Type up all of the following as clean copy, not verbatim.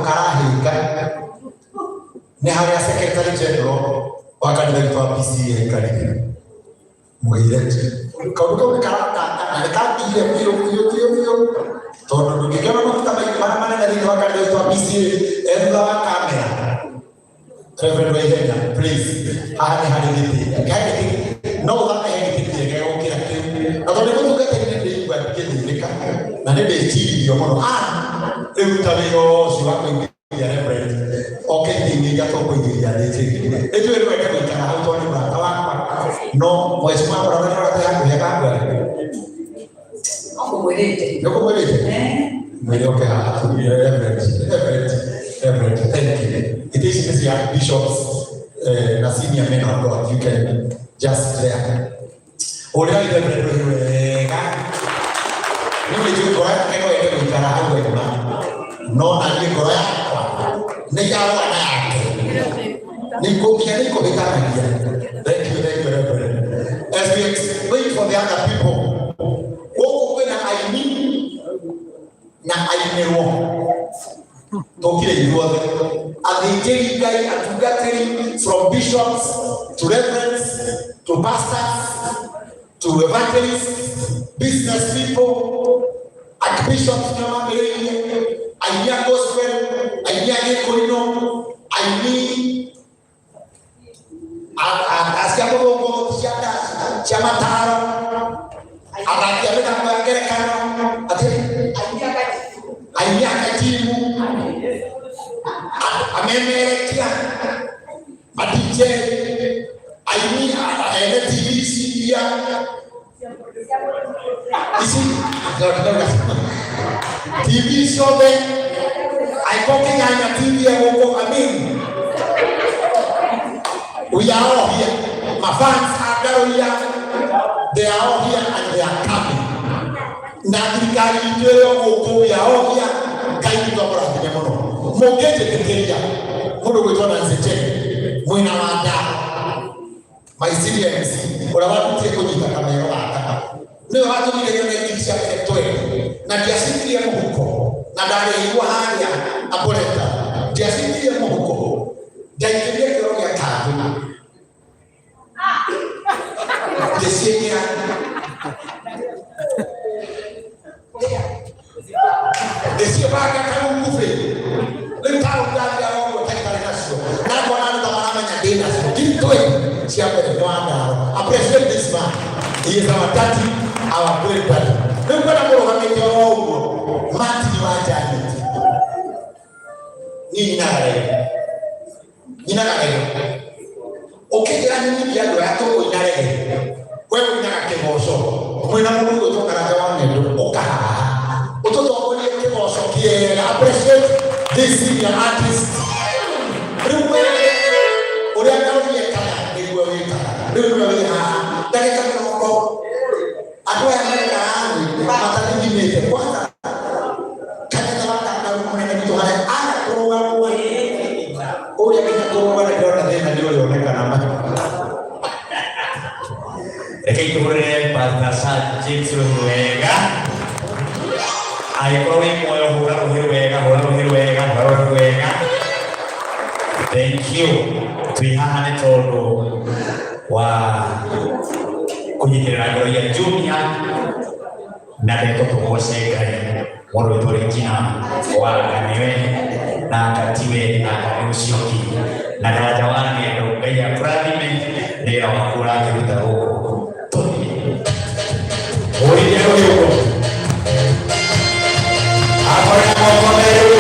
karahinga ni haria secretary general wakanitha wa PCA kari muireti kauko karakatire vio todo ndikana mafuta maana ndio wakanitha wa PCA enda kamera Reverend Wayne, please no that anything ke okira ke adone ko ke te ni ba ke ni ka na ne be ti yo mo ewutaviro siwa ko ya reverend okay ni ya to ko ya de ti ejo ero ka ni ka auto ni ba tawa no mo es ma para na ta ya ka ba ako mwelete mwelete okay reverend thank you. It is easy as bishops na senior men of God. You can just there. Already the reverend ni je ko eno eno ikara hapo ina no na ni ko ya ni ya wana yake ni ko pia ni ko bitana dia. Thank you reverend. As we wait for the other people woko kwena aini na ainewo tokile yuothe athĩnjĩri Ngai atungatĩri from bishops to reverends to pastors to evangelists, business people, archbishops na mamĩrĩire aini a gospel aini a gĩkũyũ aini acia mũthũngũ cia mataro athaki a mĩthako ya ngerekano aini a katibu amemerekia madj aini aene TVC ya isi TV sobe aipoke nyanya TV ya woko amin we are all here my fans are there here they are all here and they are coming na thirikari ndio woko ya all here kai ndo bora ni mono mogeje tekeria mundu gwitwa na nzeche mwina wanda my serious ora watie kunyita kamera waka ni watu ile ile kisha ketwe na kiasikia muhuko na dare hiyo haya aboleta kiasikia muhuko jaikiria kero ya tatu desia desia baka kama mkufe lentao ndani ya roho taifa na kwa nani tamana nyadena kitwe siapa ndo anda appreciate this man he is our daddy our great daddy ndio na kwa hamiti wao mati ni wajani ni nare okay jirani ni ndio yako inare wewe unaka keboso mwina mungu kutoka na jamaa ndio oka utoto wako ni keboso kie appreciate this senior artist rumwe ore akao ye kala ni wewe kala rumwe ha dakika kidogo atwa ya meka mata nyingine kwanza kana kama rumwe ni kitu haya ana program ore kitu kwa ndio tena ndio inaonekana Ekikure Baltasar James Ruega Aikoi moyo hura Ruega Thank you Twihane todo wa kunyitira ngoro ya Junior na beto tugoseka moro torikina wa kaniwe na katiwe na karusioki na daraja wake ndio ya prime ndio makura kitao Hoy día lo digo. Ahora vamos a ver.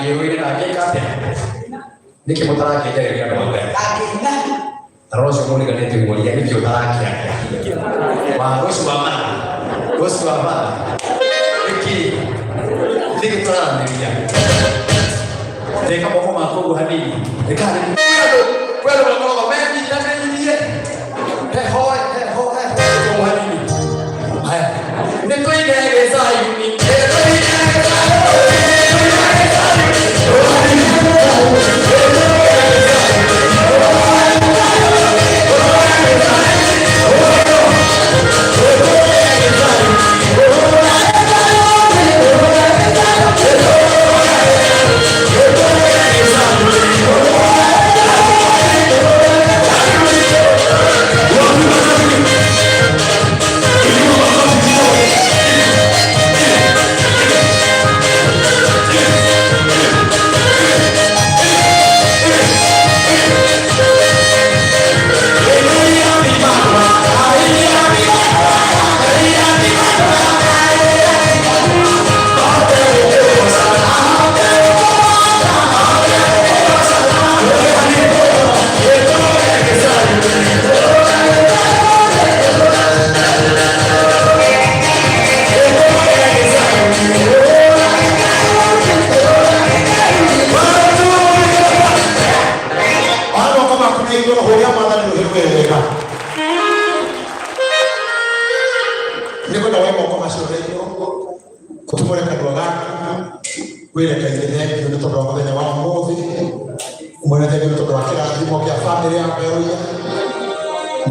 ngĩrũire na ngĩka atĩa nĩkĩ mũtarakĩnjagĩria andũ othe tarora ũcio mũriganĩtie guoria nĩkĩ ũtarakĩaria ũcio wa mana nĩkĩ tũraranĩria reka moko makwa ũguo hanini kwenda makoragwo menyitanĩirie hehoe hanini nĩtũinege Zayuni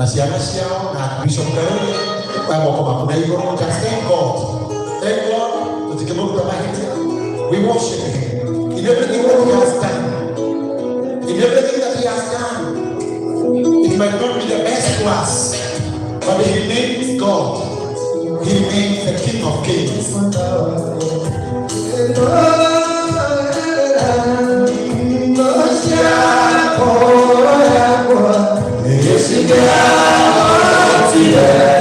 na ciana ciao na Bishop Karuya kwa moko makuna igoro. Just thank God tutikimũruta mahĩtia. We worship him in everything that he has done, in everything that he has done. It might not be the best to us, but he remains God. He remains the King of Kings. Yeah.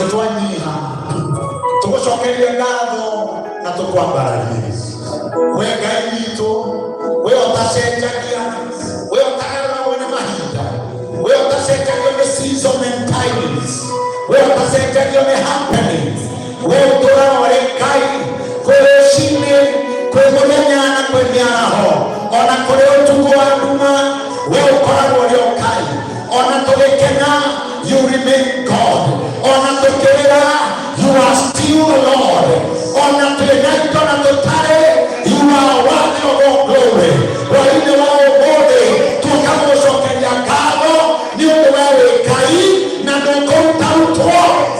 otwanyiha tugucokeria ngatho na tukwambararia we Ngai witũ we ũtacenjagia we ũtagarũragwo nĩ mahinda we ũtacenjagio nĩ season and times we ũtacenjagio nĩ happenings we ũtũũraga ũrĩ Ngai kwĩ rũcinĩ kwĩ mũthenya na kwĩ mĩaraho ona kũrĩ ũtukũ wa nduma we ũkoragwo ũrĩ o Ngai ona tũgĩkena you remain God ona tũkĩrĩra you are still the Lord ona tũrĩnaitwo na tũtarĩ you are worthy of all glory wai-inĩ wa ũmũthĩ tũkamũcokeria ngatho nĩ ũndũ we wĩ Ngai na ndũkũrutarutwo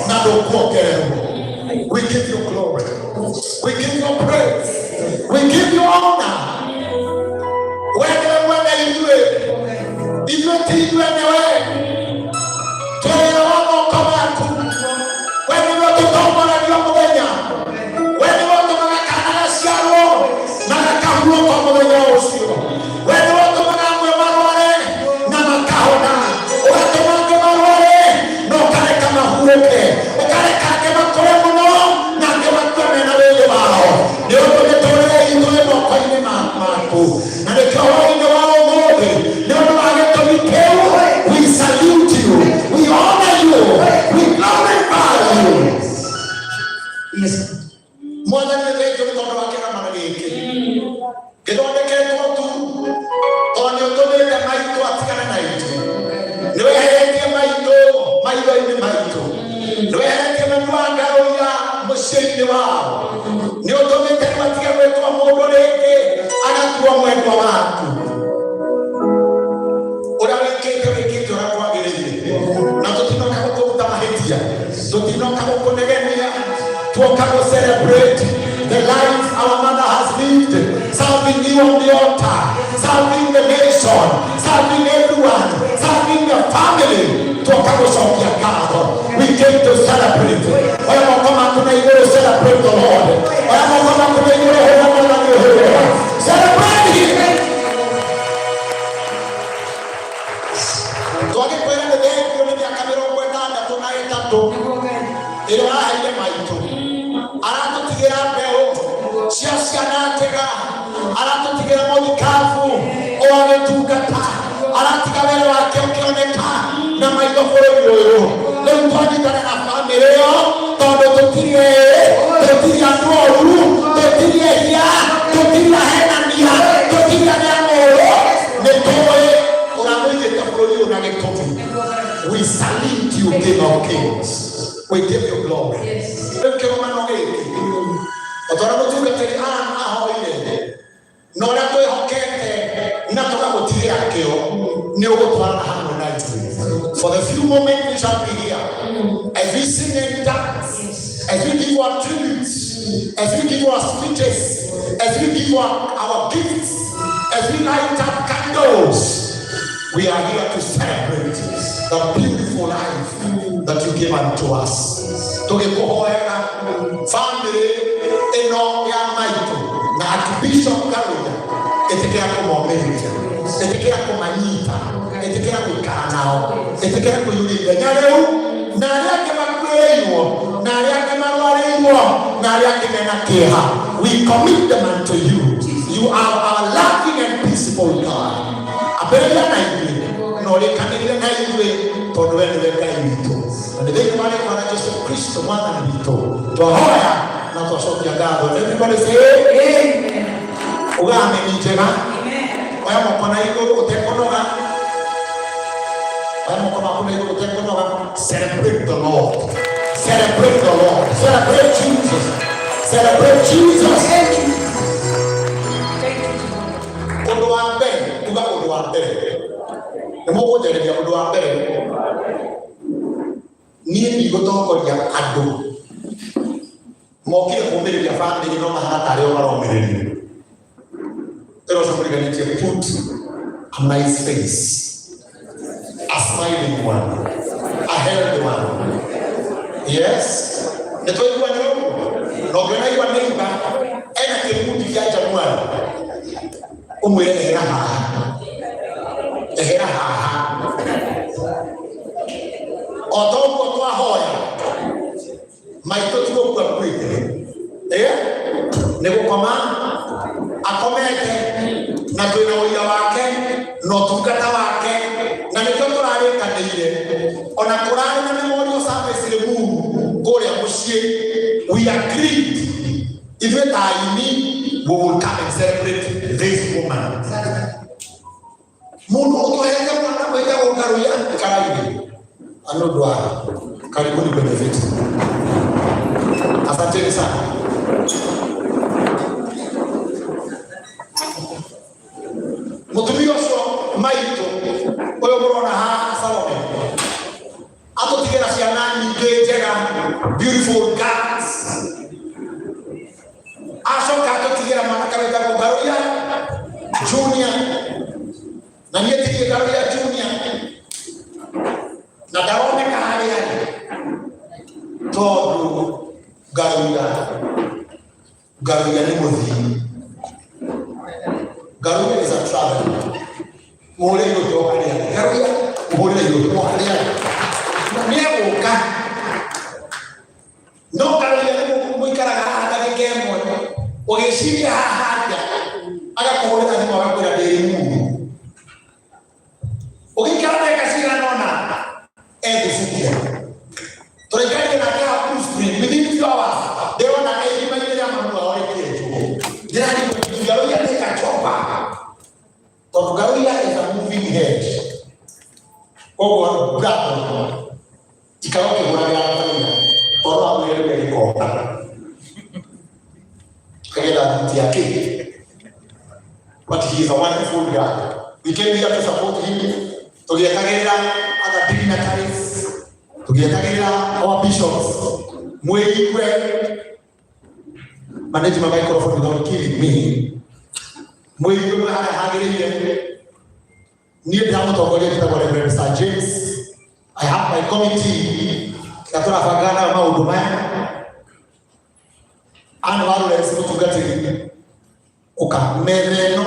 na ndũkuongererwo. We give you glory, we give you praise, we give you honor. Whether ithuĩ ti ithuĩ nĩ we twĩra wa moko maku we nĩwe tũtongoragia mũthenya we nĩwe ũtũmaga kana gaciarwo na gakahuũka mũthenya ũcio we nĩwe ũtũmaga amwe marware na makahona ũgatũma angĩ marware na ũkareka mahuũke ũkareka angĩ makũre mũno na angĩ makue mena wĩthĩ wao nĩ ũndũ mĩtũrĩre itũ ĩ moko-inĩ maku na nĩkĩo hwaĩ-inĩ wa ũmũthĩ nĩ ũndũ wa gĩtũmi kĩu we salute you, we honor you, we glorify you. Yes. Mwathani nĩ thĩnjũ nĩ tondũ wa kĩramana gĩkĩ gĩthondeketwo tu tondũ nĩ ũtũmĩte maitũ atigane na itũ nĩ weheretie maitũ maitho-inĩ maitũ nĩ weheretie mami wa ngarũia mũciĩ-inĩ wao nĩ ũtũmĩte matige gwĩtwo mũndũ rĩngĩ agatuo mwendwa waku ũrĩa wĩkĩte ũrĩa kwagĩrĩire na tũtinoka gũkũruta mahĩtia tũtinoka gũkũnegenia tuoka gũ celebrate the life our mother has lived serving you on the altar serving the nation serving everyone serving the family tuoka gũcokia ngatho we came to celebrate oya moko maku na igũrũ celebrate the Lord oya moko maku na igũrũ hũra na hũra celebrate him. Twagikwĩra nĩ thengio nĩ mĩaka 63 ĩrĩa araheire maitũ aratũtigĩra mbeũ cia ciana njega aratũtigĩra mũthikabu o agĩtungata aratiga wĩra wake ũkĩoneka na maitho bũrũri ũyũ rĩu twanyitana na bamĩrĩ ĩyo tondũ tũtirĩ andũ oru tũtirĩ hinya tũtirĩ ahenania tũtirĩ arĩa moru nĩ tũĩ ũramũigĩte bũrũri ũyũ na gĩtũmi. We salute you, King of Kings. We give you glory. Rĩu kĩrũmano gĩkĩ otora mũtungatĩri ahoire na ũrĩa twĩhokete na tũkamũtigĩra kĩo nĩ ũgũtwarana hamwe na ithuĩ. For the few moments we shall be here as we sing and dance, as we give our tributes, as we give our speeches, as we give our gifts, as we light up candles. We are here to celebrate the beautiful life that you gave unto us. Tugikuhoera family ino ya maitũ na Archbishop Karuya ĩtĩkĩra kũmomĩrĩria ĩtĩkĩra kũmanyita ĩtĩkĩra gũikara nao ĩtĩkĩra kũiyũria ithenya rĩu na arĩa angĩ makuĩrĩirwo na arĩa angĩ marwarĩirwo na arĩa angĩ mena kĩeha. We commit them unto you. You are our loving and peaceful God. Abĩrĩria na ithuĩ na ũrĩkanĩrĩre na ithuĩ tondũ we nĩwe Ngai witũ na nĩ thĩinĩ wa rĩĩtwa rĩa Jesũ Kristo mwathani witũ twahoya na twacokia ngatho. Everybody say amen. Ugameni njega oya moko na igũrũ ũtekũnoga oya moko maku na igũrũ ũtekũnoga. Celebrate the Lord, celebrate the Lord, celebrate Jesus, celebrate Jesus. Ũndũ wa mbere uga ũndũ wa mbere nĩ mũgũnjereria ũndũ wa mbere niĩ ndigũtongoria andũ mokire kũmĩrĩria bamĩrĩ no mahana tarĩ o maromĩrĩrio. Put a nice face, a smiling one, a healthy one. Yes? The 21-year-old, no gonna you neighbor, and I can put the guy one. maito tuko kwa kwite nego koma akomete na twina uya wake no tungata wake na nikyo turarika ndeire ona kurari na memorial service le Mungu kore mushie. We agreed if it we will come and celebrate this woman. Mungu otoheza mwana kwenda Ungaruya karabi anodwa karibuni benefit. Asanteni sana. Mutumio so maito oyo morona ha Salome ato tigera ciana nyingi njega beautiful girls ashoka ato tigera mwana kareta Ungaruya Junior na niye tigera Ungaruya Junior na darone kahali todo Ungaruya ni muthi. Ungaruya is a travel. Mole yo to alia. Ungaruya mole yo to alia. Niye oka. No Ungaruya ni muikaraga hata kemo. Ogeshiria haja. Aga kuona ni mwa kwa demu. Okikana kasira nona. Kufikia. Turekani na kwa kufri within few hours. They want to make money ya mambo wale kietu. Jirani Ungaruya teka chopa. Ungaruya is a moving head. Ogo bravo. Ikaoke mwana ya Oro amwele liko. Kageda mtiake. But he is a wonderful guy. We came here to support him. Tugiyakagera other dignitaries. Tugiyakagera our bishops. Mweikwe. Manage my microphone without killing me. Mweikwe hagere. Near down to Reverend Mr. James. I have my committee. Katuna fagana maudumaya. Anu waru lesi mutugati. Uka mereno.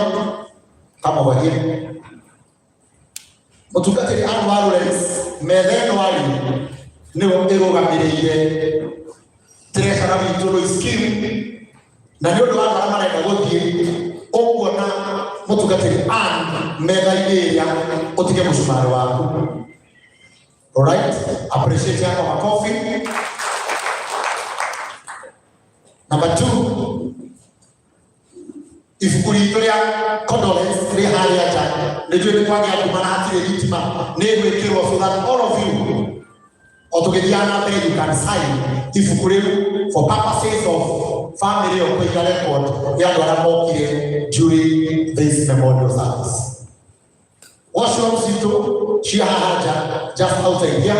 Kama wageni. Mutugati anu waru lesi. Mereno wali. Niwo eroga mireye. Treasure vitolo iskimu. Na nyodo watu amana itagothi. Ogwo na mutugati mega area. Otike musumari wako. Alright, appreciate yako makofi. Number 2, if kulitoria condolence le hali ya jana. Nejwe kwa ya kumana hati le litima. Newe kiro so that all of you otogediana you can sign if kulelu for purposes of family or quick record ya dwara mokire during this memorial service. Washrooms into Shia Haja just outside here.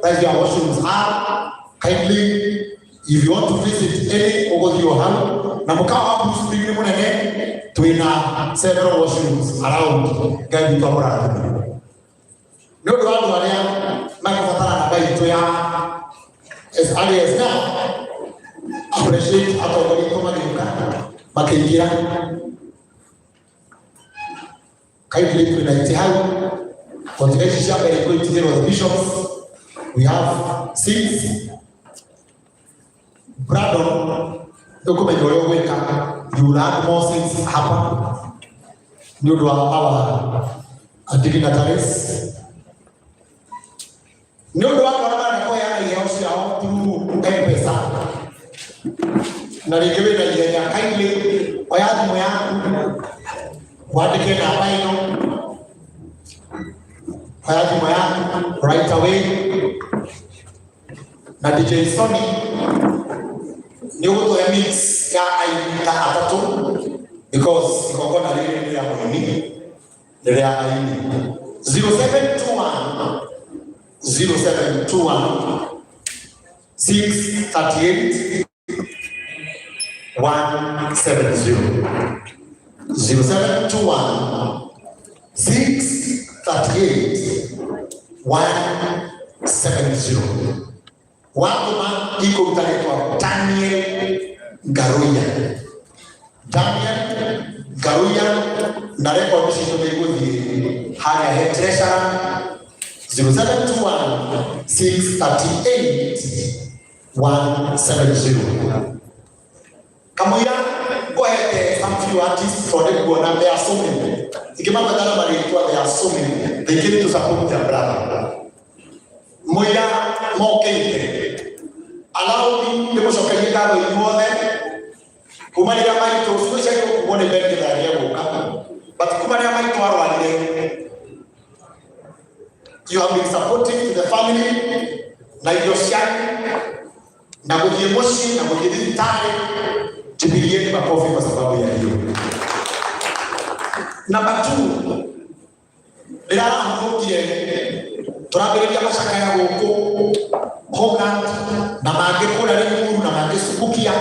That's where washrooms are. Kindly, if you want to visit any over your hand, Namukawa Bruce Spring Munene, to several washrooms around Gabi Kamara. No doubt, Maria, Makatana by Toya, as early as now. Appreciate Atobari Komanika, Makingia. Kindly to the for the next chapter, we're going to deal with the bishops. We have 6. Brandon, document your way. You will have more things happen. You do our dignitaries. No do our to M-Pesa. Now they give it a kindly. What can I right away? Na DJ Sony ni uto ya mix ya aina atatu because iko na lile ya mwini ile ya aina 0721 638 170 0721 638 170. Wakuma iko utaletwa Daniel Garuya na record sheet meguthi haya head treasurer 0721 638 170. Kamuya, go ahead, some few artists for them go and there are so many. There are so many. They came to support their brother. Moya Mokete. Allow me to show you how you know them. Kumania might to social one event that I have, but Kumania might to our one day. You have been supporting the family, like your son, na kujiemoshi, na kujiditari, tupigieni makofi kwa sababu ya hiyo. Number 2, bila ambukie, tunaberekia mashaka ya woko, Homeland, na maangekula ringu, na maangesukukia.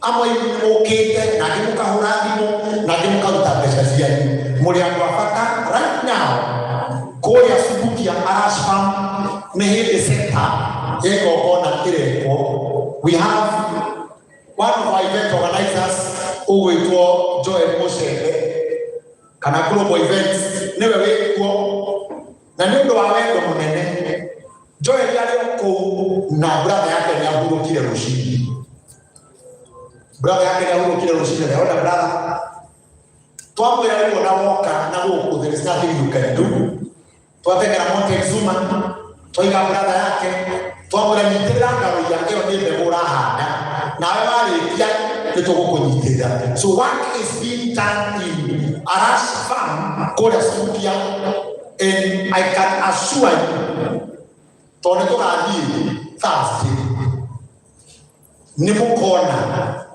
Amo yukete, na kimuka huradimo, na kimuka utabeshazia yu. Muriangu wafaka, right now, Koya Subukia Arash Farm, Mehede Center, Ego Bona Kireko. We have one of our event organizers who will call Joel Moshe, Kanakulobo events, never wait for Nanundo Awendo Monene, Joel Yako, na brother yake ya Huru Kile Roshi. Brother yake ya Huru Kile Roshi, the other brother. Tuambo ya leo na woka na woku, there is nothing you can do. Tuatengera Monte Zuma, tuiga brother yake, tuambo ya nitela ngaro yake onde mebora hana. Na wale pia nitoko kujitela. So work is being done in Arash Farm, Korea Subukia, and I can assure you, tonetoka hadi Thursday, nimukona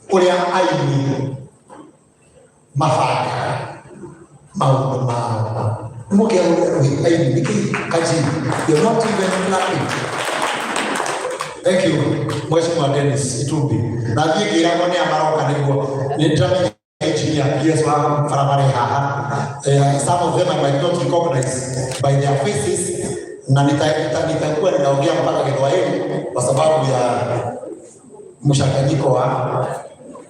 Korea aini mafaka mau muke aini niki kaji. You're not even clapping. Thank you, Mheshimiwa Dennis Itumbi. Na kira ngone amaroka niguo nitami engineer yes wa faramare haha. Some of them I might not recognize by their faces. Na nitakuwa ninaongea mpaka Kiswahili kwa sababu ya mshanganyiko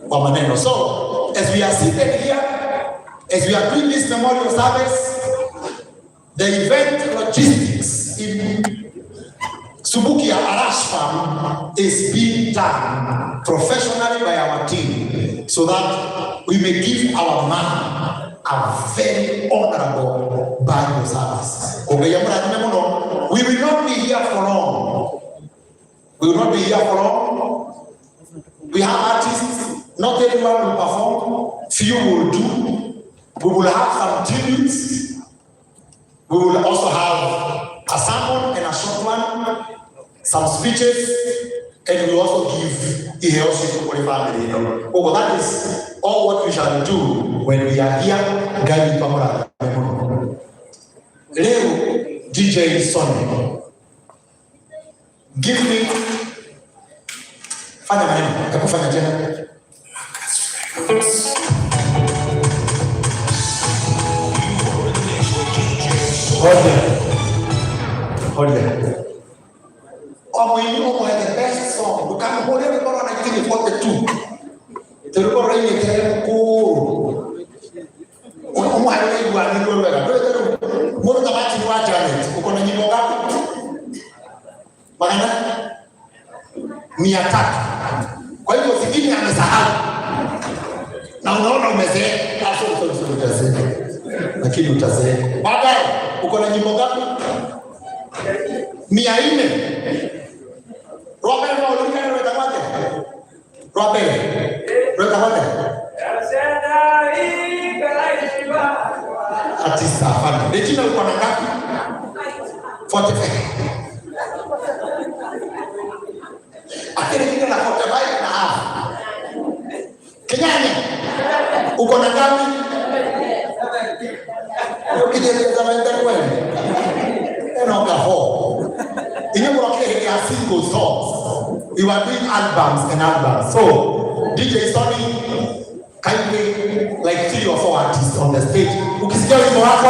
wa maneno. So as we are seated here, as we are doing this memorial service, the event logistics in Subukia Arash Farm is being done professionally by our team so that we may give our man a very honorable burial service. We will not be here for long. We will not be here for long. We have artists, not everyone will perform, few will do. We will have some tributes. We will also have a sermon and a short one, some speeches, and we will also give Iheoshi to the family. Oh, that is all what we shall do when we are here guiding Pamela. Leo, DJ Sonny, give me fanya maneno, kakufanya tena. Hold there. Omo had the best song. We can hold everybody on 1942. The record really tell cool. Omo had a one in the more than much in watch on it. Uko na nyimbo ngapi? Magana? 300. Kwa hivyo sikini amesahau. Na unaona umezee. Aso utazeka. Lakini utazeka. Baadaye uko na nyimbo ngapi? 400. Robert Maulika weka kwake. Robert. Weka kwake. Artist afanye. Dejina uko na ngapi? 45. Akili na 45 na half. Kenyanya. Uko na ngapi? Ukijeza zamani kweli. Enoka 4. Inyoboke ya single songs. We were doing albums and albums. So DJ Sonny kindly like 3 or 4 artists on the stage. Ukisikia wimbo wako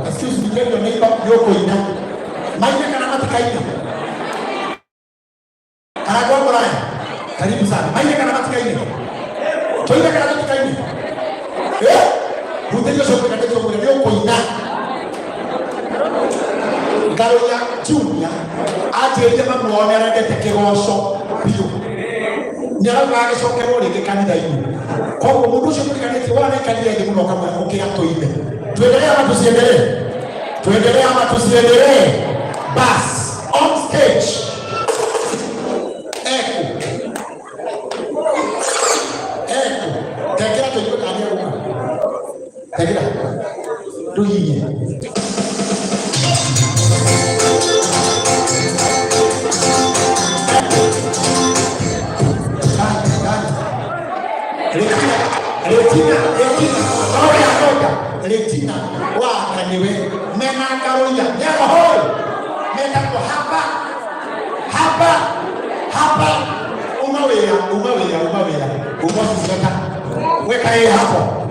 Excuse me, tell your neighbor yoko ina. Maina kana matika ina. Anagwa mwana. Karibu sana. Maina kana matika ina. Toina kana matika ina. Butejo shoka kana yoko ina. Garoya Junior ate yema muonera ndete kigoco biu nyaraga gicokero ringi kanitha inu koguo mundu ucio kurikanite wana kanitha indi muno kamwe ukigatoine tuendelee ama tusiendelee bas on stage eko tekera tuiwe kania ruka tekera tuhiye Retina wa kaniwe mena karoya nero hoi mena ko hapa umawea umosiseka weka yeye hapo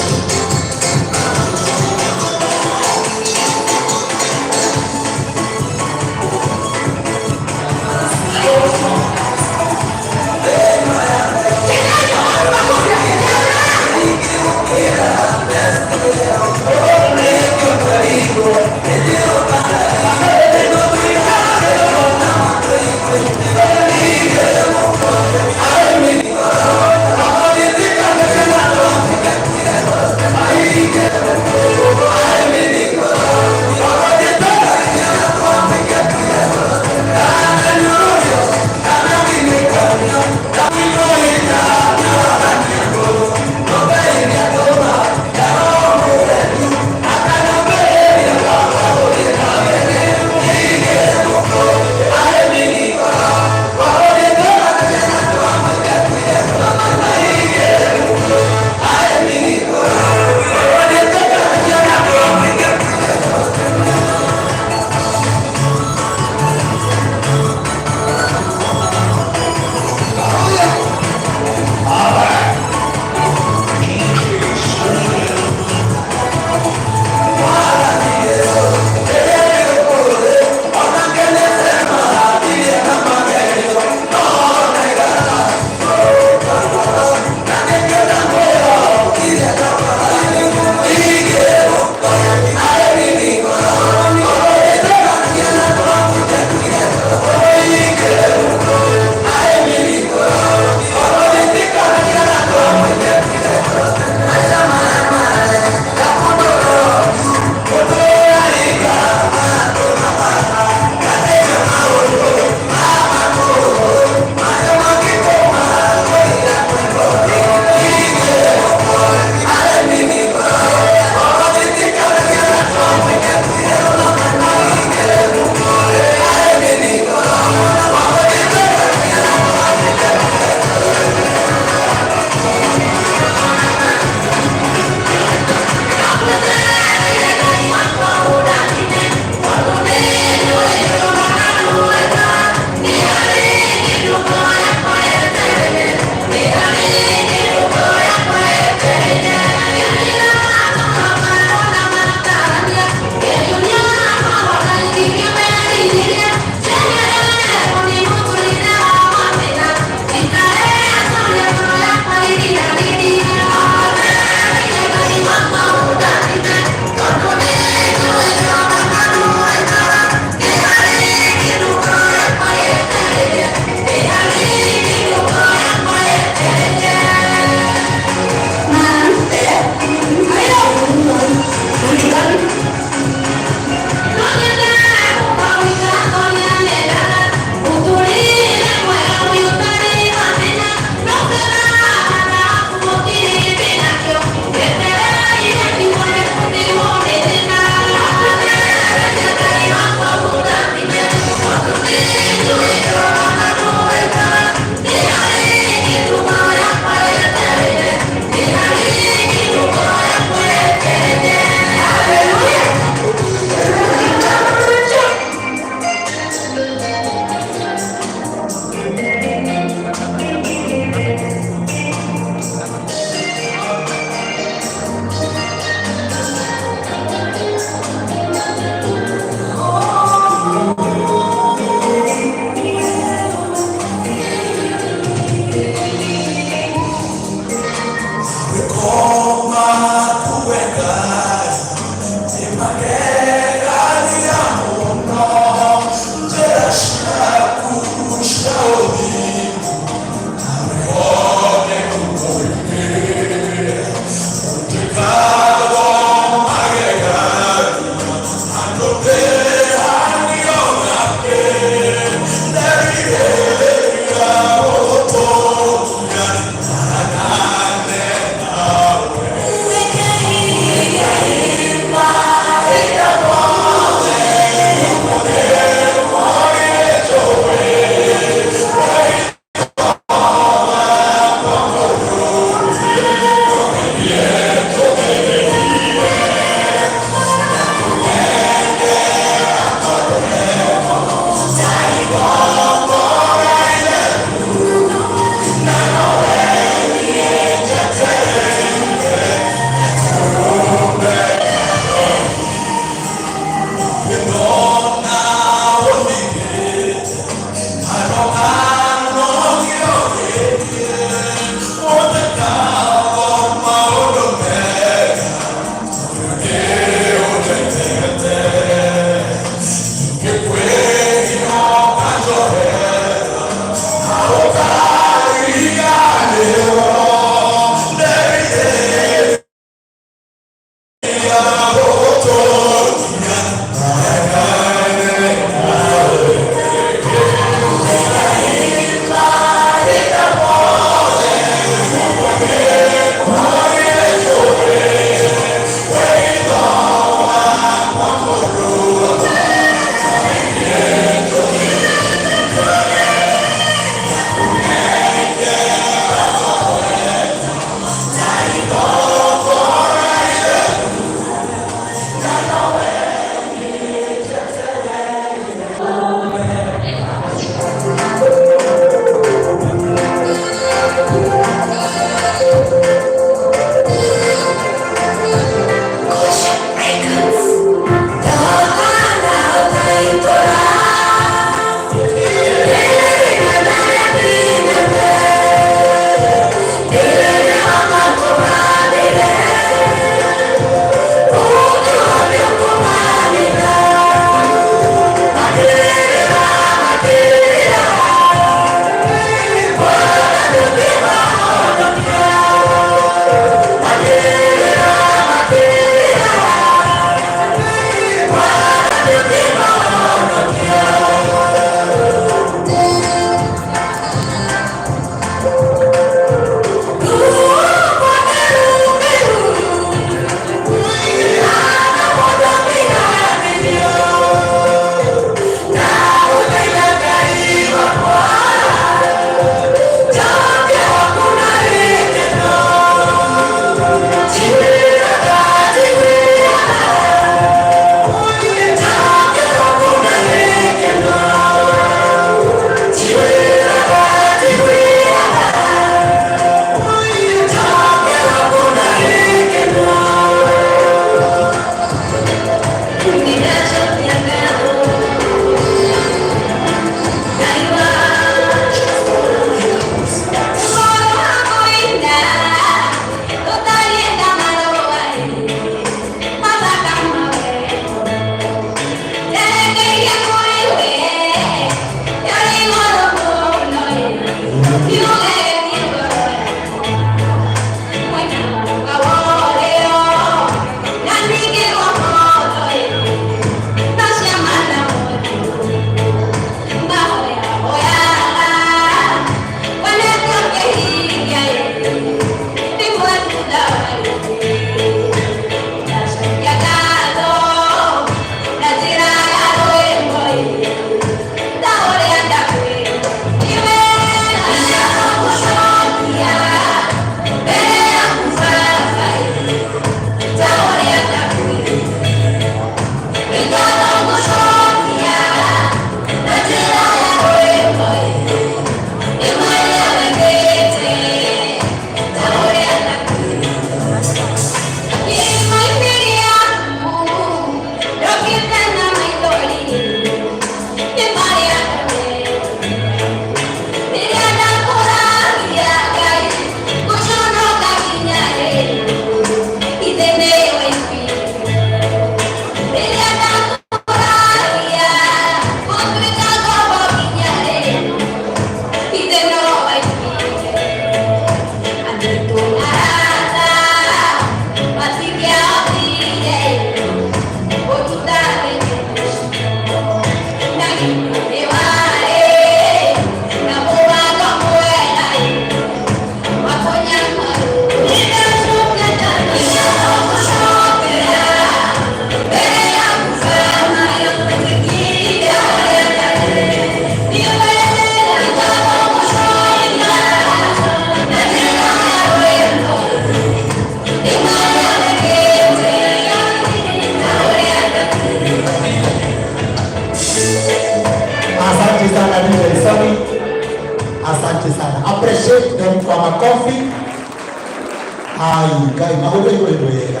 Kai mahoro hiyo yega.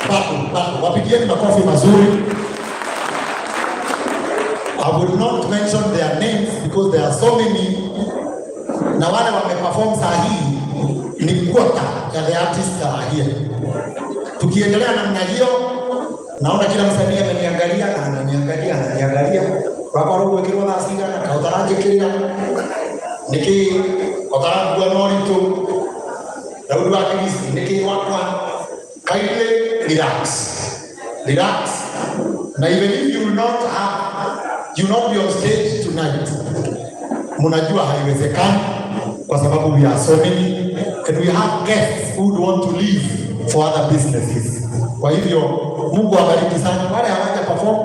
Pato, wapigieni makofi mazuri. I will not mention their names because there are so many. Na wale wameperform saa hii ni quarter ya the artists that are here. Tukiendelea namna hiyo, naona kila msanii ameniangalia na ananiangalia. Baba roho kirwa na singa na kautaraje kila. Niki otara kwa nori tu. Daudi wa Kristo niki wakwa kaile relax. Na even if you will not be on stage tonight, munajua haiwezekani kwa sababu we are so many and we have guests who want to leave for other businesses. Kwa hivyo Mungu awabariki sana wale hawaja perform.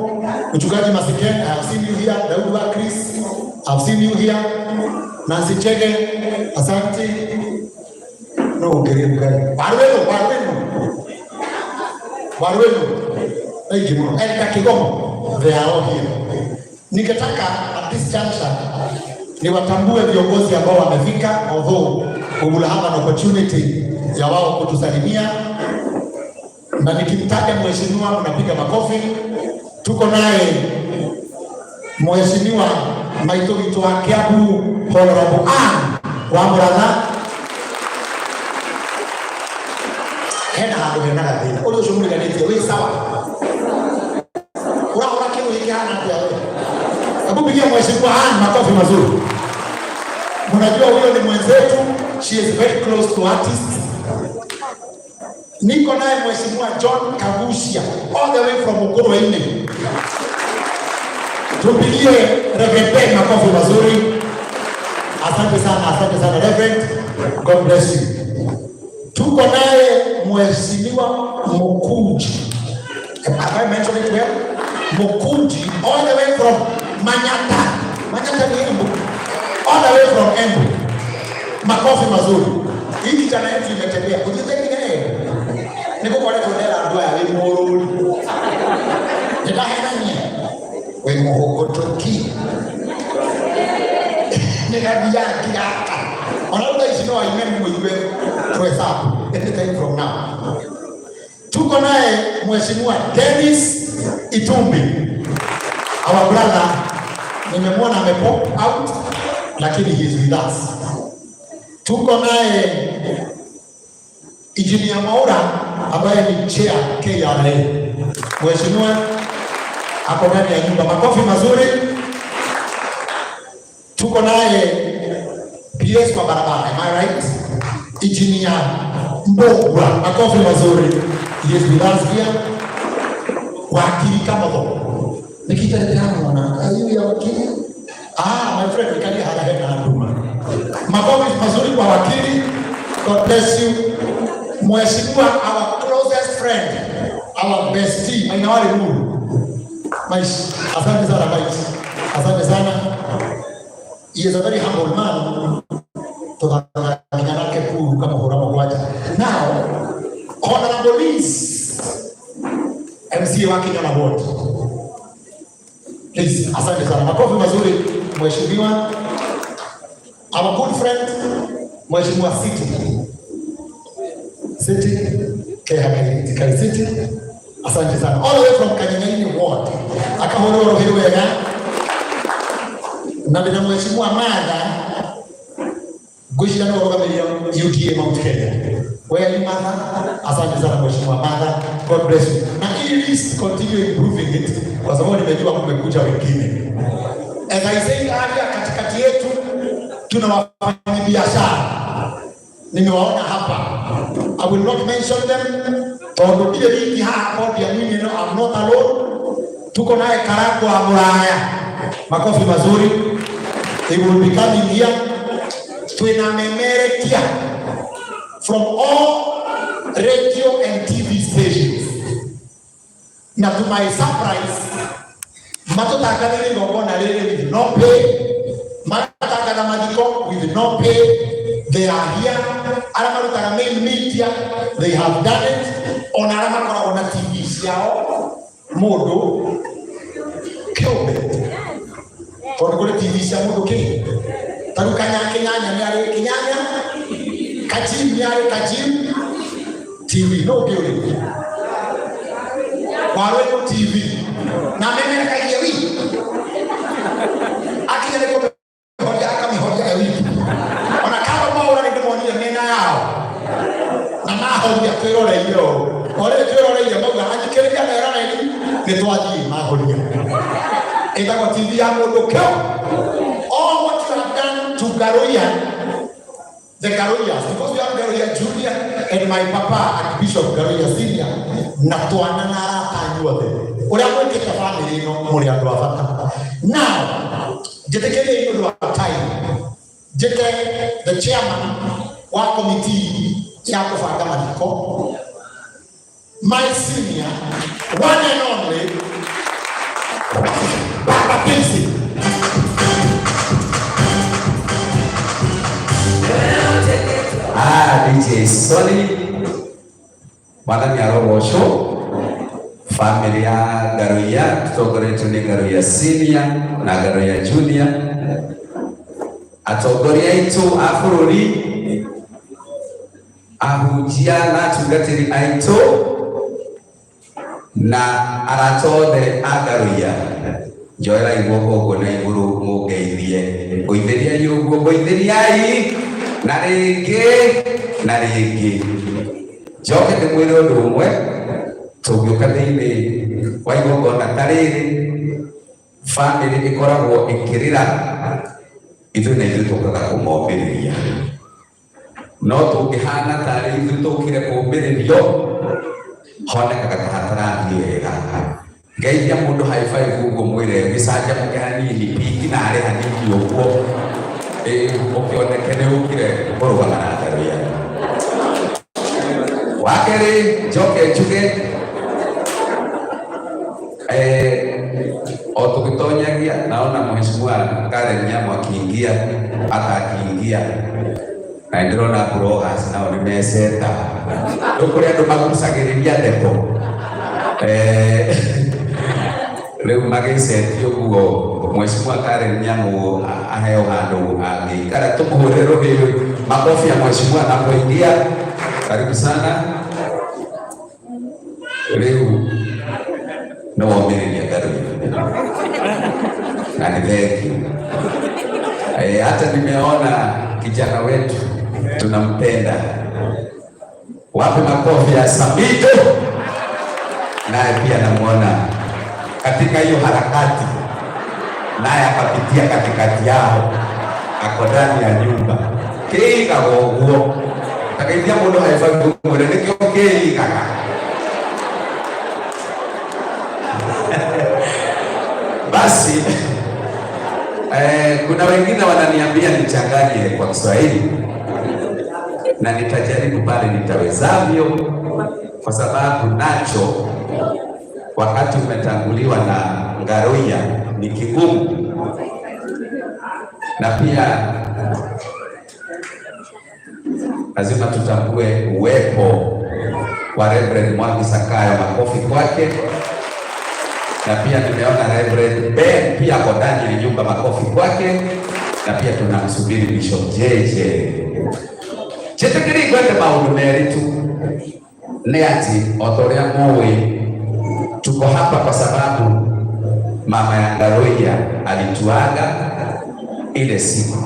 Mchungaji Masikeni, I have seen you here. Daudi wa Kristo, I have seen you here. Nancy Chege, asante. No, karibu. Barweno. Thank you. And Kigomo, they are all here. Ningetaka at this juncture niwatambue viongozi ambao wamefika, although we will have an opportunity ya wao kutusalimia. Na nikimtaja mheshimiwa mnapiga makofi. Tuko naye mheshimiwa Maitogito wa Kiambu Honorable wa Murang'a. Hena handu hena gathina. Uri ucio muriganĩtie wĩ sawa. Ura kiru hiki hana pia wewe. Hebu pigia mheshimiwa makofi mazuri. Mnajua huyo ni mwenzetu. She is very close to artists. Niko naye mheshimiwa John Kagushia all the way from Ukuru. Tupigie Reverend makofi mazuri. Asante sana Reverend. God bless you. Tuko naye mheshimiwa Mukunji. Have I mentioned it well? Mukunji all the way from Manyata ni Embu. All the way from Embu. Makofi mazuri. Hii kijana yetu imetembea. Kujiteki naye. Niko kwa leo ndio ndoa ya Limuru. Nitahena nye. Wewe mhogotoki. Nikadia kiraka. Wanaona hizo wa imani mwenyewe tuhesabu. Anytime from now. Tuko naye mheshimiwa Dennis Itumbi. Our brother nimemwona amepop out lakini he is with us. Tuko naye Engineer Maura ambaye ni chair KRA. Mheshimiwa ako ndani ya nyumba. Makofi mazuri. Tuko naye PS kwa barabara. Am I right? Engineer Mbogwa. Makofi mazuri. He is with us here. Wakili kama ho. Nikitareteana na ayu ya wakili. My friend nikali harahena handuma. Makofi mazuri kwa wakili. God bless you. Mheshimiwa, our closest friend, our bestie, Mainawari Mulu. Asante sana Maish. Asante sana. He is a very humble man. Now, Honorable Liz, MC waki na board. Please, asante sana. Makofi mazuri mheshimiwa. Our good friend, Mheshimiwa City, Kai City. Asante sana. All the way from Kanyang'aini Ward. Akahororo hiwega. Na bila mheshimiwa Mada Gushira no rogamelia UTA Mount Kenya. Where are you, Mada? Asante sana mheshimiwa Mada. God bless you. Na hii list continue improving it kwa sababu nimejua kumekuja wengine. As I said earlier, katikati yetu tuna wafanyabiashara. Nimewaona hapa. I will not mention them. Tondo ile wiki hapa ya mimi no, I'm not alone. Tuko naye Karako wa Muraya. Makofi mazuri. He will be coming here. Tunamemerekia from all radio and TV stations. Na to my surprise, matotaka nili ngongona lele with no pay. Matotaka na majiko with no pay. They are here. Alama kutaka main media, they have done it. On alama kwa ona TV siao modo kyobe. Kwa kule TV siao modo ke. Taru kanya kenyanya ni ale kenyanya. Kajim yare Kajim TV no beauty. Wale TV. Na meme na kayewi. Aki yale ko hoja kama hoja ewi. Ona kama kwa ora ni demoni mena yao. Na hoja kwero hiyo. Ole kwero hiyo mauga ajikere ya era ni netwaji maholia. Ita kwa TV yangu ndo all what you have done to Garoya, the Garoyas, because we have Garoya Junior and my papa and Bishop Garoya Senior, Natuana Tanyuade. What I'm going to get a family, no more. Now, Jetekele, you have time. Jete, the chairman, one committee, Yakofa Gamaniko, my senior, one and only, Papa Pinsi. DJ Solid Madam Yarobosho Familia Garoya Togore Tuni Garoya Senior na Garoya Junior Atogoria itu Afururi Ahujia na tugatiri aito na aratode Agaroya Joera igoko gona iguru mugeirie Oitheria yugo oitheria i narege joke de mwiro rumwe tugioka thini wa igongona tariri family ikoragwo ikirira ithu na ithu tukaga kumombiria no tungihana tari ithu tukire kumbiririo honekaga tahatarathi wega ngeithia mundu high five ugo mwire gicaja mukihanini piki na ari hanini uguo ukionekane ukire borwa na Garoya wakere joke chuge otukitonyagia naona mheshimiwa Karen Nyamo akiingia atakiingia na ndrona bloggers nao nimeseta ukuri andu magusagiriria depo leo magisetio guo mheshimiwa Karen Nyamo aheo handu agi kara tumuhurero hiyo makofi ya mheshimiwa anapoingia. Karibu sana leo na waamini Garoya na nileki hata nimeona kijana wetu tunampenda, wapi makofi ya Samito, naye pia namuona katika hiyo harakati, naye akapitia katikati yao, ako ndani ya nyumba kiga goguo takaidia mundu haifa ngure nikyo kiga basi kuna wengine wananiambia nichanganye kwa Kiswahili na nitajaribu pale nitawezavyo, kwa sababu nacho wakati umetanguliwa na Garoya ni kigumu, na pia lazima tutambue uwepo wa Reverend Mwangi Sakayo, makofi kwake. Na pia nimeona Reverend Ben pia kwa ndani ya nyumba, makofi kwake. Na pia tunamsubiri Bishop Jeje chetekiri kwende maundu meritu ni ati otoria muwe tuko hapa kwa sababu mama ya Garoya alituaga ile siku,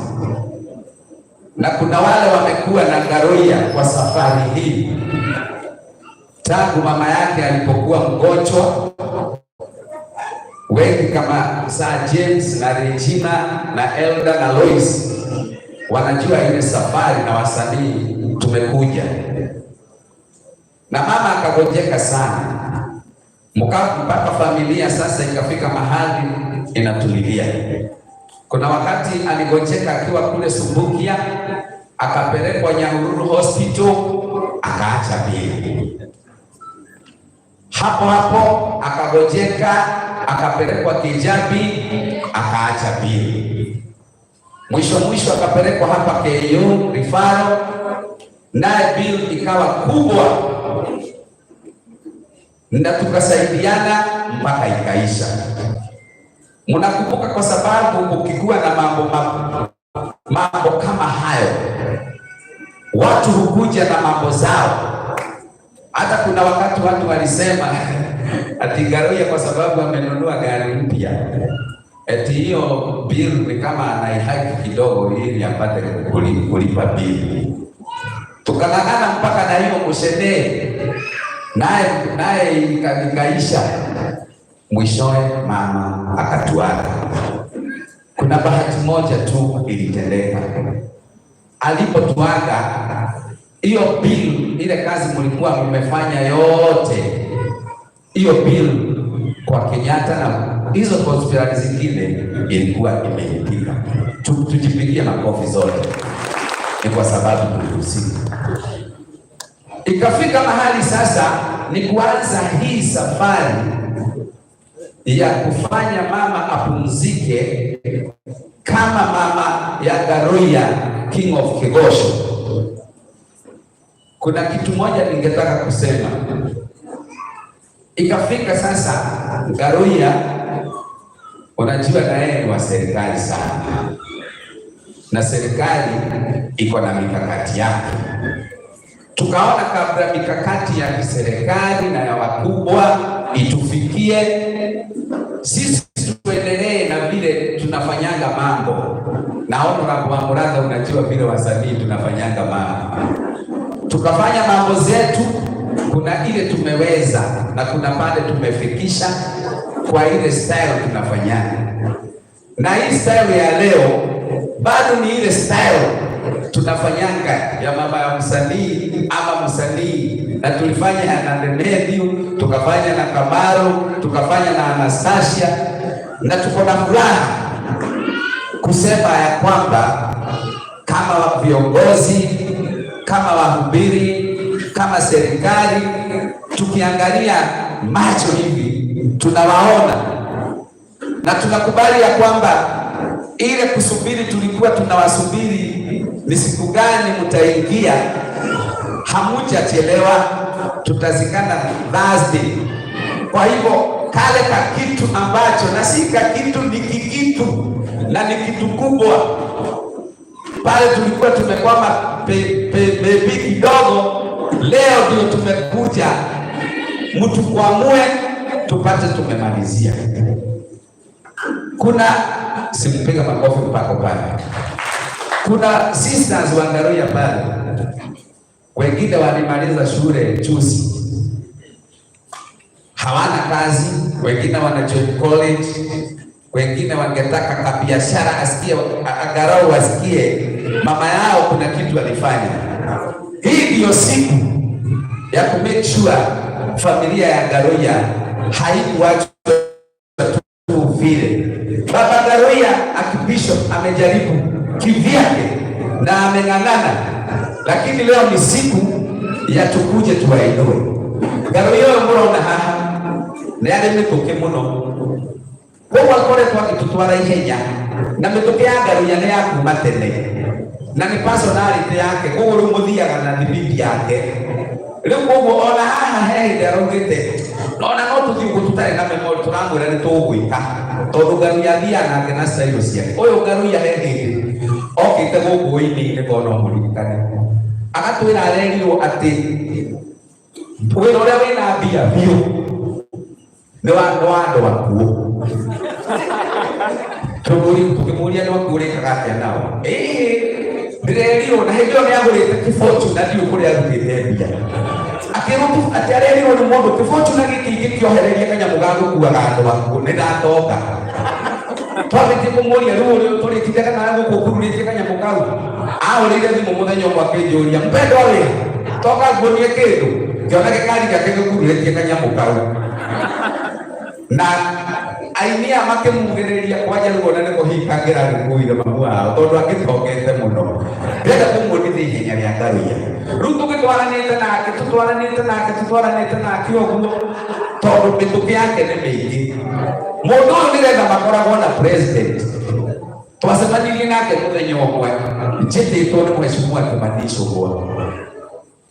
na kuna wale wamekuwa na Garoya kwa safari hii tangu mama yake alipokuwa mgonjwa. Wengi kama Sir James na Regina na Elda na Lois wanajua ile safari, na wasanii tumekuja na mama akagojeka sana, mpaka familia sasa ikafika mahali inatulilia. Kuna wakati aligojeka akiwa kule Subukia, akapelekwa Nyahururu Hospital, akaacha bili. Hapo hapo akagojeka, akapelekwa Kijabi, akaacha bili. Mwisho akapelekwa hapa KU Rifaro, naye bili ikawa kubwa, na tukasaidiana mpaka ikaisha. Mnakumbuka, kwa sababu ukikuwa na mambo kama hayo Watu hukuja na mambo zao. Hata kuna wakati watu walisema ati Garoya kwa sababu amenunua gari mpya, eti hiyo bill ni kama anaihaki kidogo ili apate kulipa bill. Tukang'ang'ana mpaka na hiyo mshede naye ikaisha. Mwishowe mama akatuaga. Kuna bahati moja tu ilitendeka. Alipotuaga, hiyo bill, ile kazi mlikuwa mmefanya yote, hiyo bill kwa Kenyatta na hizo hospitali zingine ilikuwa imelipika. Tujipigie makofi zote. Ni kwa sababu tulihusika. Ikafika mahali sasa ni kuanza hii safari ya kufanya mama apumzike kama mama ya Garoya King of Kegosho. Kuna kitu moja ningetaka kusema. Ikafika sasa Garoya, unajua na yeye ni wa serikali sana, na serikali iko na mikakati yake. Tukaona kabla mikakati ya kiserikali na ya wakubwa itufikie, sisi tuendelee na vile tunafanyanga mambo. Naona kwa Muranga, unajua vile wasanii tunafanyanga mambo. Tukafanya mambo zetu, kuna ile tumeweza na kuna pale tumefikisha kwa ile style tunafanyanga. Na hii style ya leo bado ni ile style tunafanyanga ya mama ya msanii ama msanii, na tulifanya na Demethiu, tukafanya na Kamaro, tukafanya na Anastasia, na tuko na furaha kusema ya kwamba kama viongozi, kama wahubiri, kama serikali, tukiangalia macho hivi tunawaona na tunakubali ya kwamba ile kusubiri tulikuwa tunawasubiri ni siku gani mtaingia, hamujachelewa, tutazikana Thursday. Kwa hivyo kale ka kitu ambacho na si ka kitu, ni kitu na ni kitu kubwa, pale tulikuwa tumekwama bebi kidogo, leo ndio tumekuja mtu kuamue tupate tumemalizia. Kuna simpiga makofi mpaka pale. Kuna sisters wa Garoya pale, wengine walimaliza shule juzi, hawana kazi, wengine wana join college, wengine wangetaka kabiashara asikie agarau wasikie mama yao kuna kitu alifanya. Hii ndio siku ya ku make sure familia ya Garoya haikuachwa tu vile. Baba Garoya akibishop amejaribu kivyake na ameng'ang'ana, lakini leo ni siku ya tukuje tuwainue. Garoya murona haha na yale mituke muno kwa wakore twakitutwara ihenya, na mituke ya Garoya ni ya kuma tene na ni personality yake, kwa uri muthiaga na bibi yake. Riu koguo ona haha hehinde araugite ona no tuthii uguo tutari na memory turamwira ni tugwika tondu Garoya thiaga nake na style ciake. Uyu Garoya hehinde okite guku-ini ni kona muririkane agatwira arerirwo ati wira uria wina mbia biu ni wa andu akuo. Tukimuria no kurikaga atia nao ndirerirwo na hindi ona agurite kibochu na ndiu kuria arutite mbia akirutu ati arerirwo ni mundu kibochu na giki kiohereria kanyamu ga gukuaga andu akuo ni ndatoka twabiti kumuria riu turikite kana gukukururitie kanyamu kau aurire thimu muthenya umwe akinjuria mpendo ri toka ngunie kindu kiona gikari gake gukururitie kanyamu kau na ainia makimugiriria kwaja ruona ni kuhikangira rukuire mamu wao tondu agitongete muno ndenda kumwonithia ihenya ria Garoya. Riu tutwaranite nake uguo tondu mituki yake ni mingi. Mundu uyu niretha makoragwo na president, twacemanirie nake muthenya umwe njititwo ni mheshimiwa Kimani Ichung'wah,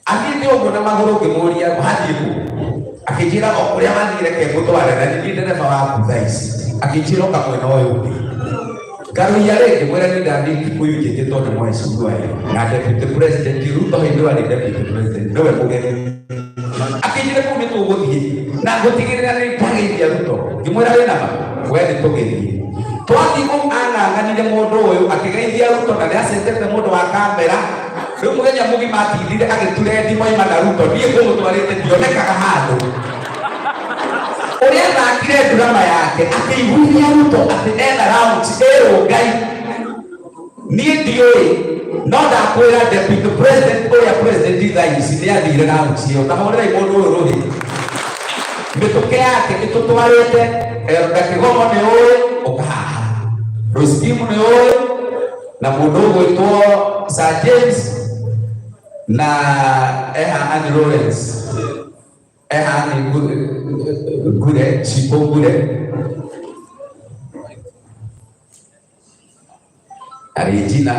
athiite uguo na maguru ngimuria hathii ku akijira okuria mathire ke gutware na ni ndereba waku thaa ici akijira ka mwena uyu ungi Karu yale mwera ni dandi kuyu jete to na mheshimiwa na deputy president Ruto ndio ali deputy president ndio mugeni akijire kumi tu gothi na gotigirira ni pagi ya Ruto ngimwera wena ma wewe togethi twati ko anganire mundu uyu akigeithia Ruto na asentete mundu wa kamera riu mugenya mugi matithire agiturendi moima na Ruto nie kumutwarite dionekaga handu uria thakire drama yake akiiguithia Ruto ati ena round zero ngai nie ndioi no ndakwira deputy president uria president thaici ni athire round cio tahorera mundu uyu ruhi mituke yake itutwarite Kigomo ni uyu ukahaha Rosimu ni uyu na mundu gwitwo Sir James na Anne Lawrence ni gure chipo gure Regina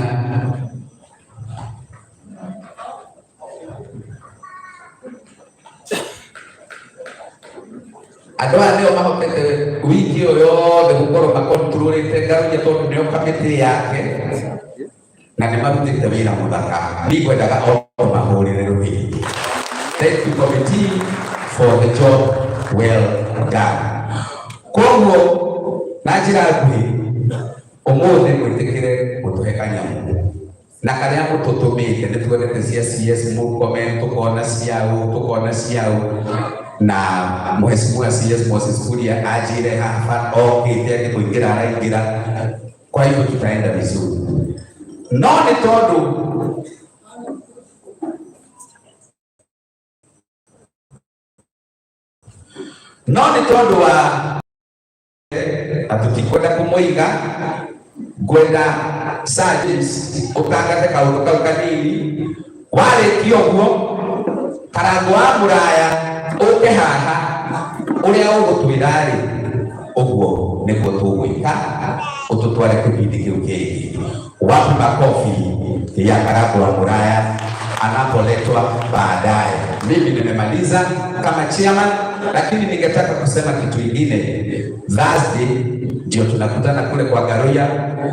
adoa leo mahotete wiki yothe gukorwo makontrolite ngaruya tondu nio kamiti yake na nĩ marutĩte wĩra mũthaka nĩngwendaga o mahũrĩre rũhĩ. Thank you committee for the job well done. Koguo na njĩra nguhĩ ũmũthĩ mwĩtĩkĩre gũtũhe kanyamũ na karĩa mũtũtũmĩte nĩ tuonete cia CS mũcomment tũkona ciao na mheshimiwa CS Moses Kuria ajire hapa okĩte nĩ kũingĩra araingĩra, kwa hivyo tutaenda vizuri. No nĩ tondũ wa atutikwenda kũmũiga ngwenda Sergeants ũtangate kaũndũ kau kanini warĩkia ũguo karango wa mũraya ũke haha ũrĩa ũgũtwĩra-rĩ ũguo nĩguo tũgwĩka ũtũtware kĩbindi kĩu kĩngĩ. Wapi makofi ya karango wa mũraya anapoletwa baadaye. Mimi nimemaliza kama chairman, lakini ningetaka kusema kitu kingine. Thursday ndio tunakutana kule kwa Garoya,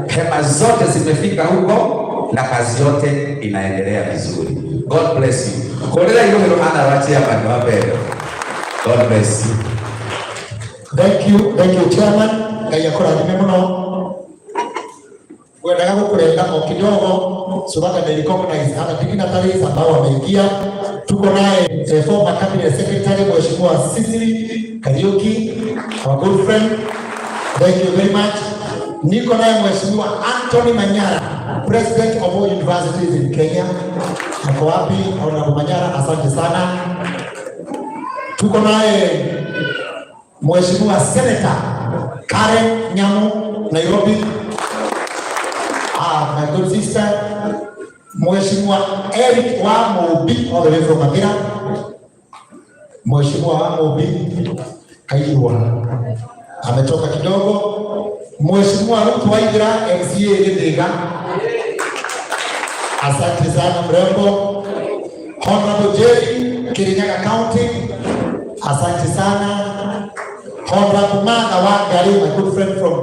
hema zote zimefika huko na kazi yote inaendelea vizuri. God bless you. Kolera hilo hana wa chairman wa mbele. God bless you. Thank you chairman. Kaya kora nimemuno. Wendaga kukuleta kwa kidogo subaka they recognize hata dignitaries ambao wameingia. Tuko naye former cabinet secretary Mheshimiwa Sisili Kariuki, our good friend. Thank you very much. Niko naye Mheshimiwa Anthony Manyara, president of all universities in Kenya. Ako wapi? Honorable Manyara, asante sana. Tuko naye Mheshimiwa Senator Karen Nyamu, Nairobi. My good sister, Mheshimiwa Eric wa Mobi, all the way from Magira. Mheshimiwa wa Mobi Kaiwa ametoka kidogo. Mheshimiwa Ruto Waithira MCA Githega, asante sana mrembo. Honorable Jerry Kirinyaga County, asante sana. Honorable Martha Wangari, my good friend from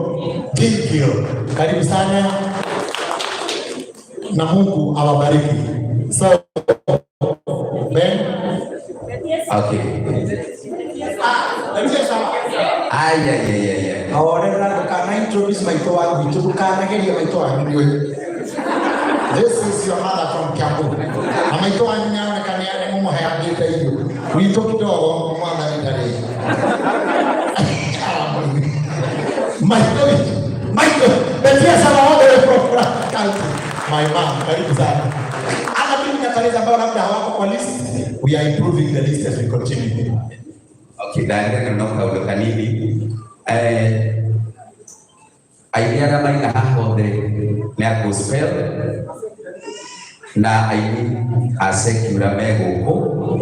Gilgil, karibu sana. Na Mungu awabariki. So, Ben. Okay. Ay. Ahora kana introduce my toa, we kana kile my toa ndio. This is your mother from Kiambu. Na my toa nyanya kana yale mumo hayandika hiyo. Wito kidogo mwana ndani. Michael, betia sana wote from County. My mom, karibu sana. Ana mimi nataleza ambao labda hawako kwa list. We are improving the list as we continue. Okay, daerah knoka udokanini. Idea maina hapo na gospel na aini asekura mego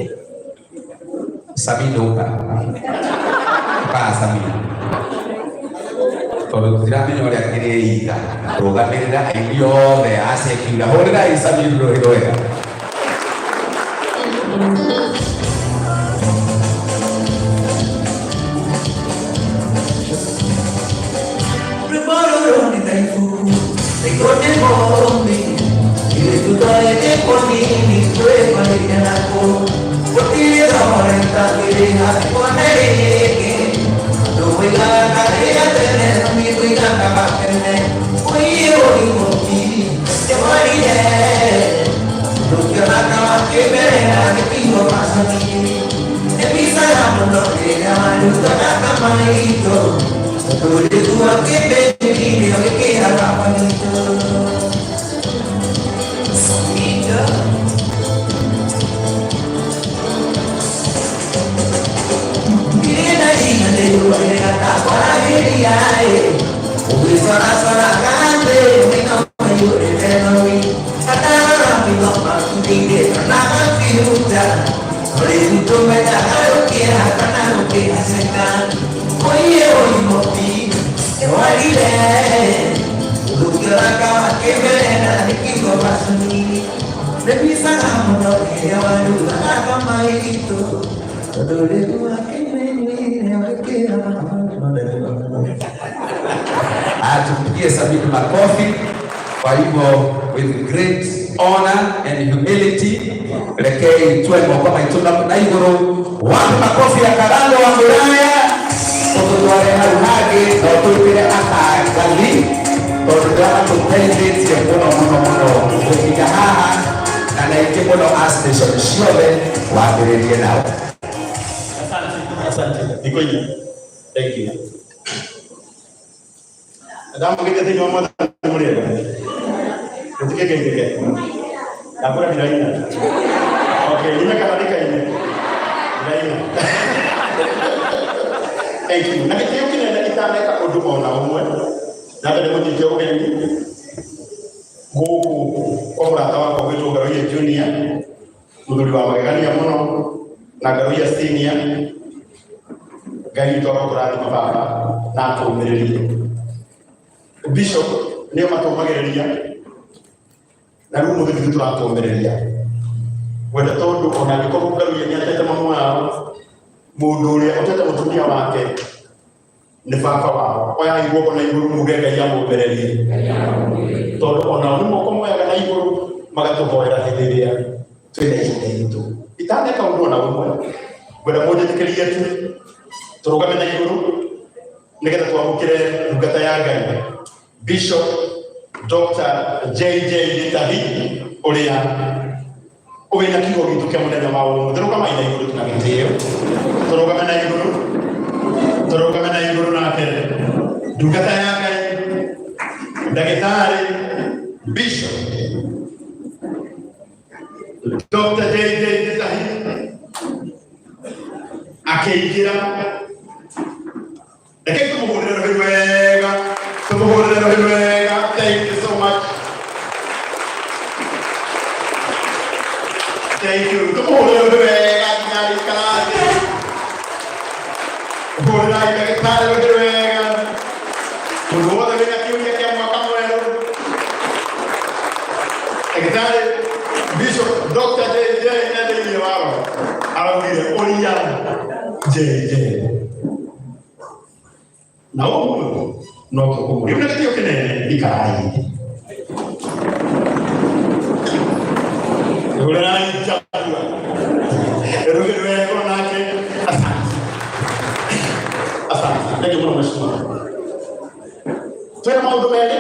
sabidoka. Pa sabido. Kalau tidak menolak kiri ita, program ini dah elio deh asik kita, orang dah isami dulu ya. Prepara orang di taifu. Tupigie Sabini makofi. Kwa hivyo with great honor and humility lekei tuwe kama ituna na igoro wapi makofi ya karando wa Muraya otuware haruhage na tuipire akagali otuwara tutendete ya muno kufikia haha na naike muno astation shiobe wabirelie nao. Asante. Ikoje? Thank you. Adamu kita tengok mama mulia. Ketika kengkeke. Apa yang lainnya? Okay, ini kan tadi kayaknya. Lainnya. Thank you. Nanti kita mungkin ada kita mereka untuk mau naumur. Nanti ada mungkin jauh yang ini. Goku, kau rata kau itu garuya junior. Menurut bapak kali yang mana? Nagaruya senior. Gari itu orang berani apa? Nato mereli. Bishop niyo matomagereria na rumo bitu turatomereria wenda tondu ona gikoro garuye nyatete mamu wao mundu uria utete mutumia wake ni baba wao oya igwo na iguru mugega ya mubererie tondu ona ni moko moyaga na iguru magatuhoera hindiria twina hinditu itane ka undu na umwe wenda mundu tikiriye tu turugame na iguru nigetha twamukire ndungata ya Ngai Bishop Dr. JJ Gitahi uria uwina kigo gitu kia muthenya wa umuthi rugama ina iguru tunagitio turugame na iguru nake ndungata ya Ngai ndagitari Bishop Dr. JJ Gitahi akeigira eke tumuhurira wega thank you so much. Thank you. Bishop Dr. JJ JJ. No, no, io non ti ho che ne di carai. Volerai già. Ero che vengo anche asante. Perché non nessuno. Tu hai molto bene?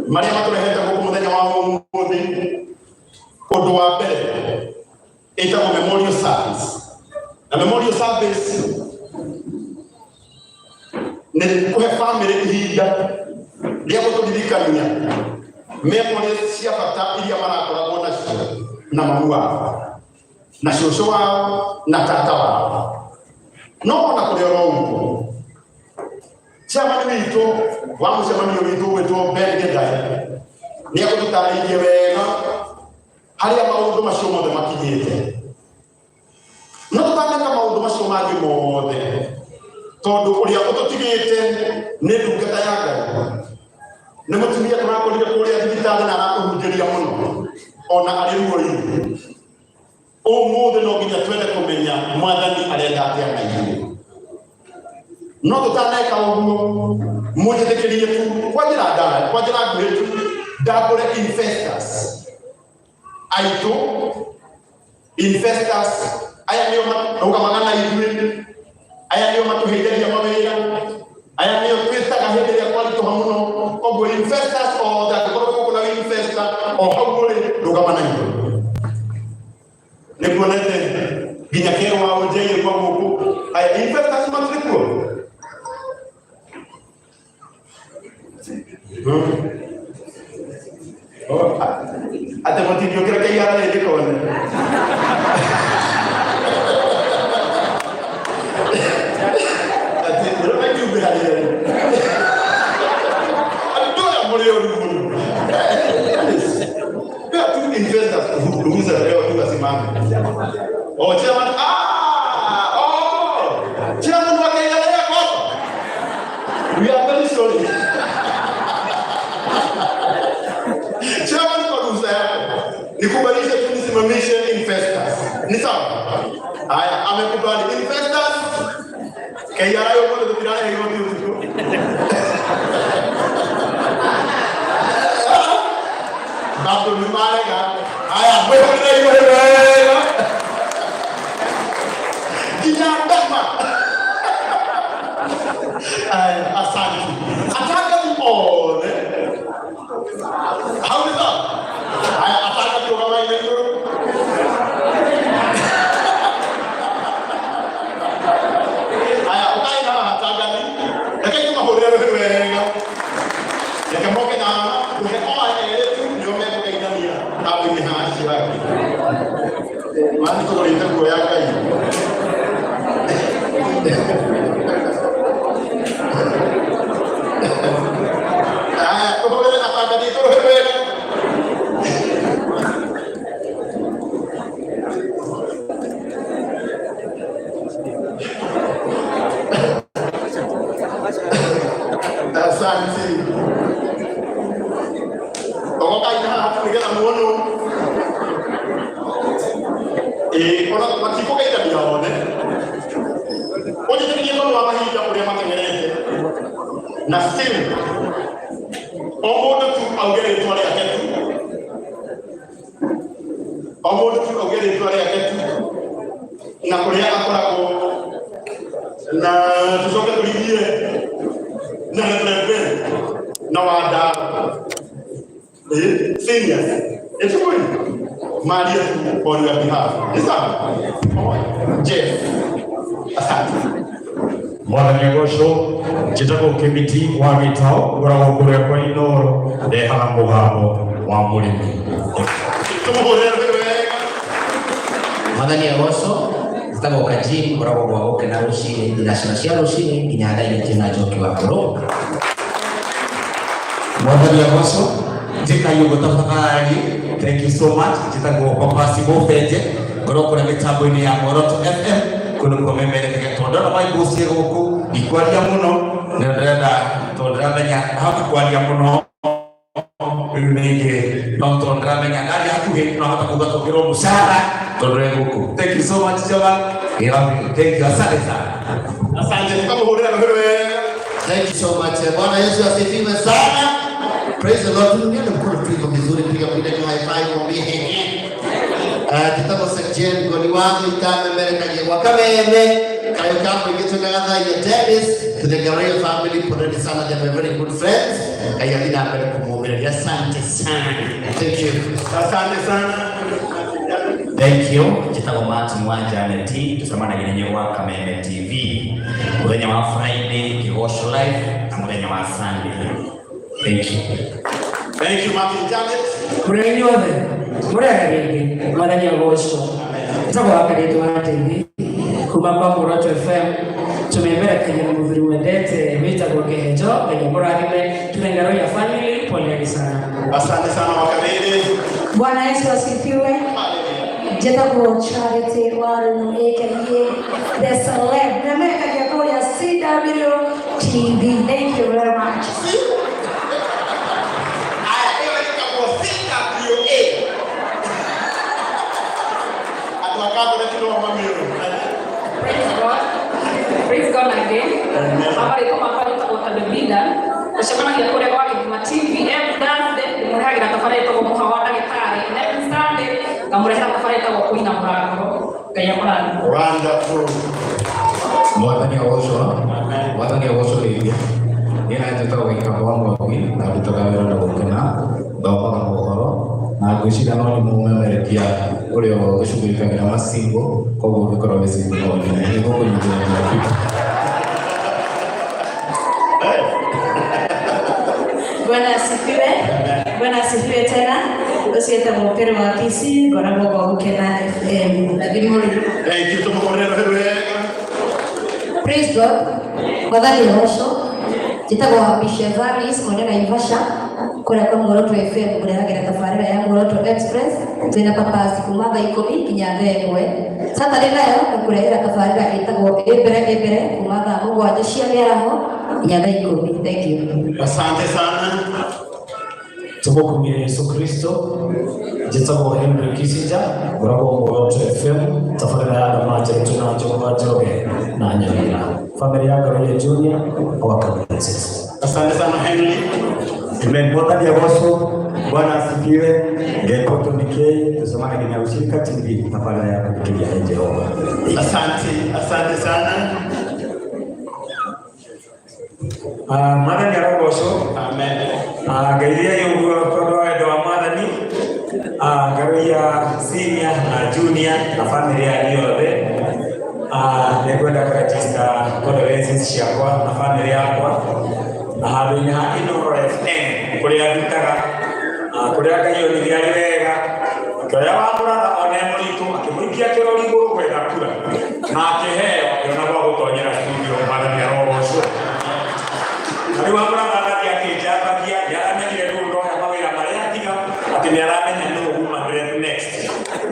Maria Matureheta come chiamavamo un po' bene. E siamo memorial service. La memorial service come family hida liamo tudikanya memory sia fata ili amana kwa bona na maua na shosho wao na tata wao no na kulero chama wito wangu chama wito wetu bende dai ni akutari yewena hali ya maundu mashomo de makinyete no tutanga maundu mashomo agi mode tondu uria ututigite ni ndungata ya Ngai ni mutumia turakorire kuria thibitari na arakuhunjiria muno ona ari ruo-ini umuthi no nginya twende kumenya mwathani arenda atia Ngai no tutaneka uguo munjitikirie tu kwa njira nguhi tu ndagure investors aito investors aya nio maukamagana ithuĩ aya nio matuheithagia mawĩra aya nio twĩtaga hĩndĩ ĩrĩa kwarituha mũno koguo investors othe angĩkorwo kuna investor o hau ũrĩ rũgama na igũrũ nĩkuonete nginya kero wa ũnjĩi kwa gũkũ aya investors matirĩ kuo ate motivio kira kaya yara ile ko ne ate ro ai ube hali ya ado ya mori oru ya tu investors kuuza leo tu asimame chairman chairman wa kaya ya kwa we are very sorry nikubalisha tu nisimamishe investors. Ni sawa? Haya, amekubali investors. Kaya hayo kwa tukirana hiyo ndio. Babu ni malega. Haya, wewe ndio hiyo. Kinataka. Haya, asante. Ataka muone. How is that? Ataka tu kama ile ndio. Aya, ukai na ataka ni. Lakini kama hodero wewe. Yakamoke na ukikoa ile tu ndio mimi kaidania. Hapo ni hashi wake. Mani tukoleta kwa yaka hii. Aya, kwa vile ataka ni tu wewe. Asante. Okoka ina hapo nigala muono. Ona matikoka ita biaone. Oje tukiye ndo wa mahija kwa matengeneze. Na still omodo tu augere twale aketu. Omodo tu augere twale aketu. Na kulia akorako na tusoke tuligie na reverend na wada senior it's good Maria on your behalf is that Jeff asante mwana nyogosho jitako kemiti wa mitao gora gukure kwa inoro de harambo hamo wa mulimi mwana nyogosho zitako kaji gora gwa oke na rushi national rushi kinyada ile tena joki wa koro mwana nyogosho jika yugo tafakari thank you so much jitako kwa possible fete gora kura mitambo ni ya Moroto FM kuno komemere ketondo na maibusie guku ikwalia muno ndirenda tondramenya hapa kwalia muno nige tondramenya ndari hakuhe no hata kugato kiro musara tondre guku thank you so much jama thank you asante sana asante kama hodera wewe thank you so much bwana Yesu asifiwe sana praise the Lord tunaenda mkono tuko vizuri piga high five mwambie kitabo section goli wangu itame mbele kaje wakameme kayo kampo ikitungaza ya Dennis to the Gabriel family poleni sana they are very good friends kaya ina mbele kumwombea asante sana thank you asante sana thank you kitabo matu mwanja na team tusamana yenye wa Kameme TV mwenye wa Friday Kigosho live na mwenye wa Sunday thank you Martin Janet mwenye wote muragirige mwathani Agosho tagwa karetu wa TV kumamba Moroto FM tumembera kwenye mvuri mwendete vita kwa kejo kwenye muragime tunengaro ya family poleni sana asante sana wakabili Bwana Yesu asifiwe jeta kwa charity waru ekeye the celeb na meka kwa ya CW TV thank you very much Praise God again. Habari kama pale kwa Biblia. Nashamana ya kule kwa TV every Thursday muragira tafadhali kwa muhawara gitari. Every Sunday ngamurehera tafari ta kuina murako kaya murani Wonderful. Mwathani agocwo rĩngĩ nĩna njĩta gũgĩka kwa mwaki na ndutaga wĩra na gũkena thomaga mohoro na ngwĩciria no nĩ mũmemerekia ũrĩa ũcugurĩkagĩra macingo koguo ũngĩkorwo wĩ cingo no nyine nĩ gũkũnyitĩra mwaki. Bwana asifiwe tena. Usiete mpira wa PC ngoragwo kwa gũkena na thimũri. Praise God. Mwathani agocwo. Njĩtagwo Bishop Valis mwene Naivasha kũrĩa kwa Muoroto FM kũrehagĩra tabarĩra ya Muoroto Express twĩna papasi kuma thaa 10 nginya thaa 1. Saturday nayo nĩkũrehera tabarĩra ĩtagwo ĩmbere kuma thaa 7 cia mĩaraho nginya thaa 10. Thank you. Asante sana. Tumukumire Yesu Kristo. Njĩtagwo Henry Kissinger ngoragwo Muoroto FM tabarĩra ya Ndamaja tuna Jehova Njoge na Nyamira family ya Garoya Junior kwa Kabuses. Asante sana Henry. Amen. Mwathani agocwo. Bwana asifiwe. Ngekoto nikei tusomane kwenye ushirika TV tabarĩra ya kufikiria Jehova. Asante sana. Mwathani agocwo. Amen. Ngairia yũguo tondũ wa wendo wa Mwathani Garoya senior na junior na family ya yothe nĩngwenda kũregister condolences ciakwa na family yakwa na handũ-inĩ ha Inoro FM kũrĩa ndutaga kũrĩa Ngai onire arĩ wega akĩoya wa mũratha one mũritũ akĩmũikia kĩrori igũrũ gwetha kura na akĩheo akĩona gwa gũtonyera studio. Mwathani arogocwo. Na rĩu wa mũratha agathiĩ akĩnjambagia nĩaramenyire rĩu ndoya mawĩra marĩa tiga atĩ nĩaramenya nũũ uma next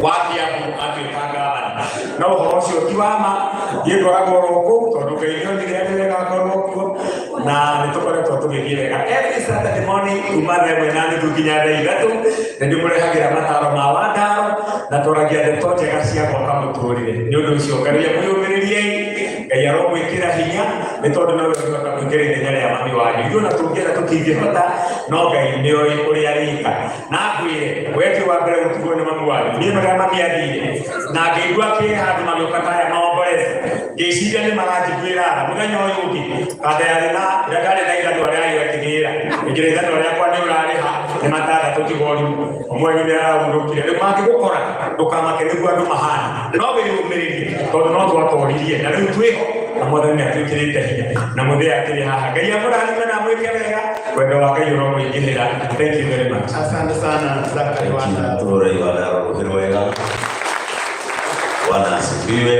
wakiambu atuĩka ngavana. No ũhoro ũcio ti wa ma niĩ ndwaragwo oro kũu tondũ Ngai nĩonire arĩ wega ngorwo kuo na nĩtũkoretwo tũgĩthiĩ wega every Saturday morning kuma thaa 1:30 nginya thaa 3 nĩndĩmũrehagĩra mataro ma Wandaro na tũragia ndeto njega cia gwaka mũtũrĩre. Nĩ ũndũ ũcio Ngaroya mwĩyũmĩrĩriei, Ngai aromwĩkĩra hinya nĩ tondũ no wĩhota kũingĩra ithenya rĩa mami wanyu. Ithuĩ ona tũngĩenda tũtingĩhota no Ngai nĩoĩ ũrĩa arĩka. Na ngwĩre weti wa mbere gũtigwo nĩ mami wanyu niĩ marĩa mami athire na ngĩigua kĩhandũ magĩũka ta aya maomborezi ngĩciria nĩ maranjiguĩra tha mũthenya ũyũ ũngĩ kanda yarĩ na ndarĩ na ithanwa rĩayo akĩgĩra ĩngĩra ithanwa rĩakwa nĩ ũrarĩha nĩ matandatũ kĩgori ũmwe nĩ arahurũkire. Rĩu mangĩgũkora ndũkamake nĩguo andũ mahana no wĩyũmĩrĩrie tondũ no twatoririe na rĩu twĩho na Mwathani atwĩkĩrĩte hinya na mũthee akĩrĩ haha. Ngai amũrathime na mwĩke wega wendo wa Ngai ũromũingĩhĩra. Thank you very much. Asante sana Zakari Wandaro. Tũrei Wandaro rũhĩ rwega. Bwana asifiwe.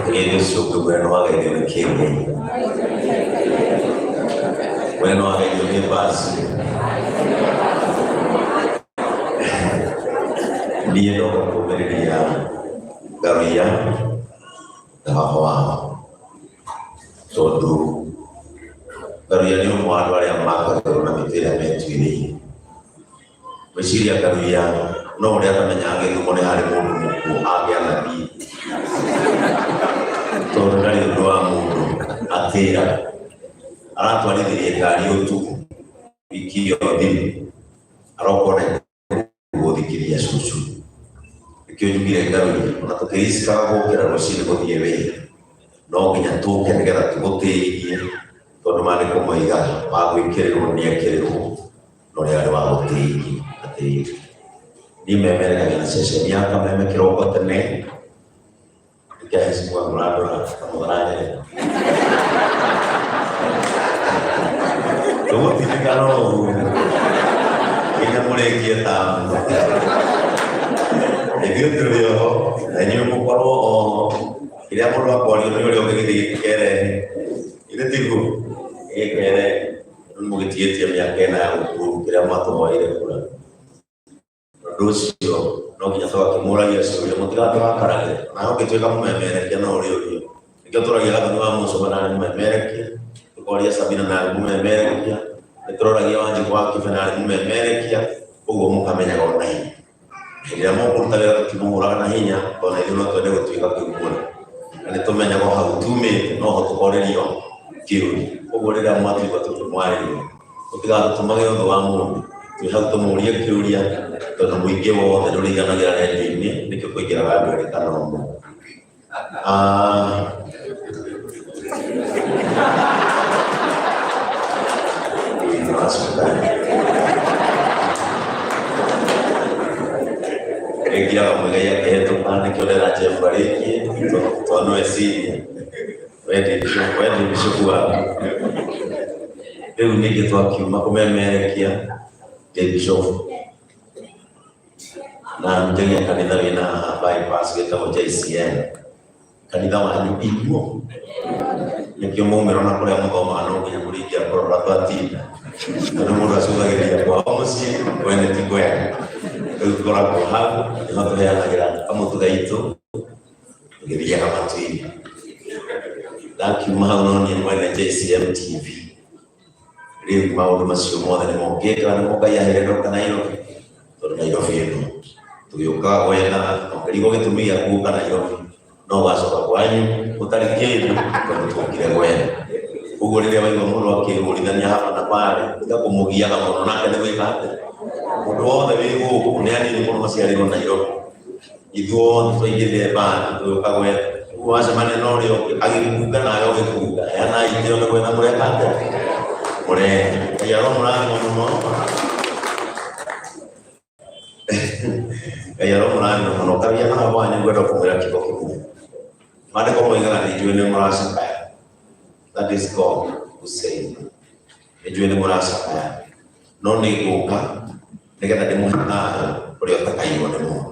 Hĩndĩ ũcio ũngĩ mwena wa Ngai nĩ kĩngĩ. Mwena wa Ngai nĩ basi. Niĩ ndoka kũũmĩrĩria Garoya na baba wao tondũ Garoya nĩ ũmwe wa andũ arĩa makagĩrwo na mĩtĩrĩa metuĩrĩire. Gwĩciria Garoya no ũrĩa atamenyaga gĩthumo nĩ harĩ mũndũ mũkuũ angĩanathie tondũ ndarĩ ũndũ wa mũndũ atĩra aratwarithirie ngari ũtukũ wiki ĩyo thiru arokona gũthikĩria cucu. Nĩkĩo njugire Garoya ona tũkĩricikaga gũkĩra rũciinĩ gũthiĩ wĩra no nginya tũke nĩgetha tũgũtĩirie tondũ maandĩko moigaga wa gwĩkĩrĩrwo nĩekĩrĩrwo no rĩarĩ wa gũtĩirie atĩrĩ. Niĩ memerekagia na ceceni ya Kameme kĩroko tene ikahecimua mũrandũra kamũtharanyere tũgũtindĩkana ũguo nginya mũrĩkie tamu. Ithuĩ tũrĩ oho na inyuĩ mũkorwo oho kĩrĩa mũndũ akorio nĩ ũrĩa ũngĩgĩthiĩ gĩkerehe ithe tiguo gĩkerehe mũgĩtigĩtie mĩaka ĩna ya gũkuru kĩrĩa matũhoire kũra. Ũndũ ũcio no nginya tũgakĩmũragia ciũria mũtigatũrakaragĩre na ũngĩtuĩka mũmemerekia no ũrĩũrio. Nĩkĩo tũragia Gathoni wa Mũcoma na arĩ mũmemerekia, tũkoria Sabina na arĩ mũmemerekia, nĩtũroragia Wanjikũ wa Kibe na arĩ mũmemerekia, ũguo mũkamenyaga ona hinya. Hĩndĩ ĩrĩa mũkũruta wĩra tũtimũhũraga na hinya tondũ ithuĩ no twende gũtuĩka kĩguũra na nĩtũmenyaga hau tumĩte no ho tũkorerio kĩũria. Ũguo rĩrĩa mwatuĩka tũkĩmwarĩria tũtigatũtũmage ũndũ wa mũndũ Tuhauto muria kiuria tono muige wothe nduriganagira redio-ini nikio kuingira andũ erĩ kana ũmwe. Ingia mwegai akĩhetũka nĩkĩonera Jeff arĩkie tondũ eciria wendi bishopu wao. Rĩu ningĩ twakiuma kũmemerekia bishopu na mjengia kanitha wĩna bypass wĩtagwo JCN. Kanitha wanyu inyuo nĩkĩo maumĩra na kũrĩa mũthomaga no nginya mũringia kũrora twatinda tondũ mũndũ acũthagĩrĩria kwao mũciĩ kwene ti kwega. Rĩu tũkoragwo hau nĩho tũheanagĩra kamũtu gaitũ tũgĩthiaga matu-inĩ. Ndakiuma hau no niĩ mwene JCM TV. Rĩu maũndũ macio mothe nĩmokĩte na nĩmokai aherendoka Nairobi tondũ Nairobi ĩno tũgĩũka gwetha kĩrigo gĩtũmi gĩa guka Nairobi no gacoka kwanyu ũtarĩ kĩndũ tondũ tũkire gwetha. Ũguo rĩrĩa waigua mũndũ akĩgũrithania hapa na pale tiga kũmũgiaga mũno nake nĩ gwĩka atĩa. Mũndũ wothe wĩ gũkũ nĩ anini mũno maciarĩirwo Nairobi. Ithuothe twaingĩrire bandi tũgĩũka gwetha. Ũguo wacemania na ũrĩa agĩkunga nawe ũgĩkunga heana itĩo nĩ gwetha mũreka atĩa mũreka. Ngai aromũrathima mũno. Ngai aromũrathima mũno. Kabia na hau wanyu ngwenda kũmwĩra kiugo kĩmwe. Maandĩko moigaga nĩ inyuĩ nĩ mũracakaya. That is God who said, "Nĩnjũĩ nĩ mũracakaya no nĩ ngũka nĩgetha ndĩmũhe thayũ ũrĩa ũtakaiywo nĩ mũndũ."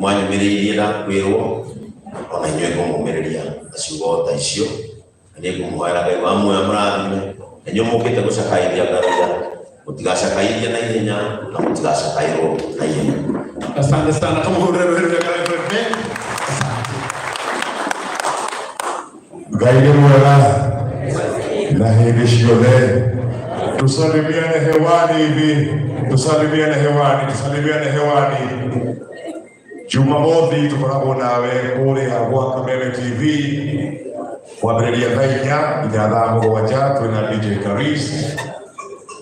Mwanyũmĩrĩirie ndakwĩrwo ona inyuĩ ngũmũmĩrĩria na ciugo ta icio na nĩ ngũmũhoera Ngai wa muoyo mũrathime. Na inyuĩ mũkĩte gũcakaithia Ngai, mũtigacakaithie na ihenya na mũtigacakairwo na ihenya. Asante sana. Ngai nĩ mwega na hĩndĩ ciothe. Tusalimiane hewani hivi, tusalimiane hewani. Jumamothi tukoragwo nawe kũrĩa gwa Kameme TV kwambĩrĩria thaa 4 nginya thaa 7 twĩna DJ Karis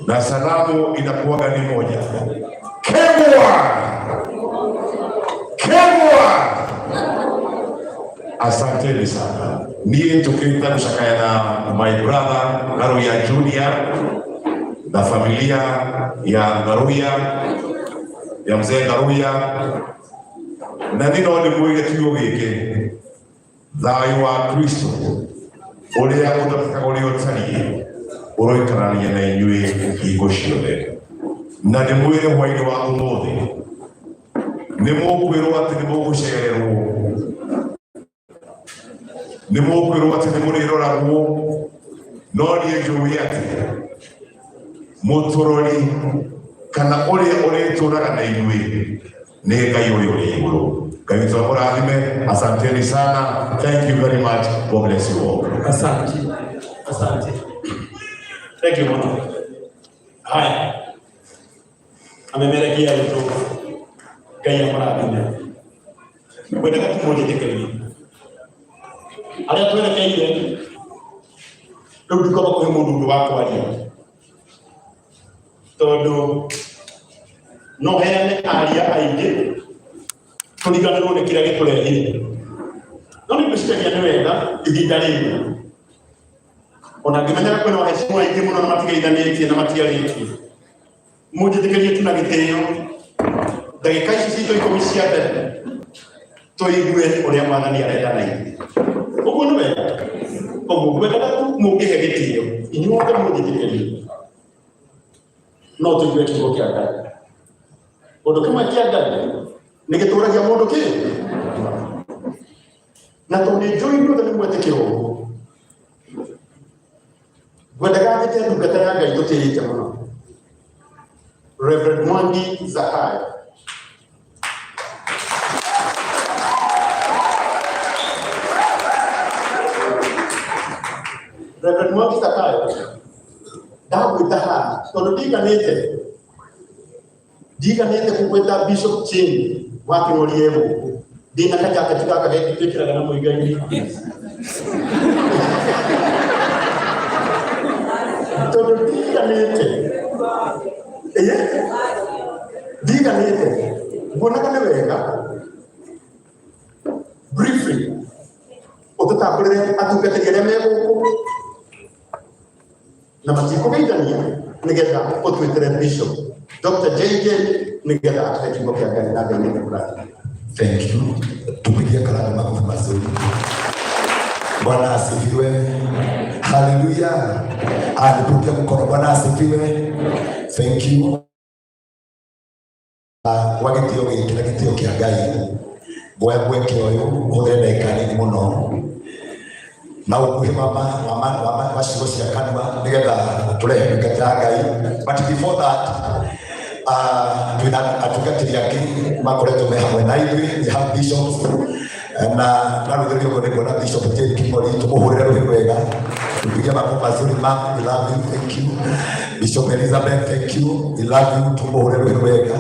na salamu inakuwaga ni moja. Kemwa! Asanteni sana. Niye tukita kushakaya na my brother Ngaruya Junior na familia ya Ngaruya ya mzee Ngaruya na nino ni mwige kiugo gĩkĩ thayũ wa Kristo ũrĩa ũtakaga ũrĩa ũtariĩ ũroikarania na inyuĩ hingo ciothe. Na nĩ mwĩre hwainĩ wa ũmũthĩ nĩ mũkwĩrwo atĩ nĩ mũgũcererwo, nĩ mũkwĩrwo atĩ nĩ mũrĩroragwo, no niĩ njũĩ atĩ mũtũrori kana ũrĩa ũrĩtũraga na inyuĩ nĩ Ngai ũrĩa ũrĩ igũrũ. Ngai witũ amũrathime. Asanteni sana. Thank you very much. God bless you all. Asante. Thank you mama. Haya. Amemerekia yetu. Ngai amũrathime. Kwenda kũmũthikĩrĩria. Arĩa twerekeire rĩu ndikoma kũhe mũndũ ũngĩ wa kwaria tondũ no heane aria aingĩ tũriganĩrwo nĩ kĩrĩa gĩtũrehire. No nĩ ngwĩciragia nĩ wega ihinda rĩrĩ ona ngĩmenyaga kwĩna wahecimu aingĩ mũno na matigeithanĩtie na matiarĩtie, mũnjĩtĩkĩrie tu na gĩtĩo ndagĩka ici citũ 10 cia mbere tũigue ũrĩa Mwathani arenda na ithuĩ. Ũguo nĩ wega. Ũguo ngwendaga tu mũngĩhe gĩtĩo inyuothe mũnjĩtĩkĩrie no tũigue kiugo kĩa Ngai. Ũndũ kĩmwe kĩa Ngai nĩ gĩtũragia mũndũ kĩĩ na tondũ njũĩ inyuothe nĩ mwetĩkĩra ũguo. Ngwendaga ngĩte ndungata ya Ngai tũtĩĩte mũno Reverend Mwangi Zakayo. Reverend Mwangi Zakayo ndagwĩta haha tondũ ndiganĩte kũgwĩta Bishop Chini wa Kĩng'oriegũ ndĩna kajaketi gaka gekĩraga na mũigai-inĩ tondũ ndiganĩte ndiganite mbonaga nĩ wega briefly ũtũtambũrĩre atungatĩri arĩa me gũkũ na matikũgeithania nĩgetha ũtwĩtĩre Bishop Dr. JJ nĩgetha atũhe kiugo kĩa Ngai na Ngai nĩ mũrathi. Thank you. Tupigie kalamu makofi mazuri. Bwana asifiwe. Hallelujah. Tupigie mkono. Bwana asifiwe. Thank you. Wagitio gĩkĩ na gĩtĩo kĩa Ngai boya gweke ũyũ ũthenda ikanini mũno na ũkuhĩ mama ciugo cia kanua nĩgetha tũrehe ndungata Ngai. But before that, twĩna atungatĩri angĩ makoretwo me hamwe na ithuĩ. We have bishops na rũthĩrĩ ũguo nĩguo na Bishop Jane Kimori, tũmũhũrĩre rũhĩ rwega, tũpigie makofi mazuri. Ma'am, we love you, thank you. Bishop Elizabeth, thank you, we love you, tũmũhũrĩre rũhĩ rwega.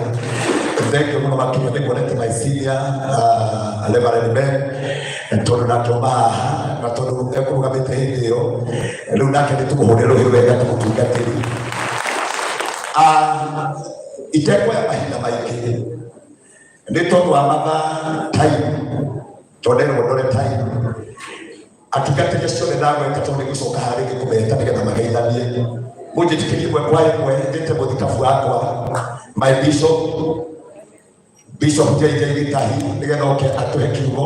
Thank you mũno makĩria nĩ kuonete my senior Reverend Ben tondũ natũma haha na tondũ ekũrũgamĩte hĩndĩ ĩyo rĩu nake nĩ tũmũhũrĩre rũhĩ rwega tũmũtungatĩri. Itakuwa mahinda maingĩ nĩ tondũ wa mathaa time tondũ ndore time atungatĩri acio nĩ ndagweta tondũ nĩ gũcoka harĩ gĩkũmeta nĩgetha mageithanie. Mũnjĩtĩkĩrie ĩmwe kwa ĩmwe ndĩte mũthikabu wakwa my Bishop JJ Gitahi nĩgetha oke atũhe kiugo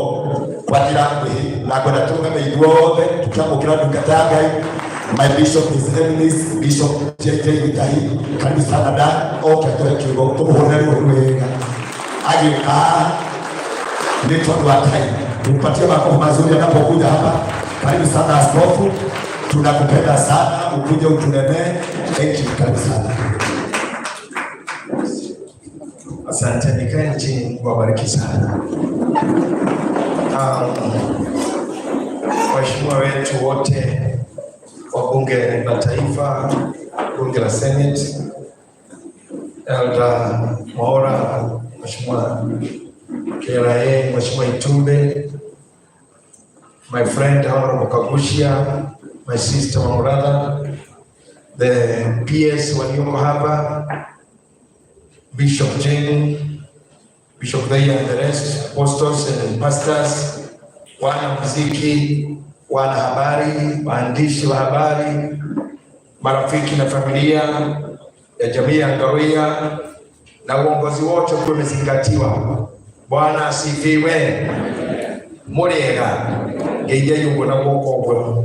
kwa njĩra nguhĩ na ngwenda tũrũgame ithuothe tũkĩamũkĩra ndungata Ngai. My Bishop is Eminence Bishop JJ Gitahi, karibu sana da oke atũhe kiugo tũmũhũrĩre rũhĩ rwega. Agĩũka nĩ tondũ wa time, tumpatie makofi mazuri anapokuja hapa. Karibu sana askofu, tunakupenda sana, ukuje utunenee. Thank you, karibu sana. Asante, nikae chini, wabariki sana. Waheshimiwa wetu wote wa bunge la taifa, bunge la Senate, Elder Mwaura, Mheshimiwa KRA, Mheshimiwa Itumbe, my friend Honorable Kagushia, my sister Mamuradha, the PS walioko hapa, Bishop Jane, Bishop Daya and the rest, apostles and pastors, wana muziki, wana habari, waandishi wa habari, marafiki na familia ya jamii ya Ngaruya na uongozi wote kwa umezingatiwa. Bwana asifiwe. Muriega ngeije yuko na gukogwe.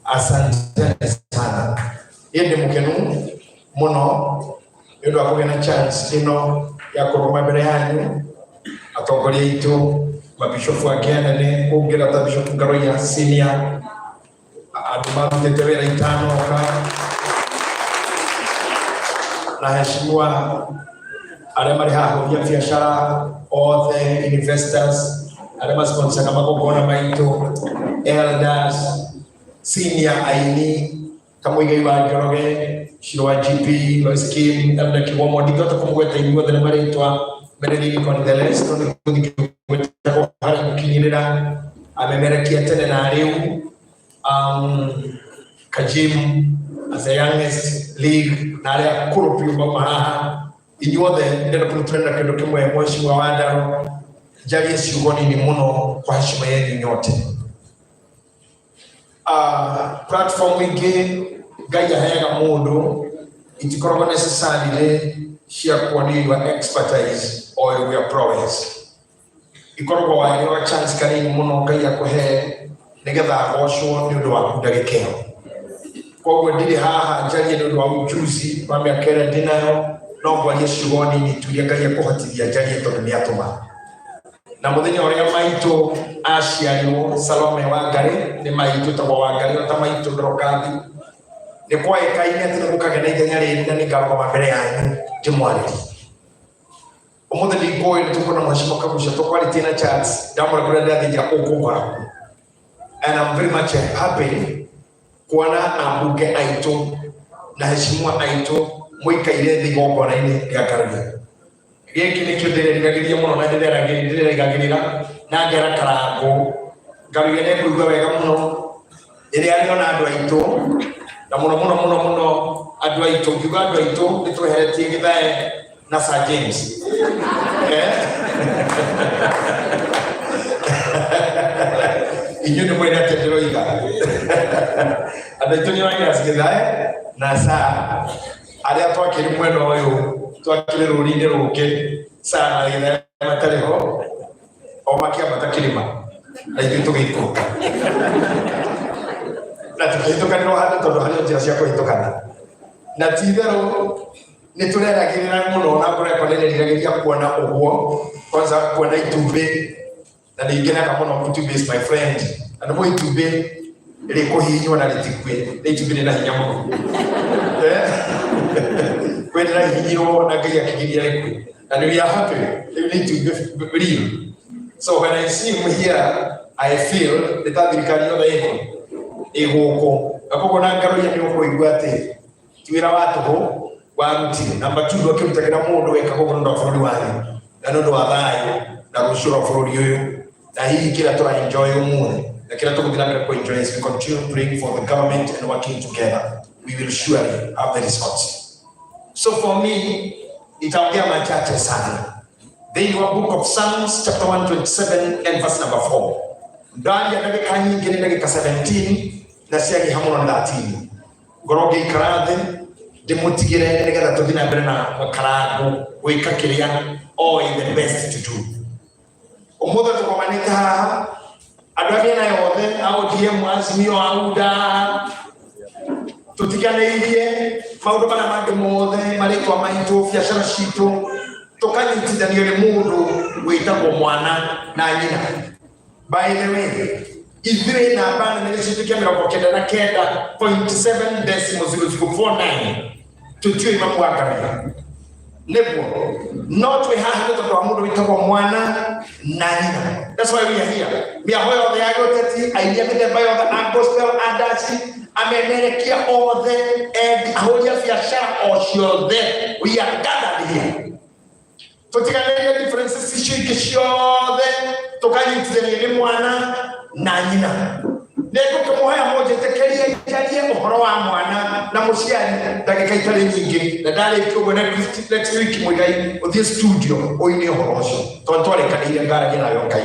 Asante sana. Yende mukenu muno ndio akogena chance ino ya kuruma mbere yanyu atongoria itu mabishofu akenene kugira ta Bishop Ngaruya senior aduma mtetewera itano ka na heshimiwa arĩa marĩ haha ya biashara othe investors arĩa masponsor kama gũkona maitũ elders senior aini kama igai wa Njoroge Shirwa GP Lois Kim Elder Kiwomo ndigota kumugweta inyuothe nĩ marĩtwa Benedict Gonzalez tondũ gũtagwo harĩa gũkinyĩrĩra amemerekia tene na rĩu Kajim as the youngest league na arĩa akũrũ biũ mauma haha inyuothe ndĩrenda kũrutana kĩndũ kĩmwe. Mheshimiwa Wandaro njarie ciugo nini mũno kwa heshima yenu nyote. Platform ingĩ Ngai aheaga mũndũ itikoragwo necessarily cia kuonio expertise or your prowess. Ikoragwo wahewa chance kanini mũno Ngai akũhe nĩgetha agocwo nĩ ũndũ wa kunda gĩkeno. Koguo ndirĩ haha njarie nĩ ũndũ wa ujuzi wa mĩaka ĩrĩa ndĩnayo, no ngwarie ciugo nini tu iria Ngai akũhotithia njarie tondũ nĩ atũma. Na mũthenya ũrĩa maitũ aciarirwo Salome Wangari nĩ maitũ tagwo Wangari ta maitũ Ndorokathi nĩ kwaĩkaine atĩ nĩ gũkagĩa na ithenya rĩrĩ na nĩ ngarũgama mbere yanyu ndĩmwarĩrie. Ũmũthĩ ndingũĩ nĩ tũkwona Mheshimiwa Kagushia tũkwarĩtie na chance ndamwĩra kũrĩa ndĩrathĩnjĩra ũkũmbara. And I'm very much happy kuona ambunge aitũ na heshimiwa aitũ mũikaire thĩ igongona-inĩ rĩa Ngaruya. Gĩkĩ nĩkĩo ndĩrerigagĩrĩria mũno na ndĩrerigagĩrĩra na ngera karango Ngaruya nĩ kũigua wega mũno rĩrĩa arĩona andũ aitũ na mũno adwaito juga adwaito nitweheretie githae na Sir James inyo ni mwena tetero iga adwaito ni wanya githae na Sir aria twakiri mwena uyu twakire rurinde ruke sana githae matariho o makia matakirima na ithuĩ tũgĩikũrũka na tũkĩhĩtũkanĩrwo handũ tondũ harĩ njĩra cia kũhĩtũkana na ti-itherũ nĩ tũreragĩrĩra mũno na ngoretwo nĩnĩriragĩria kuona ũguo kwanza kuona itumbĩ na nĩngenaga mũno. Itumbĩ is my friend na nĩmo itumbĩ rĩkũhihinywo na rĩtikuĩ nĩ itumbĩ rĩna hinya mũno kwĩ rĩrahihinywo na Ngai akĩgiria rĩkuĩ and we are happy rĩu nĩ itumbĩ real. So when I see him here, I feel the thirikari yothe ĩgũkũ akoguo na Ngaruiya nĩ ũkũigua atĩ ti wĩra wa tũhũ warutire namba 2 akĩrutagĩra mũndũ wekaga ũguo nĩ ũndũ wa bũrũri wanyu na nĩ ũndũ wa thayũ na rũciũ rwa bũrũri ũyũ na hihi kĩrĩa tũra-enjoy ũmũthĩ na kĩrĩa tũgũthiĩ na mbere kũ-enjoy as we continue praying for the government and working together, we will surely have the results. So for me nitaongea machache sana. Then your book of Psalms chapter 127 and verse number 4. Ndani ya dakika nyingi ni dakika 17 na ciagi hamwe na 13. Ngoroge ikarathi ndimutigire nigetha tuthii na mbere na makarangu gwika kiria all the best to do. Umuthi tukomanite haha andu arĩa na yothe ODM Azimio Auda tutiganĩirie maũndũ marĩa mangĩ mothe marĩtwa maitũ biacara citũ tukanyitithanio nĩ mũndũ wĩtagwo mwana na nyina. By the way, ithuĩ namba nene gĩcunjĩ kĩa 99.7.0049 tũtiũĩ mamu wa Ngai nĩguo no twĩ haha nĩ tondũ wa mũndũ wĩtagwo mwana na nyina. That's why we are here. Mĩaho yothe ya gĩũteti, airia mĩthemba yothe, a gospel, a ndaci, amemerekia othe, ahũri a biacara o ciothe, we are gathered here. Tutiganĩrie differences icio ingĩ ciothe tukanyitithania nĩ mwana na nyina. Nĩngũkĩmũhoya mũnjĩtĩkĩrie njarie ũhoro wa mwana na mũciari ndagĩka itarĩ nyingĩ na ndarĩkia ũguo next week Mũigai ũthiĩ studio ũine ũhoro ũcio tondũ twarĩkanĩire ngaragia nayo Ngai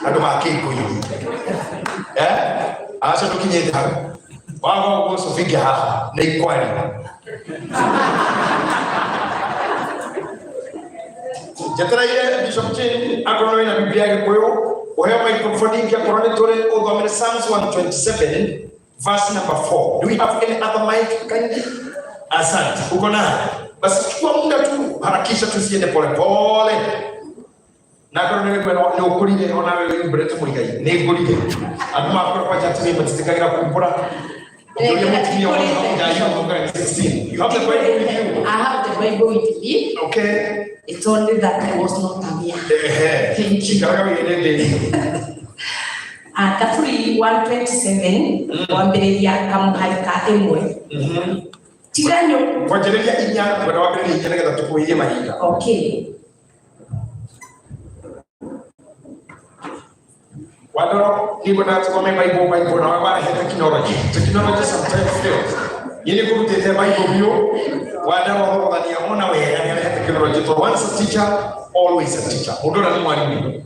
andũ makĩngũirie aca ndũkinyĩte hau waga ũguo cũbingĩ haha nĩ ikwari. Jetereire Bishop Chin akono ina Biblia Gĩkũyũ uheo microphone ingi akorwo nĩ tũrĩ ũthomere Psalms 127 verse number 4. Do we have any other mic kindly? Asante. Uko nayo? Basi chukua muda tu, harakisha tusiende pole pole. Na akorwo nĩ ũkũrire ona wewe mbere tu Mũigai nĩ ngũrire andũ makora kwa jatini matitikagira kumbura. You have the Bible with you. I have the Bible with me. Okay. It's only that I was not aware. Thank you. Kafuri 127 wambĩrĩria kamũhari ka ĩmwe. Tiganyo. Wanjĩrĩria inya wenda wambĩrĩria inya nĩgetha tũkũhĩrie mahinda. Okay. Wadoro people that come Bible na wabara technology sometimes fails. Yini kurutete Bible bio wadoro hodhania ona wewe yani technology to once a teacher always a teacher. Mudora ni mwalimu.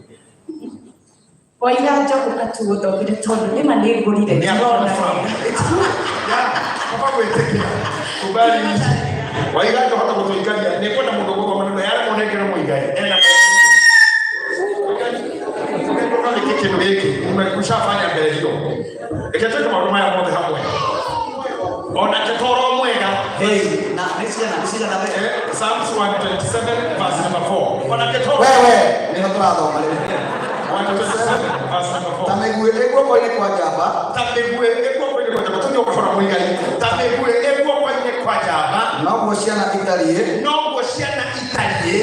Oiga njoku katuothomire tondu nĩ ma nĩ ngũrire ndĩrona. Papa wetekera. Kubali. Waiga njoku hata gũtũikania nĩ kwenda mũndũ gũthoma nĩ yale monekera Mũigai. Ena kitu hiki umekushafanya mbele hiyo ikataka maono haya moja hapo ona kitoro mwega na nisija na Psalms 127 verse number 4 ona kitoro wewe ndio tunathoma leo 127 verse number 4 tamegue ego kwa ile kwa jaba tamegue ego kwa ile kwa jaba tunyo kwa Mũigai tamegue ego kwa ile kwa jaba no gociana italie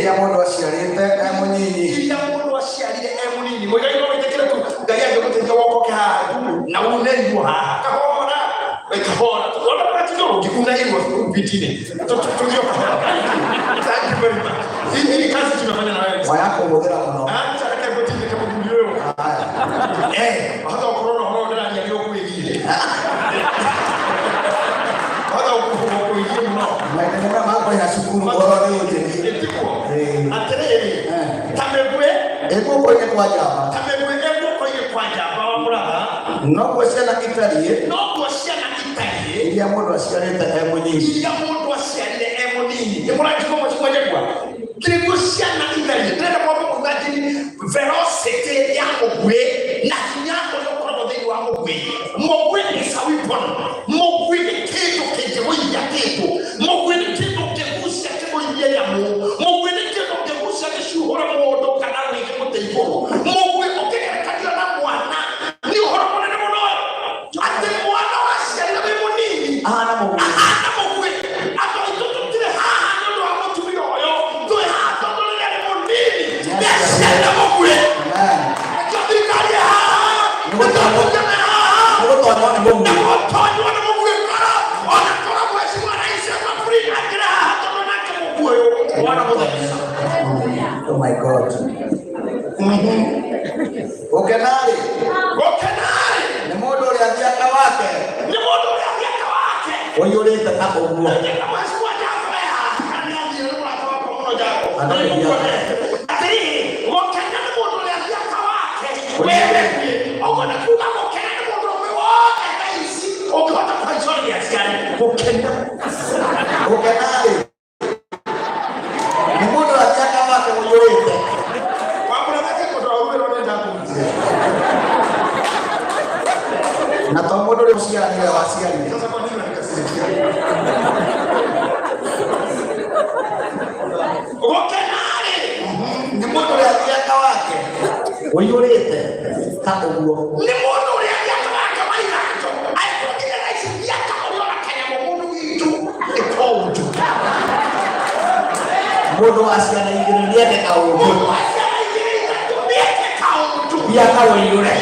ya mundu aciarite emunyinyi ya mundu aciarire emunyinyi Mũigai no wĩtĩkĩre tu Ngai angĩgũteithia wokoke haha na uneigua haha kahora ona kwa tino ukikunaigua vitini tutio kahora. Thank you very much. Hii kazi tunafanya na wewe kwa yako modera mno acha kaka gotini kama ndio hata corona horo ndani ya yoku igire hata ukufuko igire mno kore ya cukuru oro ni uje atiriri tamegwe ego ko ye kwa jaba tamegwe ego ko ye kwa jaba wa muraga no ko ciana itari ya mundu aciarite emunini ni murajiko mo chiko jegwa kirigo ciana itari ndenda kwa mugati velocity ya ogwe na kinyako yo kwa thini wa ogwe mogwe ni sawipon mogwe ni kitu kijewe ya kitu mogwe ni kitu kigusia kijewe ya mu mogwe ni kitu kigusia kishuhura modo kana ni kimote ikoro mogwe okera kadira na mwana ni hormone na mono ate mwana wa ciana be munini ana mogwe ato itoto tire ha ndo amo tumiro yo to ha to ndo le munini ya ciana mogwe kabikari ha oh my God. Okenari. Ni mundu uri athiaka wake. Oyurite ta uguo. Okenari. Ni mundu athiaka wake oyurite. Na to mundu uri uciari ni waciari. Sasa kwa nini nikasikia? Okenari. Ni mundu uri athiaka wake oyurite ta uguo. Ni mundu uri athiaka wake mairato. Aikokira raisi yaka oyora kanya mundu witu ikoju. Mundu aciana igiri niende kaundu. Bia kawe yure.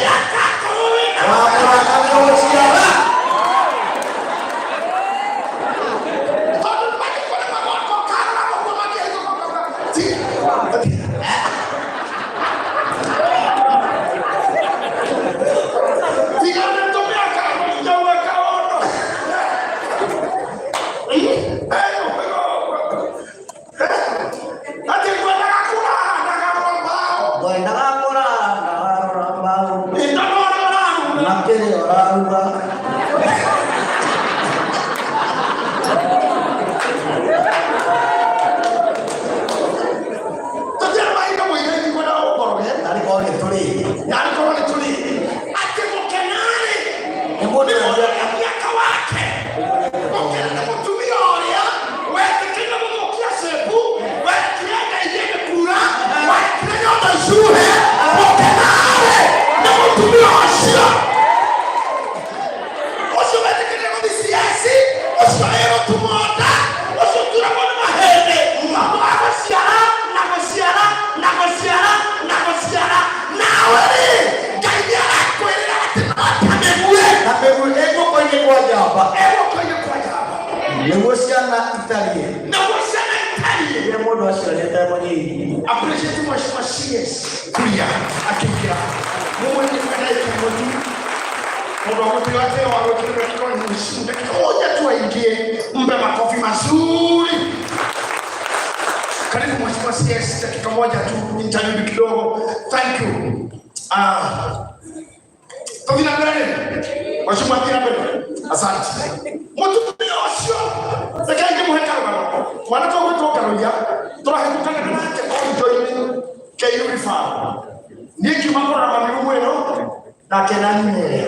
Appreciate my CS. Kuya, akikia. Mungu ni mwenye kimoja. Mungu ametuletea walokuwa kwa mshinda. Ngoja tu aingie. Mbe makofi mazuri. Karibu mheshimiwa CS, dakika moja tu interview kidogo. Thank you. Tavina mbele. Mheshimiwa mbele. Asante. Mtu tunyosho. Sakaje muheka baba. Wanatoka kutoka Roya. Tunahekukana kana Kayuri fa niki makora mamiru mweno na kenani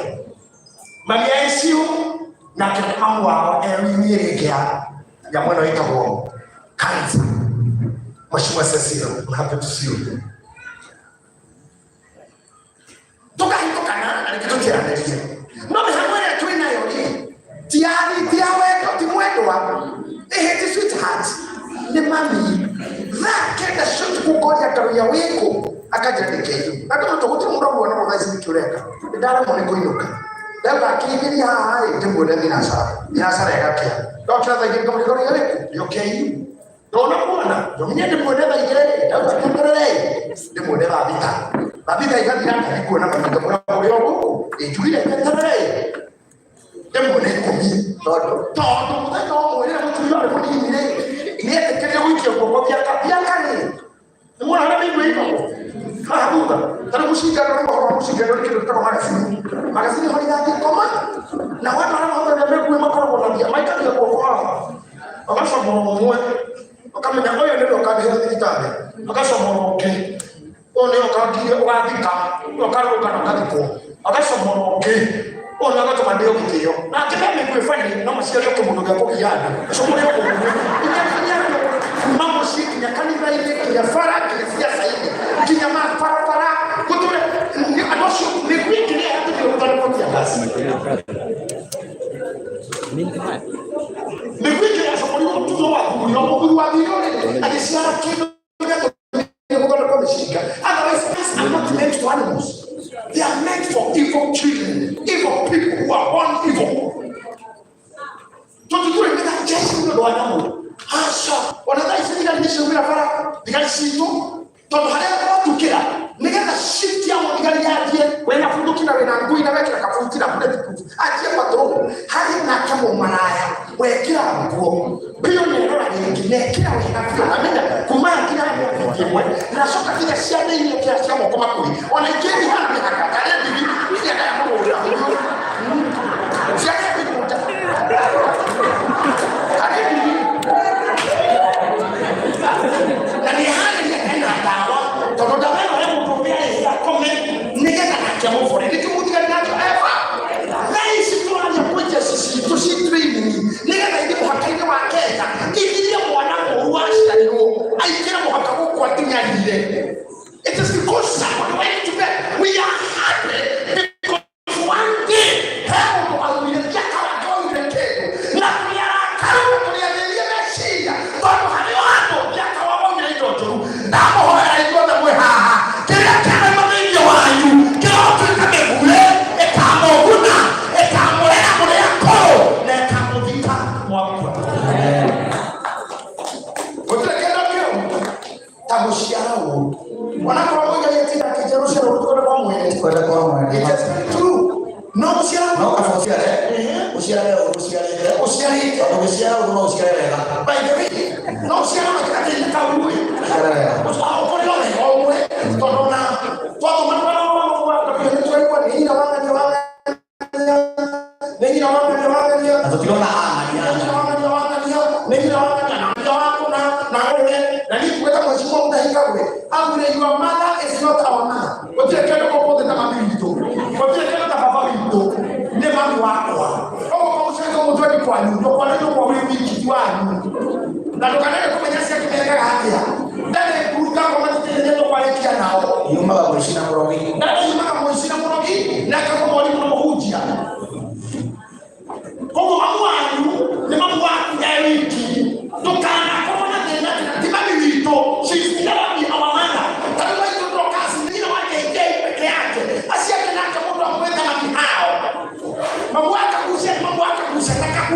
Maria Isiu na kenamu wao nyereka ya mwana ita huo kanisa. Mheshimiwa Cecile, I'm happy to see you. Toka na alikitokea ndio. Mama hamwe tu inayo tiari tiawe timwendwa eheti sweetheart ni mami kenda shote kukoja karuya wiko akajadike akama tokuti murabu wana mwazi nikureka ndara mone koinuka daba kigiri hai ndimbo dinasara yake dokta za giri kama karuya wiko yokei dona bwana domine ndimbo daba igere daba kumberele ndimbo daba babita ikadira ndiko na mwana kwa yoko ejulile kandare Demo ne komi. Todo mundo mwele mtu yule kwa nini ni tekele wiki kwa biaka ni. Mbona hana mimi hivyo? Habuka. Tana kushika kwa kushika ndio kitu kama magazini. Magazini holiday koma. Na watu wanaona ndio kwa makao kwa ndia. Maika ni kwa akasha mwe kama na moyo ndio kadri kitale akasha mwe one okadie ogadika okaro kana kadiko akasha mwe one akato mandio kitio na kama mkwefanya na masikia yote mundo gapo yana so mwe ko mambo shiki ya kanisa ile ya faraki ya siasa ile kinyama para kutule adosho ni kwingi ni hata ndio utalipotia basi le quindi la sono tutto va pure non può guardare a che sia che come si otherwise are not meant for animals, they are meant for evil children, evil people who are born evil. So to do it that just no animal hasha wanadai sisi ndio shule fara dikasito to haya watu kila nigenda shift ya mwangali yaje wena funduki na wena ngui na wekera kafuti na bude tukuti aje patro hali na kama maraya wekira nguo pio ni ndio nyingine kila wena fika amenda kumaya kila mwe na soka kile siada ile kiasi kama kama kuli wanaikeni hana mihaka kale bibi ile ya mambo ya siada bibi mta kale bibi na ni hali ya ina dawa todo chiamo fuori che tu dica nato lei si trova a questa si si treni nega dai di hakika wa keta ikilia mwana uwasha leo aikira muhakako kwa tinyalile it is because someone went to bed we are happy because one day how will we get our going to the na ya kama tuliadelia mashia bado hali watu ya kawapo ile ndoto na moyo alikuwa na mwe kila kama mwenye wanyu your mother is not our mother. But you can't go to the Mamito. But you can't have a Mamito. Never walk. Oh, I'm going to tell you, no one will be you. Now, look at it. Come and say, then they put down what they never quite can now. You mother was in a rocky. That is my voice in a rocky. Like a body from a Hujia. Come on, the man walk very key. Look at the Mamito. She's never been our mother.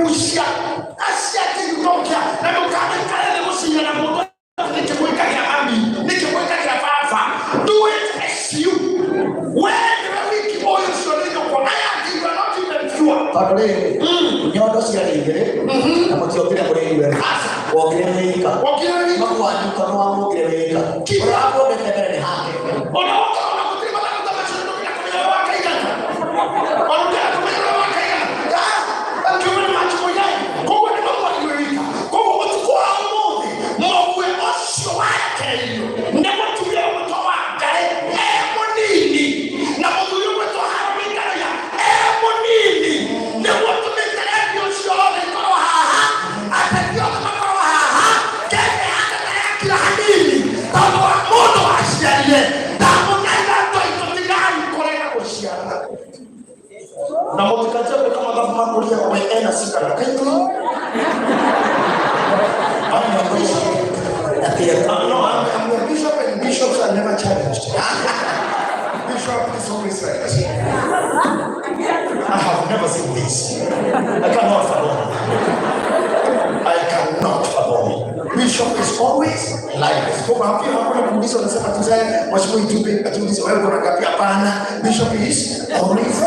Kusia asiate kutoka na ukakale kusia na moto nikiweka ya ami nikiweka ya fafa do it as you when we keep on showing kwa haya you are not even sure padre nyodo sia ngere na motio pira kwa hiyo wakiremeika mambo ajuka no amo kiremeika kwa hapo ndetebere ni hake unaona unakutima na kutabasha ndio kwa wakaika wanaona kwa wakaika na motikaje kama kama kulia kwa ena sika na kaito no I'm a bishop and bishops are never challenged. Bishop is always right. I have never seen this. I cannot fathom. I cannot fathom. Bishop is always like this. Kwa hapo hakuna kuuliza unasema tuzae wachukue tupe atuulize wewe uko ngapi hapana. Bishop is always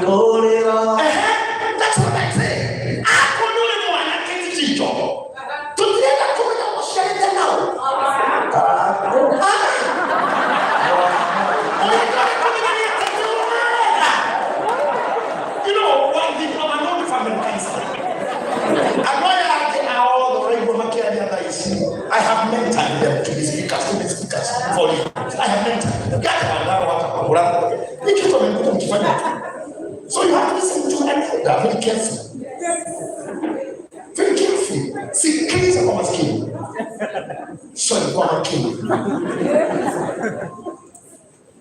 Bolero. That's what I say. Ako nule mwana kiti chicho. Tutienda kuja kushiriki nao. You know, one thing I'm not family cancer. I have mentored them to be speakers for you. I have mentored them. So you have to listen to an elder very carefully. Very carefully. Sikiliza kwa maskini. Swali kwa makini.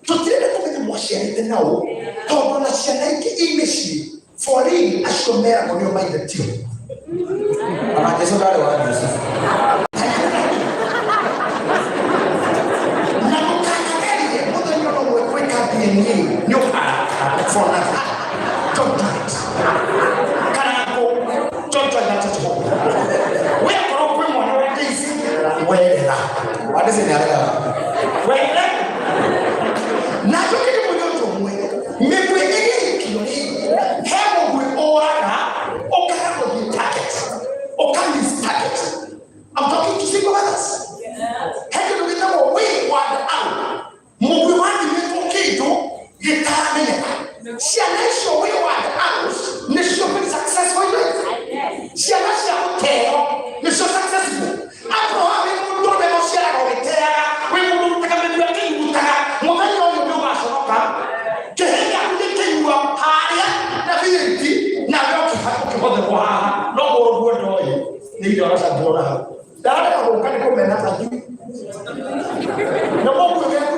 Tutiende kumenya mwashiarite nao. Tondo na shianaike imeshi. Fori ashomera kwa niyo maida tio. Amajeso dale wa Yusuf. I'm talking to single mothers. She has shown you what house. You should be successful. She has shown you. You should successful. After having done the share of it, we will look at the king. When you do a shop, Kenya will take you up higher. Now you have to go to the war. No more wood oil. Need us at Dora. That I will come and ask you. No more will get to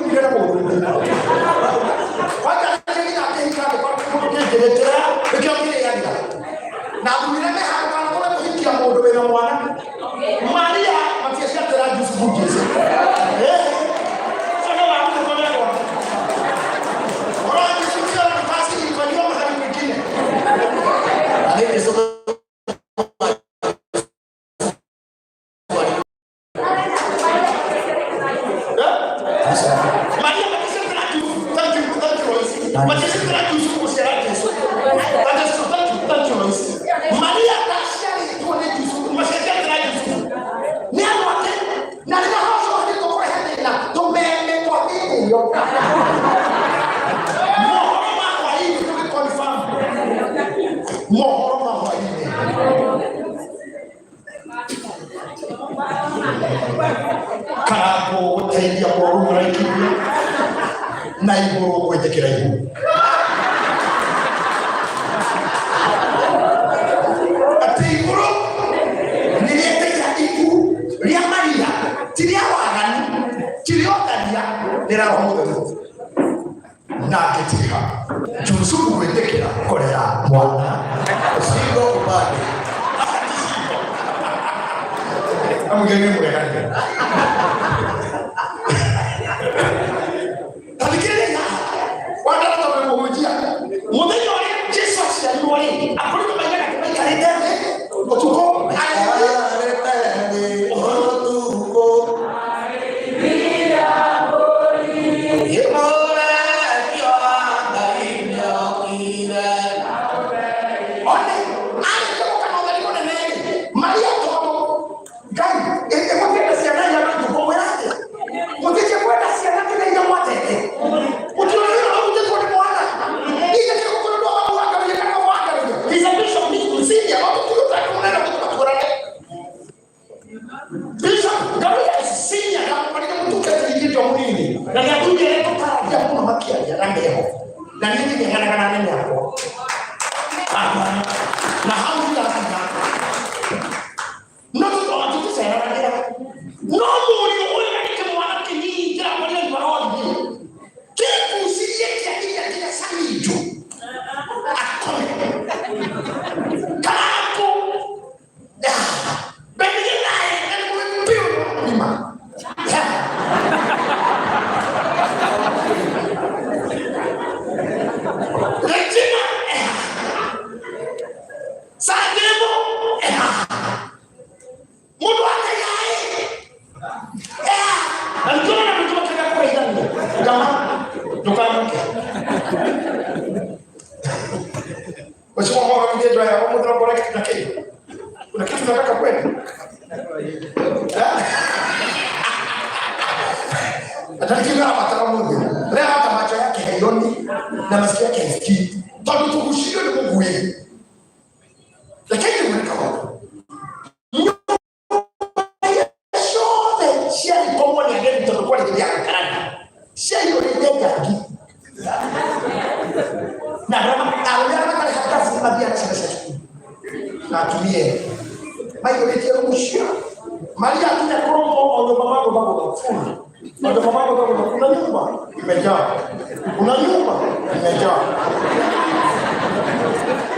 Maria, Karako utaidia kwa rumra ikibia na igoro kwenye kila ibu ati igoro nilieteja ibu lia Maria tilia wagani tiliotalia nila homodo na ketika jusuku wetekela korea mwana singo ubade amugeni mwekani talikele ya wadata wamemujia mumenyo ya Jesus ya yuwali akulu mayaka kama karideme otuko aletene otuko yemora kiwanga inyo kile one ale kama kama wali nene Maria todo gani ende kwa kesi ya nani ya mtu kwa yake mtije kwa nasi ya nani ya mwate ukiona au mtije kwa mwana ile kile kwa ndo au waka ile kama waka hizo bishop ni msingi au tukutaka kuona kwa Qur'an bishop Gabriel sinya kama kwa mtu kati kitu mwingine na ya kuja ile kwa ya kuna makia ya rangi yao na nini ni kana nini hapo Mheshimiwa Mwaka Mjengo ya Mungu tunapoleka kitu na Kenya. Kuna kitu nataka kweli? Atakiwa hapa Mungu. Leo hata macho yake haioni na masikio yake hasikii. Bado tukushindwa ni Mungu wewe. Lakini mweka wapi? Shia ikomo ni ageni tutakuwa ni ya karani. Shia hiyo ni ndio agi. Na rama kama hata funga bia sasa. Na tumie. Maio letia kushia. Maria tunya kromo ondo mamago babo full. Ondo mamago babo kuna nyumba imejaa. Kuna nyumba imejaa.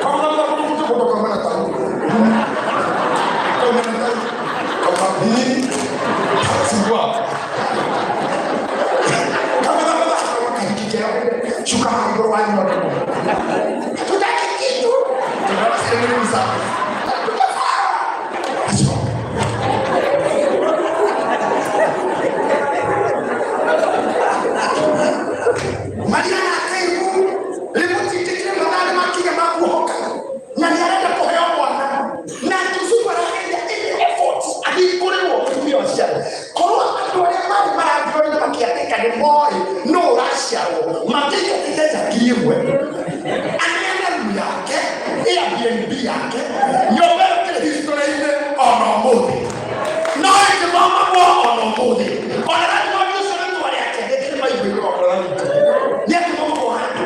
Kama ndio mtu kutoka mana tangu. Kama hii Singwa. Kama shuka hapo wani wa Mungu. Tutaki kitu. Tunasema sana. Maria akaibu limoti tekele madani makiga makuhoka. Na niarenda koheo mwana. Na tusupa rahenda ile effort. Adi kolewo kutumia wasichana. Kwa wale mali mara ndio makiateka ni boy no Russia matika kiteza kiwe anaenda yake Airbnb yake nyobele historia ile onomodi no ile mama kwa onomodi ona ndio ndio sio wale yake kile mai kwa kwa ni kama kwa hapo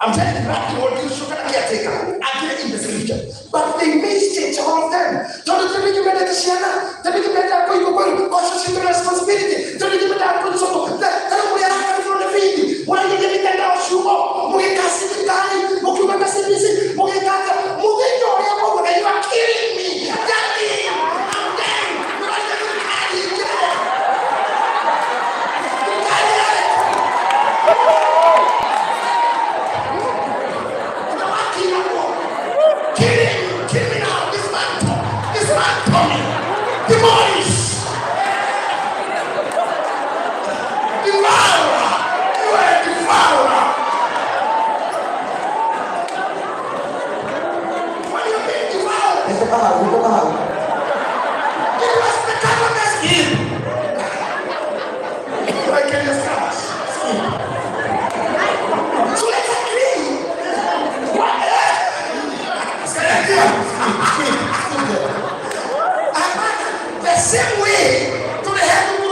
I'm telling you that what you should take again in the future but they missed all of them don't you think that Siana that you better go social responsibility don't you better put so that we are from the feed when you get that out shugo mukikasi kitani mukikasi bisi mukikata mukinyo ya Mungu you are killing me daddy I'm dead you are kill me now this man coming demolish the same way to the head of the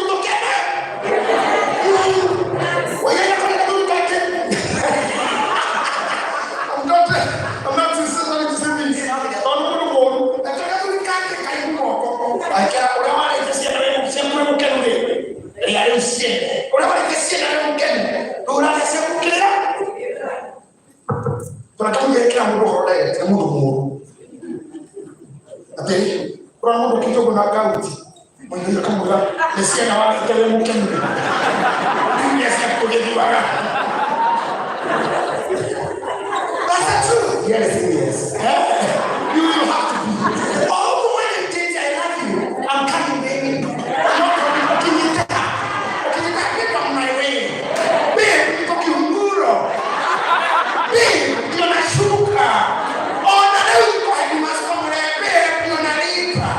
I'm not to say this. I can't Yes. You have to be. Oh, when it takes, I love you. I'm coming, baby. Get on my way. Babe, babe, you're not sugar. Oh, no, you must come there. Babe, you're not liver.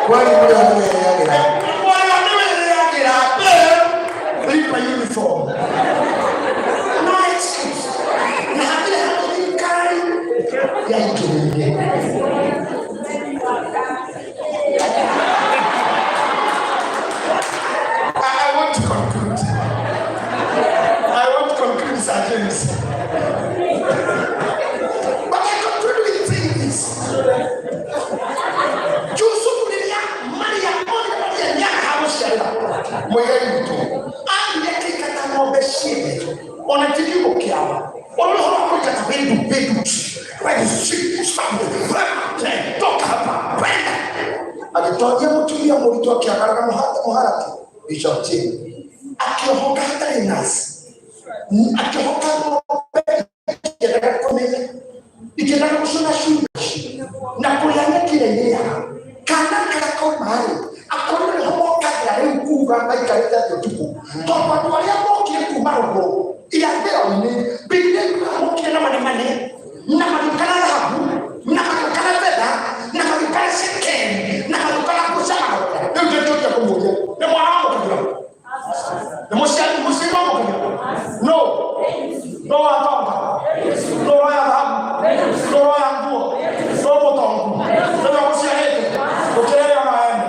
Why are you doing that? Why are you doing that? Babe, leave my uniform. I want to conclude, Sergeants. But I conclude with things. Akitoa mtumia mlito akiakara muharati Bishop Tim akihoka hata inasi akihoka kitaka komeza ikitaka kusoma shule na kulanga kile yeye kana kwa mahali akona homo kaka leo kuva mbaika leta tuku kwa watu wale ambao marogo ila leo ni bidii mke na mane na madukana dhahabu na madukana fedha na madukana sekeni na madukana kusama ndio ndio pamoja na mwanangu kabla na msimu kabla no atonga no ya dhahabu no ya nguo no motongo ndio usiaende ukielewa maana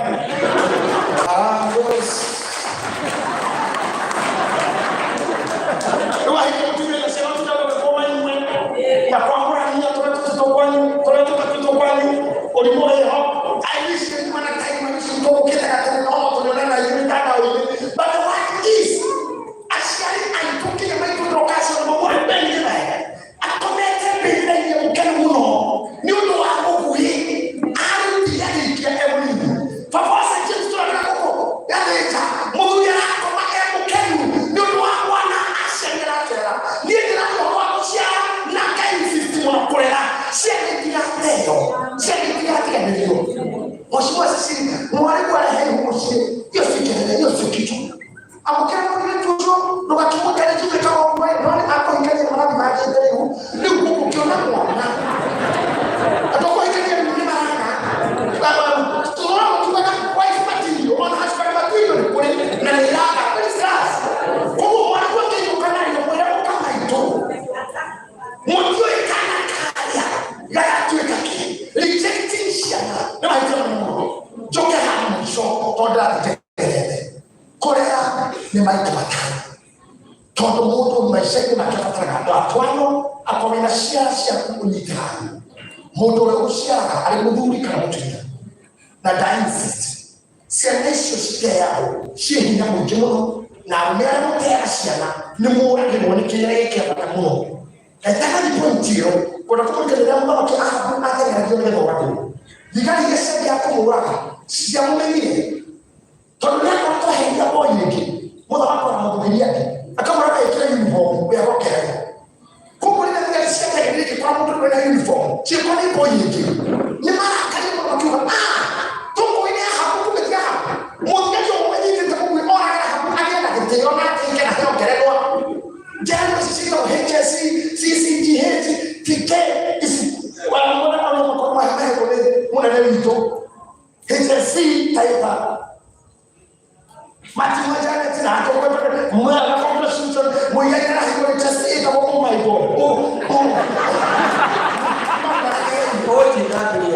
Mheshimiwa sisi mwalimu anahebu mshie hiyo fikiri hiyo kitu amokea kwa tuzo ndo akimuta ni kitu kama kwa nani hapo ingaje mwanadamu maji leo ni kukiona mwana atakuwa ingaje ni maana baba tunaona tunataka kwa ifati ona hashika matendo ni kule na ni lala kwa sasa kwa mwalimu wake yuko kana ni mwalimu kama hiyo mtu ikana kaya ya tuweka kile rejecting shana na haitano joke hapo msho toda tekelele korea ni maiki matano todo mundo maisha yake nakataka atwano akomena siasa kunyitana mundo weusiaka alimudhuri kama mtu na dynasty sianesho sitea shehi na mjono na mera mutasiana ni muone mwonekele yake atamuno nataka nipointio kwa sababu kelele mbona kwa hata ndio ndio wako digani yese ya kumuraka si amumenie tolea kwa henda boyeki moda hapo na mabili yake akamara ile uniform ya rokera kumbe ile ndio sasa ile kwa mtu kwa uniform si kwa ni boyeki ni mara kali kwa tuko ile hapo kumetia mmoja mmoja ndio kwa ora hapo agenda ndio na kile na rokera jana sisi kwa HSC CCGH TK wanaona kama kwa mahali kule mwanalito HSC taifa mati majana tena kwa mwana kwa shughuli mmoja na hiyo HSC kama kwa my god hoji ngapi ni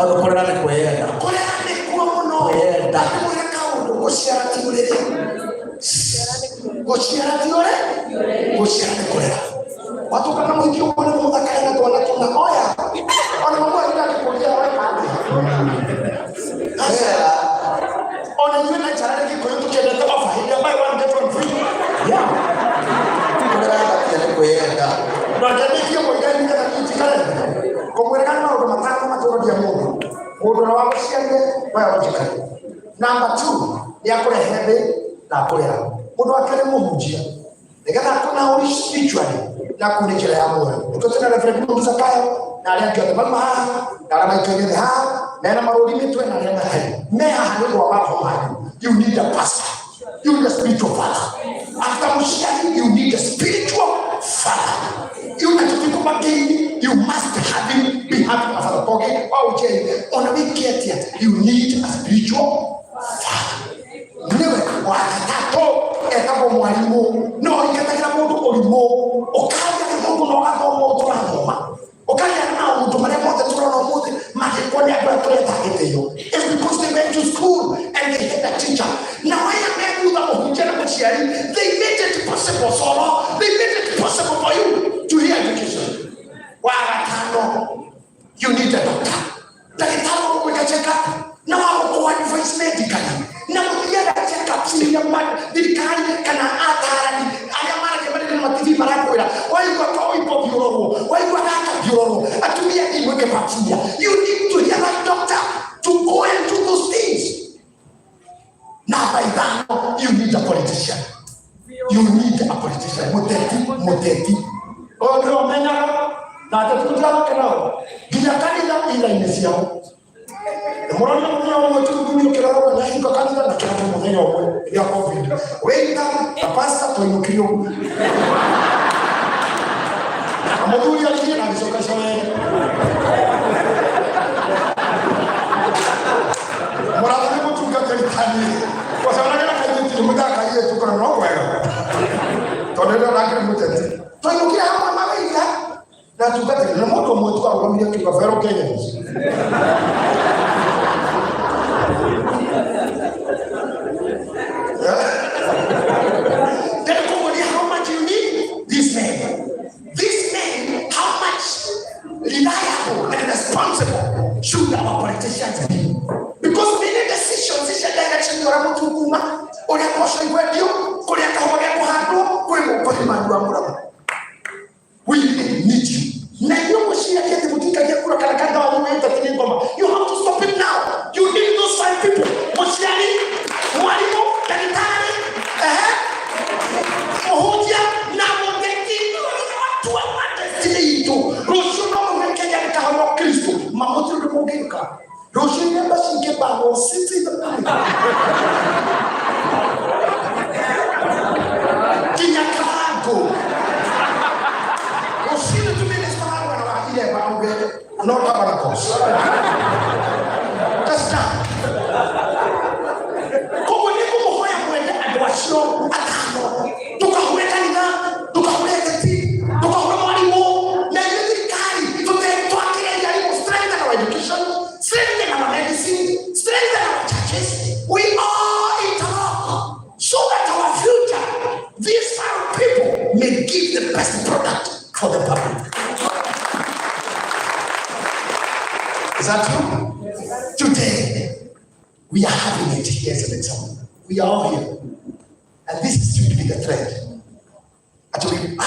Ono kurana kwenda. Kurana kwa muno. Kwenda. Mwana kaundo goshara tiurere. Goshara tiure. Goshara kurera. Watu kama mwingine wana mudakaya na tuna oya. Ona mambo ya kuongea wewe pande. Ona yule na charani kiko yote kienda kwa faida ambayo one get one free. Yeah. Kurana kwenda. Ndio ndio mwenye kana kitikana. Kumwelekana na ndo matatu matoro ya Mungu. Mungu na wao siende wao wajikana. Number 2 ni akole hebe na akolera. Mundu akale mumujia. Nikana kuna uri spiritually na kunijira ya Mungu. Tutotena reference Mungu Zakayo na alianza mama na alama itengene na marudi mitwe na alama hai. Meha hali wa mambo haya. You need a pastor. You need a spiritual father. After Mushiani, you need a spiritual father. You need to become again. You must have him, be happy as a pocket. On a weekend, you need a spiritual father. Never wakatato ekabo mwalimu no ikataka mundu olimo okaya mundu no akomo twanoma okaya na mundu mare mote turono mote makikoni akwatuleta kiteyo. It's because they went to school and they had a teacher. Now I am able to ujana kuchiari. They made it possible solo. They made it possible for you to hear education. Wakatano, you need a doctor. Takitano ukacheka na wako advice medically. Na mkienda check up si ya mad dirikali kana atarani aya mara kama ni mativi marakwira why you got ipo biologo why you got biologo atumia iweke patia. You need to hear a doctor to go and do those things. Now by that you need a politician. You need a politician. Muteti oh no mena na tatuja kana gina ila inesiamo. Moroni mwenye mwetu kumio kiraro na hiko kanisa na kila mwenye ya COVID. Wenda tapasta toinukio. Amoduri alije na bisoka shame. Morani mwetu kakalitani. Kwa sababu na kaji mutaka yeye tuko na roho wewe. Tonenda na kile mutete. Toinukio hapa mawinga. Na tukate na moto mwetu au kamili kwa fero Kenya. How much you need this man? This man, how much reliable and responsible should our politicians be? Because many decisions is a direction you are to kuma or a portion where you could have we need you. You have to stop it now. You need those 5 people. Moshiani, Mwalimu, Daktari, Mohoja, Namodeki, to a destiny to Roshuno Mekaya Kahamo Christo, Mamotu Mogenka. Roshin never should or sit in the Kinyakango. Roshin to be not Tabanakos. That's done. Komuniko Mohoya went and was shown at Hano. Took a wetanina, took a wetati, took a money, negative carry to them to a strengthen our education, strengthen our medicine, strengthen our churches. We all interlock so that our future, these 5 people may give the best product for the public. Is that true? Today, we are having it here as an example. We are all here. And this is going to be the thread. Actually,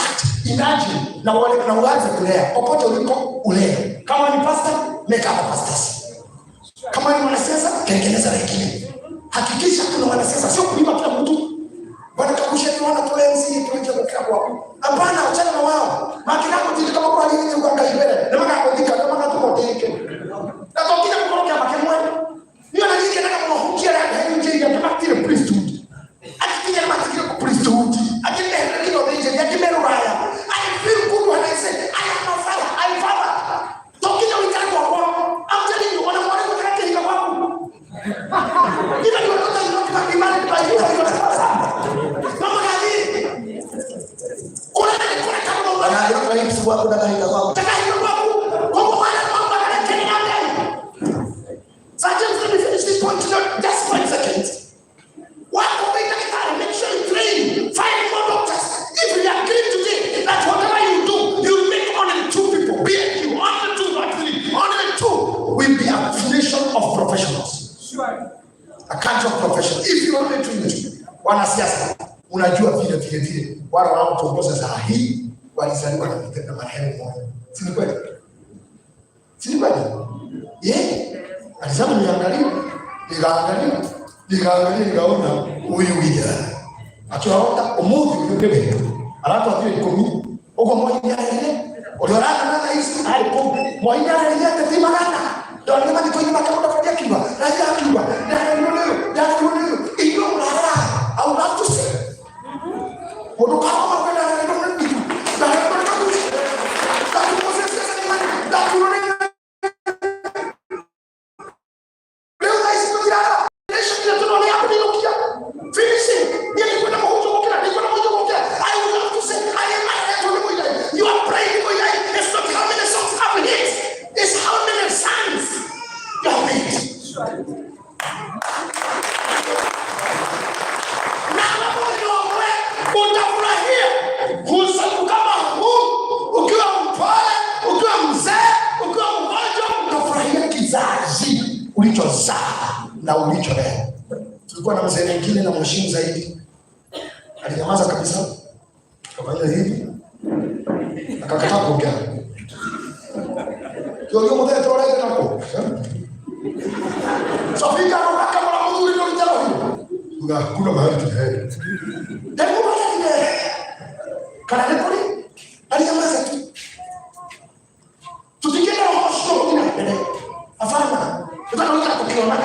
imagine, now uanze kulea, popote uliko ulea. Kama ni pastor, make other pastors. Kama ni mwanasiasa, tengeneza wengine. Hakikisha kuna wanasiasa, sio kuiba kila mtu. Wanakabusha tu wana tu MC tuanze kukaa kwa. Hapana, achana na wao. Makina kuti kama kwa nini ukanga ibere. Na maka kodika, kama katukodike. Na tokina mkoroka makemwe. Hiyo na nyingi nataka kuhukia na nje ya matire priesthood. Akija matire priesthood. Akija ndio nje ya kimero raya. I feel good when I say I am my father. I am father. Tokina wikali kwa kwa. I'm telling you wana mwana kwa kake hika wako. Even you not not demanded by you. Mama gani? Kuna kama na ndio kwa hiyo kwa kuna kaka hika wako. Kaka hika wako. Kwa wana mama kana kenya ndani. want to know, just 5 seconds. Make sure you train, find more doctors. If we agree today that whatever you do, you make only 2 people, BAQ, only 2, not 3, only 2 will be a nation of professionals. Sure. A country of professionals. If you only 2, wanasiasa, unajua vile wale wanaotongoza saa hii walizaliwa na marehemu moja. Si ni kweli? Si ni kweli? Alisema niangalie, nikaona huyu kijana. Akiwaona umuthi ukibebe. Alafu atiwe ikomi. Uko moja ile. Uliorana na hizi alipo. Moja ile katima kana. Ndio ni mali kwenye makao kwa kiba. Raja kiba. Ndio. Iyo mara. Au nafsi. Kutoka kwa kwenda ndio ndio. ulichozaa na ulicholea. Tulikuwa na mzee mwingine na mheshimu zaidi, alinyamaza kabisa, akafanya hivi, akakataa kuongea. Ndio mmoja tunaona hapo. Sofika anakaa kama mzuri ndio mjalo hiyo. Kuna mahali tunaenda. Ndio mbona kana nikoli? Alinyamaza tu. Tutikenda hospitali kuna mbele. Afana. Tutakwenda kukiona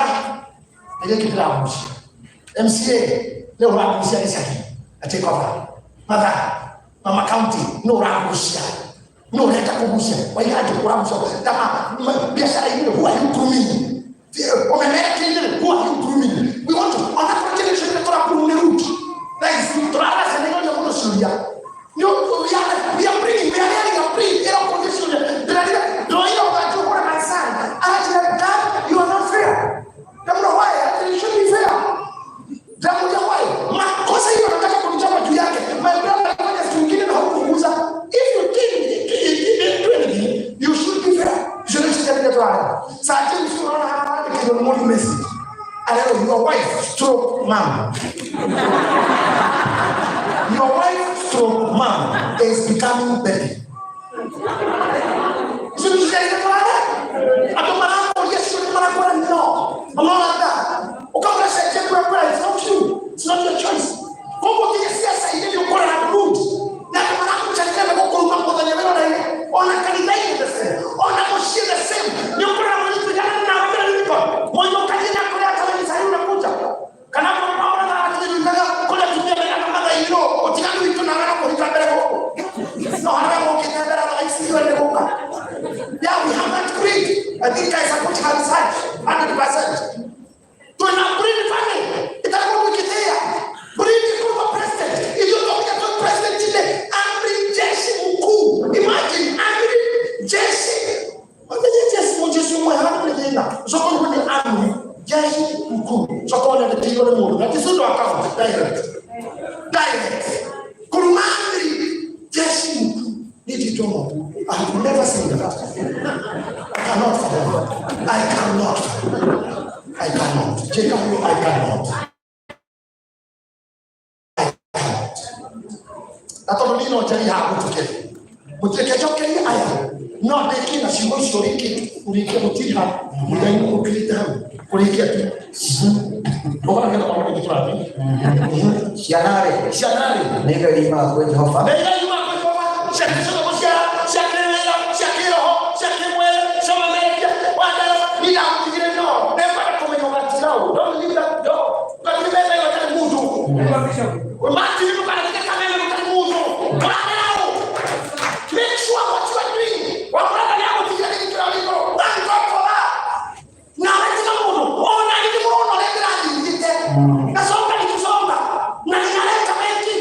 ile kilabu. MCA leo rakusia isaki. Ateka hapa. Mama county no rakusia. No leta kugusia. Waikaje kuamsha kama biashara ile huwa yukrumini. Wamemeka ile huwa yukrumini. We want to anapokelea shule kwa kurundi. Like tulala sana ndio kwa shuhudia. No, we are bringing in a condition. No, you know that you want my son. Actually, that you are not fair. Don't know why. Actually, you should be fair. Don't know why. Makosa hiyo nataka kunichapa juu yake. My brother anafanya kingine na hukuuza. If you think anything, you should be fair. You should not tell me that. Sasa you don't have to give more message. I know your wife stroke mom. Your wife stroke mom is becoming baby. So you say that? I don't know. Yes, you don't know. No, I'm not like that. Okay, say it's not you. It's not your choice. Come on, yes, I you call it rude. Now, I'm not going to go to the level on a candidate the same. On a machine the same. You put a money to get now. When you can get a saying a puta. Can I go out and collect together another you know, or tell you to Nara or Tabero? No, I don't get that. I see you in the book. Yeah, we have that creed. I think guys are putting aside 100%. To not bring the family. It's a good wicked there. Bring the group of president. If you don't get the president today, I'm bring Jesse Muku. Imagine, I'm bring Jesse. What did you just want to see my hand with the dinner? So come with the army. Jesse Muku. So call it the king of the moon. That is not account. Direct. Kurumandri. Jesse Muku. Need to know. I have never seen that. I cannot. Jacob, I cannot. Atau no jadi hapo tukeni. Muteke joke ni aya. No beki na shimo historiki ulike mutira. Mudai mukilita. Kulike tu. Bora ngela kwa kitu wapi? Shanare. Nega lima kwa hofa. Nega lima kwa hofa. Shakisho kwa shakiro ho, shakimwe, shoma meja. Wala ni amtigire no. Never come in over to don't leave that door. But remember you are mutu. Mati you can get kamera kwa mutu. Make sure what you are doing. What brother yako tigire kitu aliko. Thank God for that. Na wewe mutu. Ona ni muone na grandi ndite. Na songa ni kusonga. Na ninaleta wengi.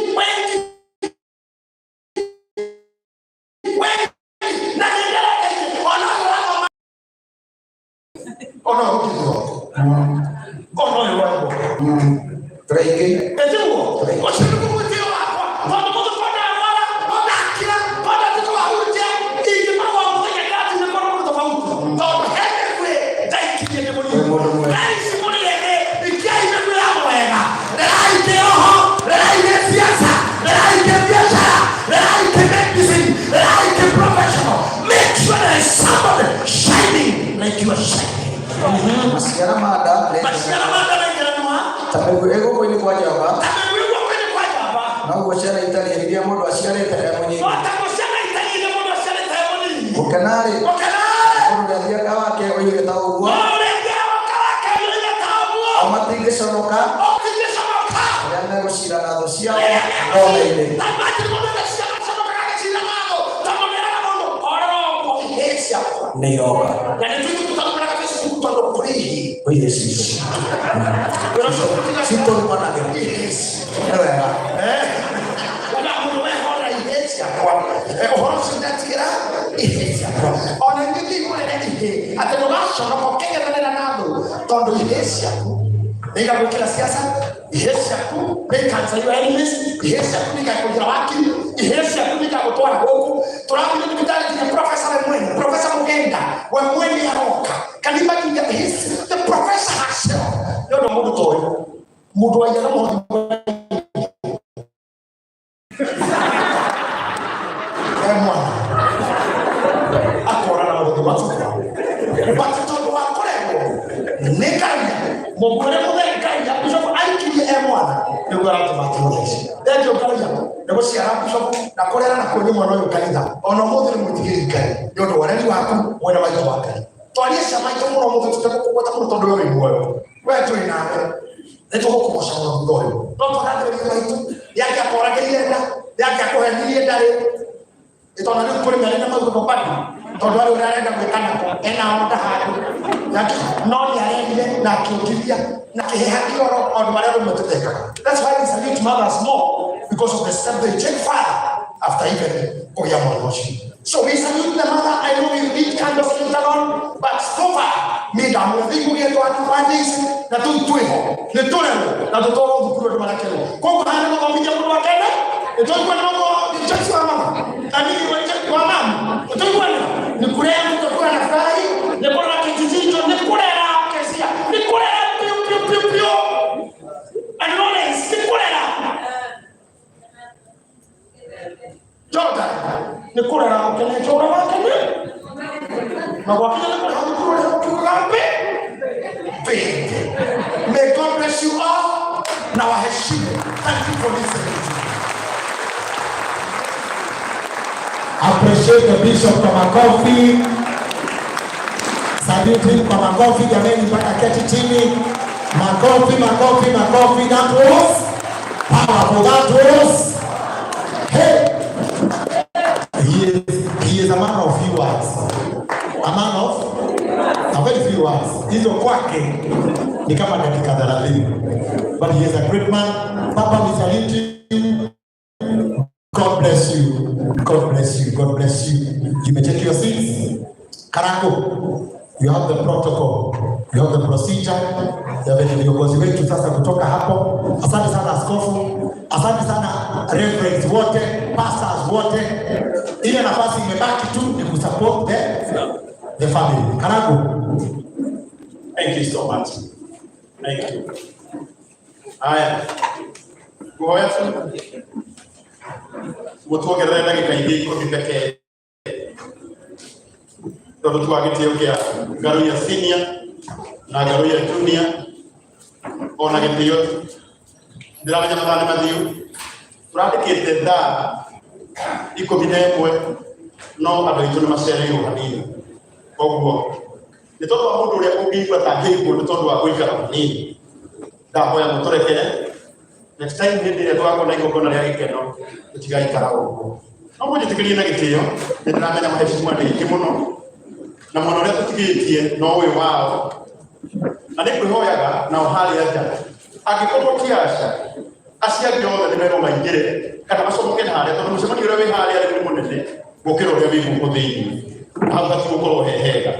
Na ninaleta ona. Oh no, Turaige. Ejugo. Oshiru kumutio wako. Tondu mutu kona wala. Tondu akira. Tondu tutu wa uruje. Iji mawa mwenye gati na kono mutu tofauti. Tondu hende kwe. Daikiye ne muli. Daisi muli yene. Ikia ime kwe amo wega. Lelaike oho. Lelaike siasa. Lelaike biashara. Lelaike medicine. Lelaike professional. Make sure there is somebody shining like you are shining. Masiara mada. Masiara mada na ikiranua. Tamewe ego kwenye kwa jaba. Tamewe ego kwenye kwa jaba. Na ugoshara Italia hidia modo asiara Italia mwenye. Watakoshana Italia hidia modo asiara Italia mwenye. Ukanari. Ukanari. Urugadia kawake oye tau uwa. Urugadia kawake oye tau uwa. Amatige sonoka. Amatige sonoka. Yana goshira na dosia. Ole ile. Tabati modo dosia sonoka kashira mado. Tamonera modo. Oro kwa Yesu. Neyoka. Yani tuko tutakupeleka kabisa kutoka kurihi. Oye Yesu. Sito kwa na Yesu. Ewa. Wala mundu wewe hora Yesu kwa. Hora sindatikira Yesu. Ona ngiti kule ndani. Atenogasho na pokea na nado. Tondo Yesu. Nika kwa siasa Yesu. Nika kansa enemies Yesu. Nika kwa waki Yesu. Nika kutoa huko. Tunapo ni kitali ni professor mwenye. Professor Mugenda wa mwenye ya roka. Kalima kinga Yesu. The professor herself. Yo no mudu toyo. Mudu ayana mudu. Akora na mudu matsuka. Batito wa korego. Nekanya. Mogore mudekanya bishop aikiri emwana. Yogara to matulesi. Ejo kanya. Nebo siara bishop na korera na konyi mwana yo kanitha. Ono mudu ni mutigirikani. Yodo warani wako mwana wayo wakani. Twalie sama ito muno mudu tutakukota mudu tondo yo imuwe. Wetu inawe. Neto kumusha muno mudoyo. Toto kadre bitu. Yake akora kiyenda. Yake akohenia ndare. Ito na ndio kule na mambo kopani. Todo wale unaenda kwekana ena onda hadi. Yake noni aende na kiukilia na kihaki oro on marero mteteka. That's why we salute mothers more because of the step they take further after even Oyama worship. So we salute the mother. I know we need candles in Talon, but so far, me da mo vingu yetu atufanisi na tuitweho. Ne tolero na tutoro dukuru de malakelo. Kwa hana mo vija kwa wakene. Eto kwa mo jesu wa mama. Ani wa mama. Eto kwa ni kulea mtu kwa na furahi. Ne kwa kijijito ne kulea kesia. Ne kulea pio. Anones ne kulea. Jordan, ne kulera okene chora wakene. Na wakene ne kulera kurambe. May God bless you all. Now I heshimu. Thank you for listening. Appreciate the bishop kwa makofi. Salute kwa makofi jameni mpaka keti chini. Makofi. That was powerful. That was hey. He is a man of few words. A man of a very few words. Hizo kwake ni kama dakika 30. But he is a great man. Papa we salute you. God bless you. God bless you. God bless you. You may take your seats. Karango, you have the protocol. You have the procedure. Viongozi wetu sasa kutoka hapo. Asante sana askofu. Asante sana reverends wote, pastors wote. Ile nafasi imebaki tu ni kusupport the family. Karango. Thank you so much. Thank you. Aya. Kuhoya sana. Mutuogerera ndagika ingĩ ikũmi pekee tondũ twagĩtĩo kĩa ngaru ya senior na ngaru ya junior ona gĩtĩo ndĩramenya mathane mathiũ tũrandĩkĩte thaa 11 no andũ aitũ nĩ macereirwo hanini koguo nĩ tondũ wa mũndũ ũrĩa ũngĩigua tangĩigua nĩ tondũ wa gũikara hanini ndahoya mũtũrekere. Next time hĩndĩ ĩrĩa tũgakorwo na igongona rĩa gĩkeno tũtigaikara ũguo. No mũnjĩtĩkĩrie na gĩtĩo nĩ ndĩramenya mahecimu andũ aingĩ mũno na mũno ũrĩa tũtigĩtie no ũyũ wao na nĩ kwĩhoyaga nao harĩa nja angĩkorwo kĩaca aciari othe nĩ merwo maingĩre kana macomoke na harĩa tondũ mũcemanio ũrĩa wĩ harĩa rĩu nĩ mũnene gũkĩra ũrĩa wĩ gũkũ thĩinĩ hau hatigũkorwo he hega.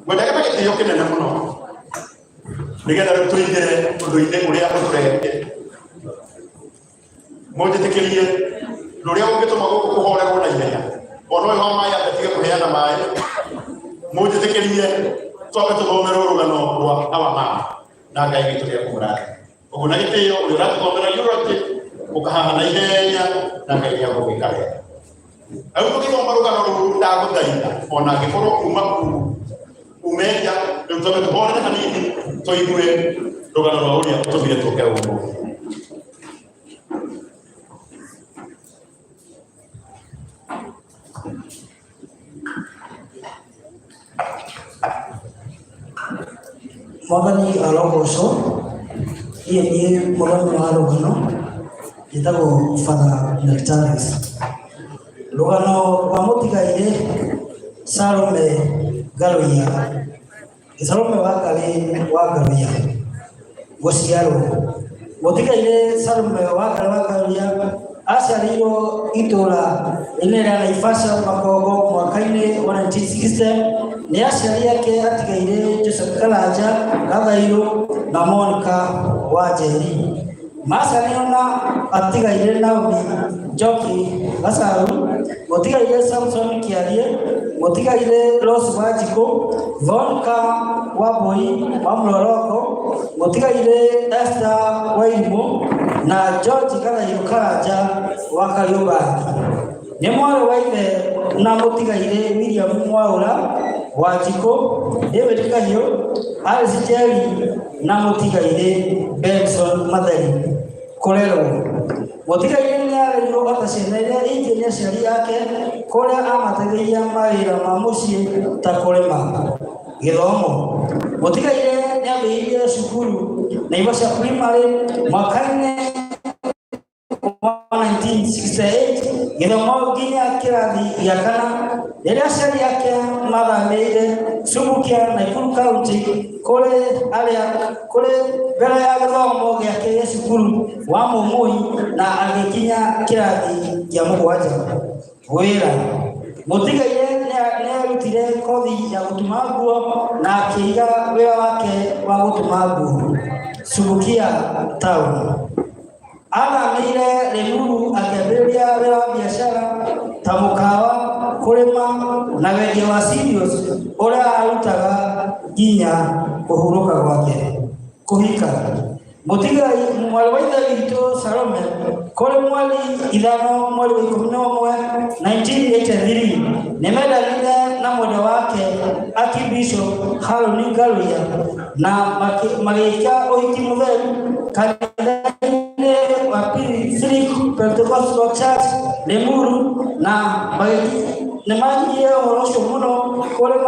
Ngwendaga na gĩtĩo kĩnene mũno nigetha rĩu tũingĩre ũndũ-inĩ ũrĩa ũtũrehete. Mũnjĩtĩkĩrie rũrĩa ũngĩtũma gũkũ kũhorerwo na ihenya. Ona ũyũ wa maĩ atige kũheana maĩ. Mũnjĩtĩkĩrie twambe tũthomere rũgano rwa Our Mama na Ngai witũ nĩ ekũmũrathima. Ũguo na gĩtĩo ũrĩa ũratũthomera yũrate ũkahaha na ihenya na Ngai nĩ egũgwĩka wega. Rĩu tũgĩthoma rũgano rũrũ ndagũthaitha ona angĩkorwo kuma umeja rĩu twambe tũhorere hanini tũigue rũgano rwa ũrĩa ũtũmire tũke ũguo. Mwathani arogocwo iye nĩ mũrũgamĩrĩri wa rũgano njĩtagwo Father Nectarius. Rũgano rwa mũtigairĩ Salome Ngaruiya. Salome wa Ngaruiya gũciarwo. Mũtigairĩ Salome wa Ngaruiya aciarĩirwo itũũra inene rĩa Naivasha Makongo mwaka-inĩ wa 1960. Nĩ aciari ake atigaire Joseph Karanja Gathairũ na Monica Wanjeri. Maciarĩirwo na atigaire Naomi Njoki Gacaru, mũtigaire Samson Kĩarie, mũtigaire Rose Wanjikũ, Veronica Wambui wa Mlolongo, mũtigaire Esther Wairimũ na George Gathairũ Karanja wa Kariũbangi. Nĩ mwarĩ wa ithe na mũtigaire William Mwaũra Wanjikũ, David Kahiũ, Alice Njeri na mũtigaire Benson Matheri kũrerwo. Mũtigaire nĩ arerirwo ota ciana iria ingĩ nĩ aciari ake kũrĩa amateithagia mawĩra ma mũciĩ ta kũrĩma. Gĩthomo. Mũtigaire nĩ ambĩrĩirie cukuru Naivasha Primary mwaka-inĩ 1968 gĩthomo nginya kĩrathi gĩa kana. Rĩrĩa aciari ake mathamĩire Subukia Nakuru County kũrĩ mbere ya gĩthomo gĩake gĩa cukuru wa Mũmũi na agĩkinya kĩrathi kĩa mũgwanja. Wĩra. Mũtigaire nĩ arutire kothi ya gũtuma nguo na akĩiga wĩra wake wa gũtuma nguo Subukia Town. Athamĩire Limuru akĩambĩrĩria wĩra wa biacara ta mũkawa, kũrĩma na wendia wa cereals ũrĩa arutaga nginya kũhurũka gwake. Kũhika. Mũtigai mwarĩ wa ithe witũ Salome kũrĩ mweri 5 mweri wa 11 1983 nĩ mendanire na mwendwa wake Archbishop Harũni Ngaruiya na magĩĩka ũhiki mũtheru kanitha-inĩ wa Philip Pentecostal Church Limuru na nĩ magirie ũhoro ũcio mũno kũrĩ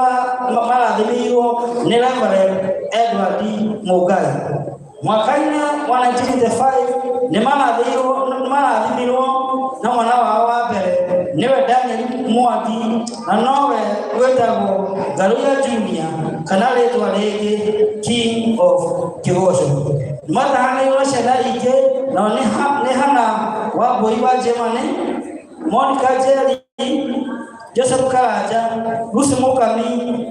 marathimĩirwo nĩ Reverend Edward Mũngai. Mwaka-inĩ wa 1985 nĩ marathimirwo na mwana wao wa mbere nĩwe Daniel Mwangi na nowe wĩtagwo Ngaruiya Junior kana rĩtwa rĩngĩ King of Kĩgoco. Nĩmatahanĩirwo ciana ingĩ nao nĩ Hana Wambui wa Germany, Monica Njeri, Joseph Karanja, Lucy Mũkami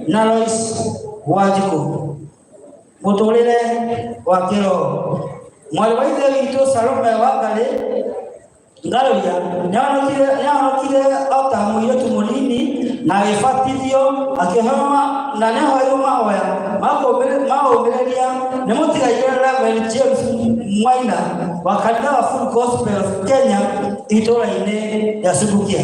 na Lois Wanjikũ. Mũtũrĩre wa kĩroho. Mwarĩ wa ithe witũ Salome wa Ngaruiya nĩahonokire o ta mũirĩtu mũnini na agĩbatithio akĩhoma na nĩahoirwo mahoya ma ũmĩrĩria nĩ mũtigaire Reverend James Mwaina wa kanitha wa Full Gospel of Kenya itũũra-inĩ rĩa Subukia.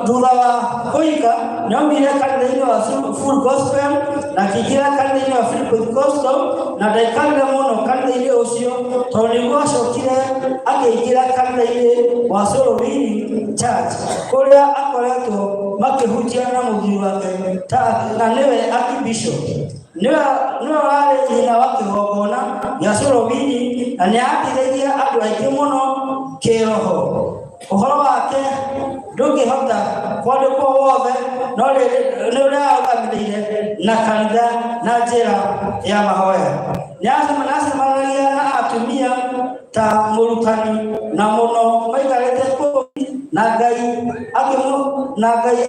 Thutha wa kũhika nĩaumire kanitha-inĩ wa Full Gospel na akĩingĩra kanitha-inĩ wa Philip Pentecostal na ndaikarire mũno kanitha-inĩ ũcio tondũ nĩguo acokire akĩingĩra kanitha-inĩ wa Solowini Church kũrĩa akoretwo makĩhunjia na mũthuri wake na nĩwe Archbishop. Nĩwe warĩ nyina wa kĩgongona gĩa Solowini na nĩateithagia andũ aingĩ mũno kĩroho. Ũhoro wake ndũngĩhota kwandĩkwo wothe no nĩ ũrĩa arũgamĩrĩire na kanitha na njĩra ya mahoya. Nĩacemanagia na atumia ta mũrutani na mũno maikarĩte kũu na Ngai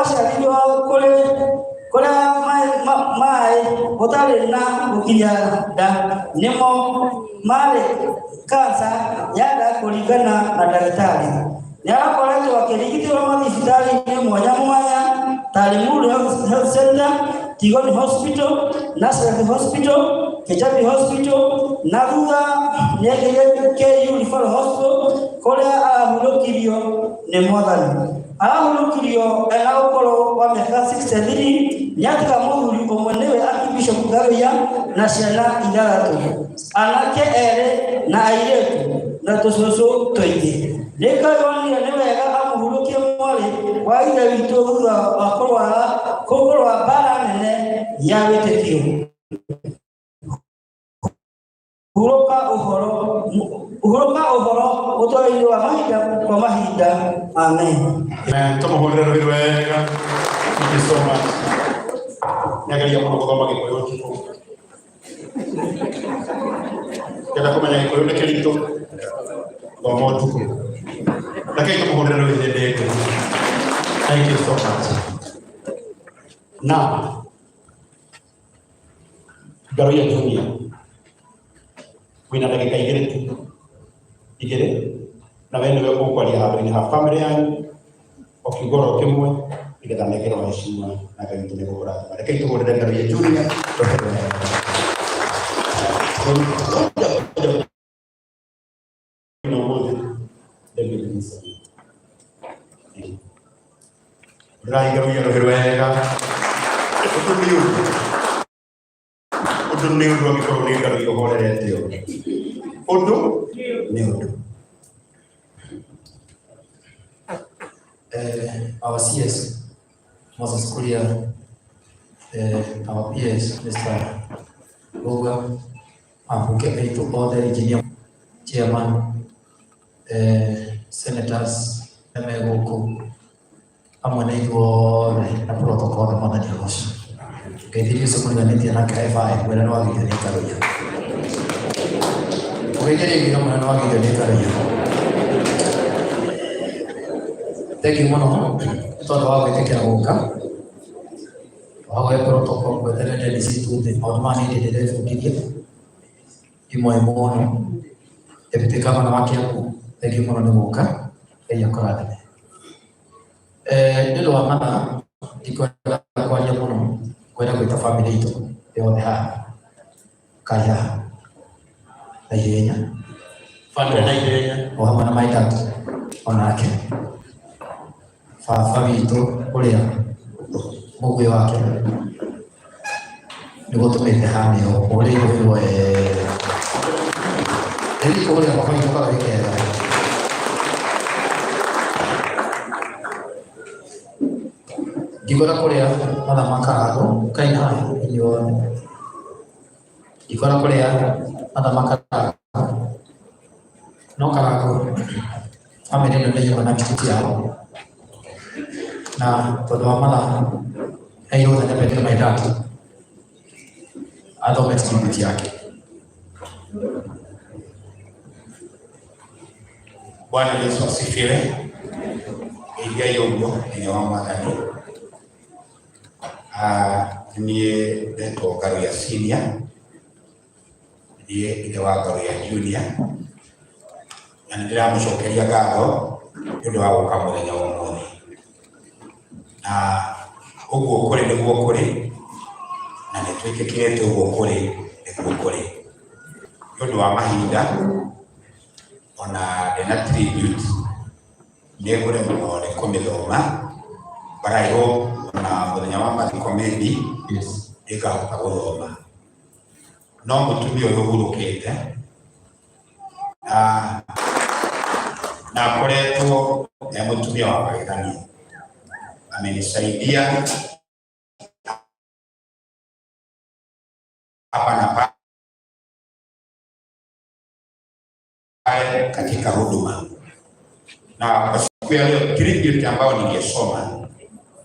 aciarirwo kũrĩa mai otale na ukinyada nimo male kansa yada kulingana na daktari yarakoletwo akirigitwo mathibitarĩ-inĩ mwanya mwanya Talimuru Health Center, Tigoni Hospital, Nazareth Hospital, Kejabi Hospital, Naruga KU Referral Hospital, Korea ahulukirio ni mwathani ahulukirio anaukoro wa miaka 63 nyatika muthuri omwenewe Archbishop Garuya na ciana ithathatu anake ere na airetu na tucucu tũingĩ nĩkayonire nĩ wega amuhulukie mwari wa ithe witũ thutha wa kũrũa mbara nene ya wĩtĩkio Uhuruka uhoro utoi wa mahinda kwa mahinda. Amen. Tumuhurire rwĩmbo wega. Thank you so much. Nĩageria mũno gũthoma Gĩkũyũ ũtukũ. Kenda kũmenya Gĩkũyũ nĩ kĩritũ. Thoma ũtukũ. Lakini tumuhurire rwĩmbo ndege. Thank you so much. Now, Garuya Junior. Wina dakika igere na wewe ndio uko kwa habari ha family yangu okigoro kimwe igetha nekero heshima na kaito ne gora baraka ito gora ndanga ya Junior Rai Garuya Rohirwega Udu niudu mikoro ni Garuya Rohirwega Udu niudu our CS Moses Kuria, our PS Mr. Boga, and to all the engineer, chairman, senators, Emegoko, Amaneko, and protocol of Monadios. It is a community and I can't when I know the Nicaria. We didn't know the Nicaria. Thank you, Mono. Todo va a que boca. Hago el protocolo puede tener el instituto de Ormani de Defugidia. Y muy mono. Epicaba la máquina. Thank you, Mono de boca. Ella corade. Nilo amana. Y con la cual yo mono. Cuenta con esta familia. De odejar. Calla. La llena. Familia la llena. O amana maitat. Onake. Favito, olha, mogo wake nigotumite hamwe uri wewe eli kole kwa hiyo kwa wikera gikora korea mala makarago kaina iyo gikora korea mala makarago no karago amene ndio na kitu yao na todo amala ayo na pete mai datu adome kibiti yake. Bwana Yesu asifiwe. Ilia yongo ni wama ndani. Niye neto Garuya Senior. Niye idewa Garuya Junior. Nandira mushokeria gago yudo wao kama lenya wongoni. Na uguo kuri niguo kuri na nitwikikirete uguo kuri niguo kuri yundu wa mahinda ona dena tribute negure muno ni kumithoma baraiho na muthenya wa mathikomedi igahota guthoma no mutumia uyu hurukite na koretwo mutumia wa magegania amenisaidia hapa na pale katika huduma. Na kwa siku ya leo tribute ambayo ningesoma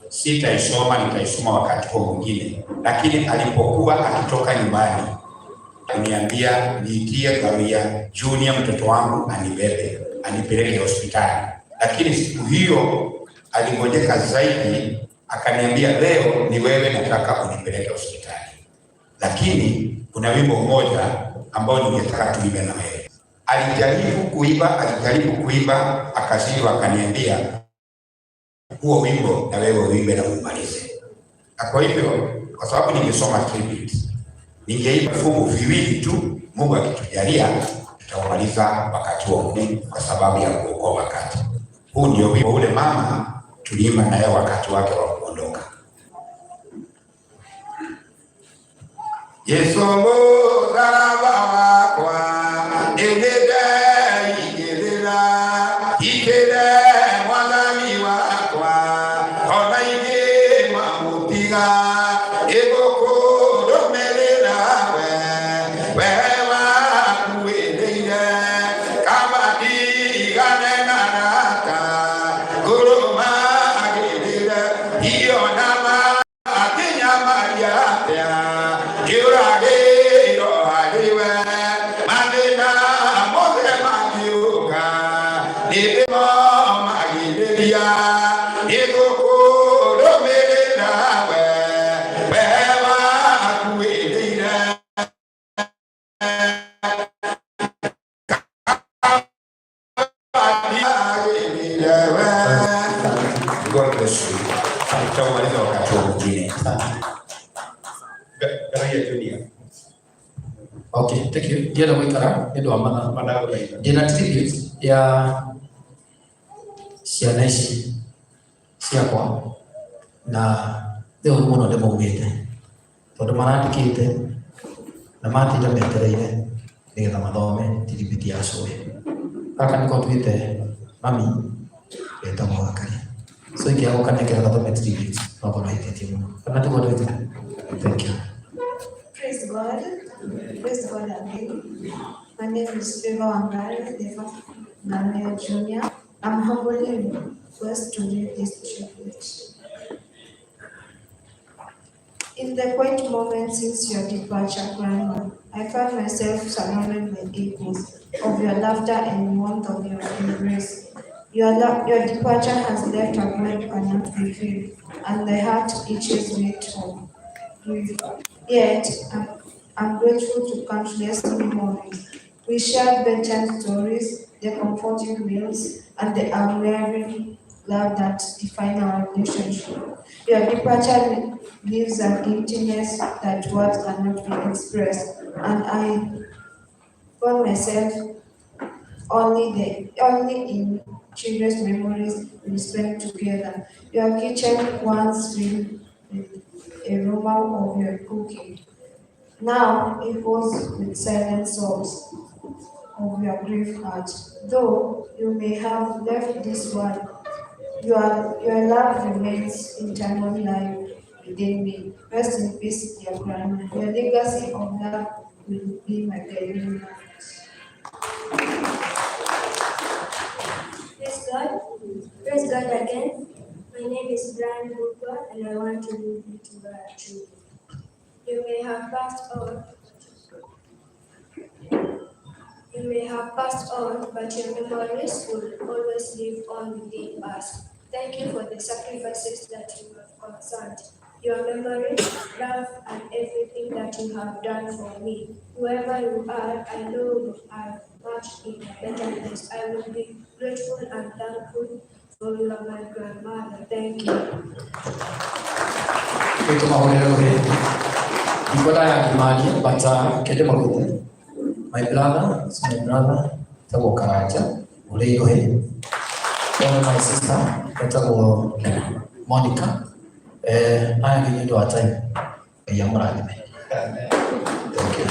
sitaisoma, nitaisoma wakati huo mwingine, lakini alipokuwa akitoka nyumbani aliniambia niitie Garuya Junior mtoto wangu anibebe anipeleke hospitali, lakini siku hiyo aligojeka zaidi akaniambia leo ni wewe nataka unipeleke hospitali, lakini kuna wimbo mmoja ambao ningetaka tuimbe na wewe. Alijaribu kuimba akashindwa, akaniambia huo wimbo na wewe uimbe na umalize. Na kwa hivyo, kwa sababu ningesoma tribute, ningeimba fungu viwili tu, Mungu akitujalia tutaumaliza wakati huo, kwa sababu ya kuokoa wakati. Huu ndio wimbo ule mama tuliimba naye wakati wake wa kuondoka. Yesu msalaba wako nendele ikele mwanami wako ona ige mamutiga eboko domelela wewa kueleile kama digane nanata guruma agelele iyo nama atinya maria pia yurage iro hadiwe mandena moze magiuka nidemo magidelia igoko domelela wewa kueleile God bless you. Tutamaliza wakati mwingine. Okay, thank you. Jela mwikara, ndio amana. Jena tribute ya Sianeshi siakwa na leo muno ndemo umite. Tondu maratikite na matira metereire nigetha mathome tribute ya Soe. Kaka niko twite mami eta mwakari. So ikia ukanekera gathome tribute baba na itetie muno. Kana tuko twite. Thank you. Praise God. Praise God again. My name is Favor Wangari, the Manuel Jr. I'm humbly request to read this tribute. In the quiet moments since your departure, Grandma, I found myself surrounded by echoes of your laughter and warmth of your embrace. Your departure has left a void cannot be filled, and the heart itches with grief. Yet, I'm grateful to countless memories. We shared bedtime stories, the comforting meals, and the unwavering love that define our relationship. Your departure leaves an emptiness that words cannot be expressed, and I found myself only in cherished memories we spent together. Your kitchen once filled with a aroma of your cooking. Now it was with silent sobs of your grief heart. Though you may have left this world, your love remains eternally alive within me. Rest in peace, dear Grandma. Your legacy of love will be my guiding light. Praise God again. My name is Brian Bukwa, and I want to leave you to gratitude. You may have passed on, but your memories will always live on within us. Thank you for the sacrifices that you have consented. Your memory, love, and everything that you have done for me. Whoever you are, I know you are much in a better place. I will be grateful and thankful for you are my grandmother. Thank you. My brother, Tago Karaja, Uleohe, my sister, Tago Monica. I give you to a time, a young man. Thank you.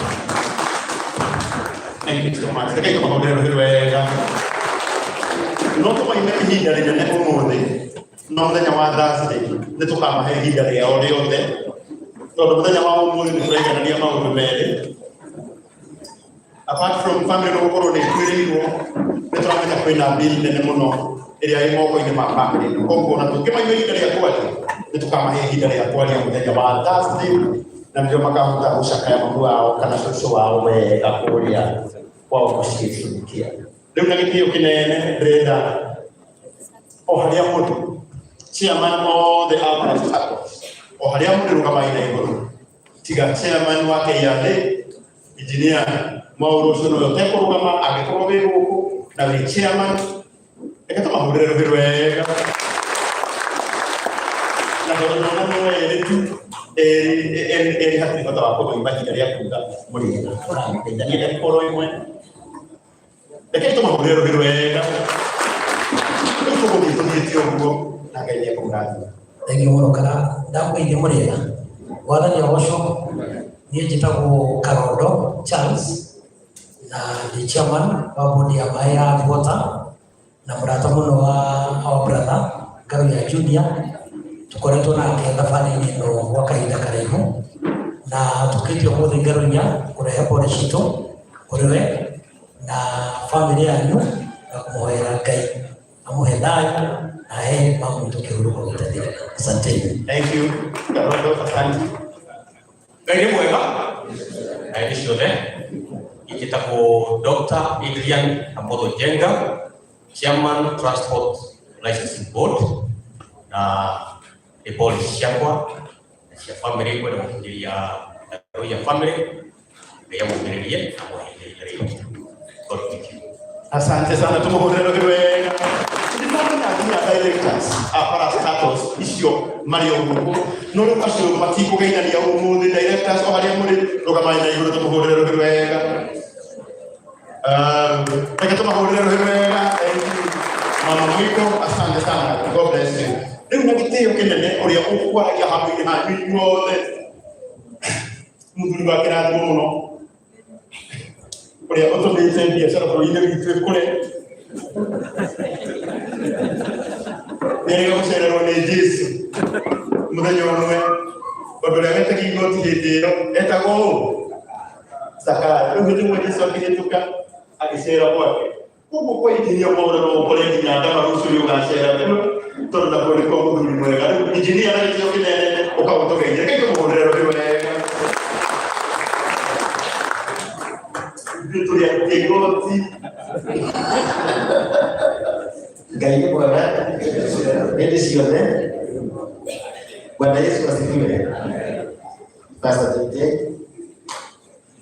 Thank you so much. Thank you for being not only many here in the neighborhood, not the Yawada, the Tokama here, the audio there. So the Yamamu in the Flag and the amount of married. Apart from family of Corona, the Travis of Pena Bill and the Mono, area more in the family, Congo, to give my military quality. Tukama hii ya kwani ya mteja wa taslim na ndio makamu ushaka ya mambo au kana shosho wao akulia wao kushirikia ndio ningepia kinene brenda hali ya moto chairman of the Alpha Circles. O haria mundu kama ina iguru. Tiga chairman wake yale engineer Mauro Sono yote kama agekoro bego na we chairman ekatama murero birwega. Na ndio yetu hati kota wako imbaji kali ya kuda muri. Ndani ya koro imwe. Ekatama murero birwega. Thank you muno kana ndakwende murega wathani ogosho ni njitagwo Karondo Charles na the chairman wa bodi ya Maya Water na murata muno wa our brother Garuya Junior tukoretwo nake thabarĩ-inĩ ĩno gwa kahinda karaihu na tukĩtio mũthĩ Garuya kũrehe pole citũ kũrĩ we na family yanyu na kũmũhoera Ngai amuhe thayu ahe mambo tukihuruka gũtathira. Asante. Thank you. Karondo, asante. Ngai nĩ mwega na hĩndĩ ciothe. Njĩtagwo Dr. Adrian Amotho Njenga, Chairman Transport Licensing Board na the board ciakwa cia family kwenda gũkinyĩria ya family ya mũmĩrĩrie na mũhĩndĩrie. God bless you. Asante sana, tumuhurero kiwega. Directors para status icio Mario Mungu no ro acio matiko gainania umuthi directors o haria muri rugamaina iguru tumuhurero kiwega. Eka tumuhurero kiwega. Mama Miko, asante sana. God bless you. Riu na gitio kinene uria ukwaragia hamwe na inyuothe muthuri wa kirathimo muno uria utumite biashara bũrũri-inĩ witũ kũre nĩrĩga gũcererwo nĩ Jesu mũthenya ũmwe ũndũ ũrĩa wetagia igoti hĩndĩ ĩyo etagwo ũũ Zakayo. Rĩu hĩndĩ ĩmwe Jesu akĩhĩtũka agĩcera gwake, koguo kwa injinia Maũndũ no ũkore nginya ndama rũciũ ũrĩa ũgacera tondũ nakuo nĩkuo mũthuri mwega. Rĩu injinia na gĩtĩo kĩnene ũkamũtũgeithia. Reke tũmũhũrĩre rũrĩmĩ wega. Tulia kigoti. Ngai ni mwega. Hĩndĩ ciothe. Bwana Yesu asifiwe. Pastor Tete.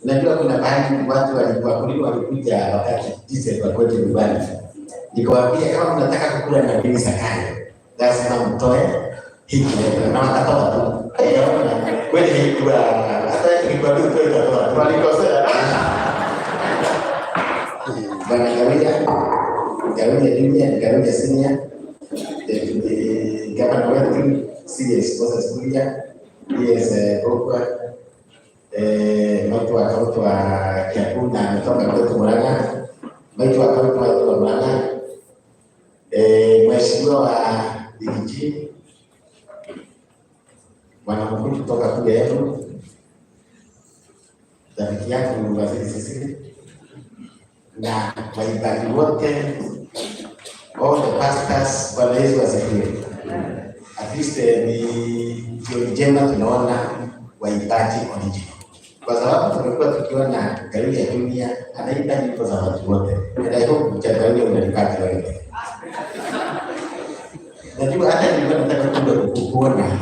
Najua kuna baadhi watu walikuja wakati December kwetu nyumbani. Nikawaambia kama mnataka kukula na mimi Zakayo, lazima mtoe hiki na watatoa tu. Kweli haikuwa hata nikikwambia utoe utatoa. Walikosea. Bwana Garuya Junior, Garuya Senior, the governor wetu CS Moses Kuria, yes Bokwa, watu wa kaunti wa Kiambu na ametoka kwetu Murang'a, watu wa kaunti wa Murang'a, mheshimiwa wa DG, mwanamkuu kutoka kule yetu, rafiki yangu Waziri Sisili, na waibadi wote, all the pastors. Bwana Yesu asifiwe. At least ni jioni njema tunaona waibadi original, kwa sababu tumekuwa tukiona Garuya Junior anaimba nyimbo za watu wote. Na hiyo Garuya unalipata wewe. Najua hata nilikuwa nataka kuona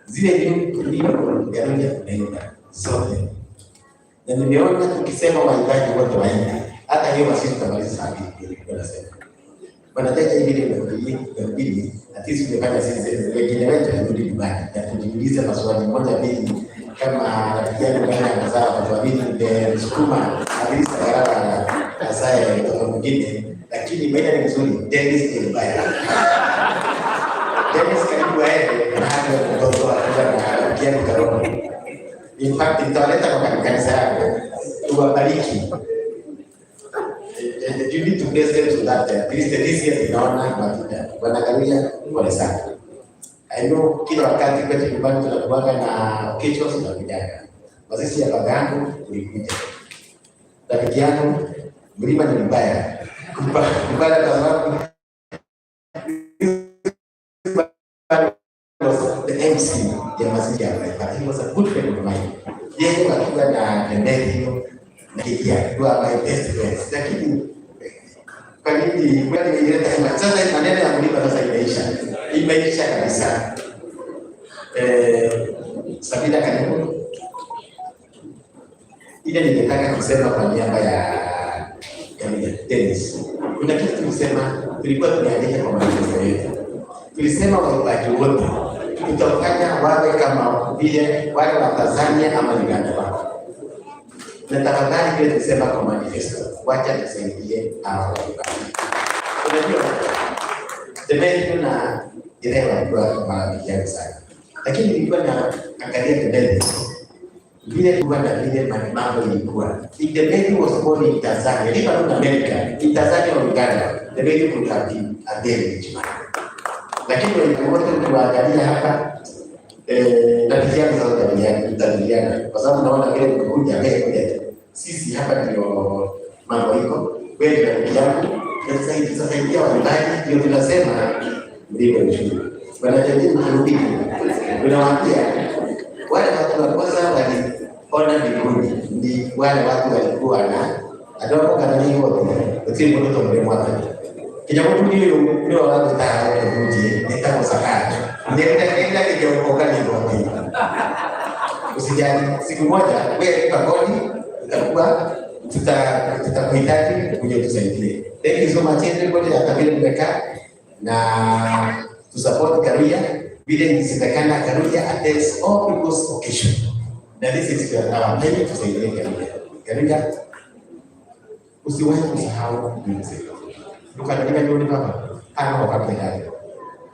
zile nyimbo Garuya unaimba zote. Na nimeona tukisema waimbaji wote waimbe, hata hiyo basi tutamaliza saa mbili nasema. Wanataka hivi ndio mbili, na sisi tumefanya sisi wengine wetu turudi nyumbani na tujiulize maswali moja mbili, kama rafiki yangu kama anazaa watu wawili ndio sukuma hadi sagara na saya mtoto mwingine, lakini maana ni nzuri. Dennis ni mbaya. Dennis karibu aende na hapo mtoto akaja na rafiki yangu Karondo. In fact, nitaleta kwa kanisa yako tuwabariki. You need to bless them so that at least this year tunaona matunda. Bwana Garuya, pole sana. I know kila wakati kwetu nyumbani tunakuwa na occasions na vijana. Wazazi ya babangu ulikuja. Rafiki yangu mlima ni mbaya. Mbaya kwa sababu the MC ya Masiki Afrika. He was a good friend of mine. Yeye alikuwa na tembea hiyo na yeye alikuwa my best friend. Lakini kwa nini kwani ile sasa maneno ya mlima sasa inaisha. imeisha kabisa. Sabina karibu. Ile ningetaka kusema kwa niaba ya Dennis. Kuna kitu tulisema, tulikuwa tumeandika kwa maelezo yetu. Tulisema waimbaji wote tutafanya wawe kama vile wale wa Tanzania ama Uganda wako. Na tafadhali vile tulisema kwa manifesto, wacha tusaidie hao waimbaji. Unajua, Debeli na Irewa walikuwa marafiki sana. Lakini nilikuwa na angalia Debeli. Vile kuwa na vile mambo ilikuwa. If the baby was born in Tanzania, even in America, in Tanzania or Uganda, the baby could have been a very rich man. Lakini wote tuwaangalia hapa, rafiki yangu sasa tutadiliana. Kwa sababu naona vile kukuja mbele sisi hapa ndio mambo iko. Wewe na rafiki yangu, sasa hivi waimbaji ndio tunasema ndivyo ndio. Wanajaribu kurudi. Unawaambia wale watu wa kwanza waliona mbinguni ni wale watu walikuwa na adopo kana ni wote uti mmoja ndio mwana kija mtu ndio watu tayari kuji nitako sakata nenda kijokoka ni wote usijali siku moja wewe pagoni utakuwa tutakuhitaji kuja tusaidie. Thank you so much everybody atabiri mmekaa na to support career vile nisikakana Karuya attends all people's occasion. Na this is our name to say Karuya. Usiwahi kusahau music. Tukadalika jioni baba. Ana wakati ndani.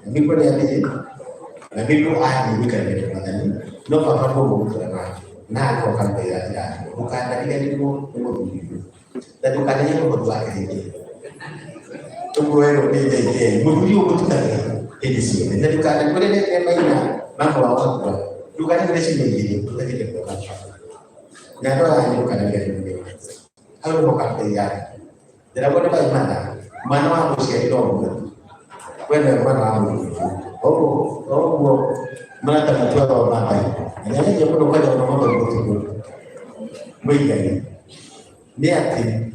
Mimi kwa nini? Na mimi ahadi nikaniambia madani. No papa kwa mtu na kwa wakati ndani. Tukadalika jioni. Na tukadalika kwa watu wake. Tukuero pete. Mungu kututania. Ini sih, nanti dukaan boleh deh mainnya, mampu awak buat. Dukaan boleh sih begini, kita tidak bukan. Nggak tahu dukaan dia begini. Kalau bukan dia, tidak boleh baik mana harus jadi dong. Benar mana harus. Oh, mana tak tahu orang apa. Hanya dia perlu pada orang betul. Baik niati,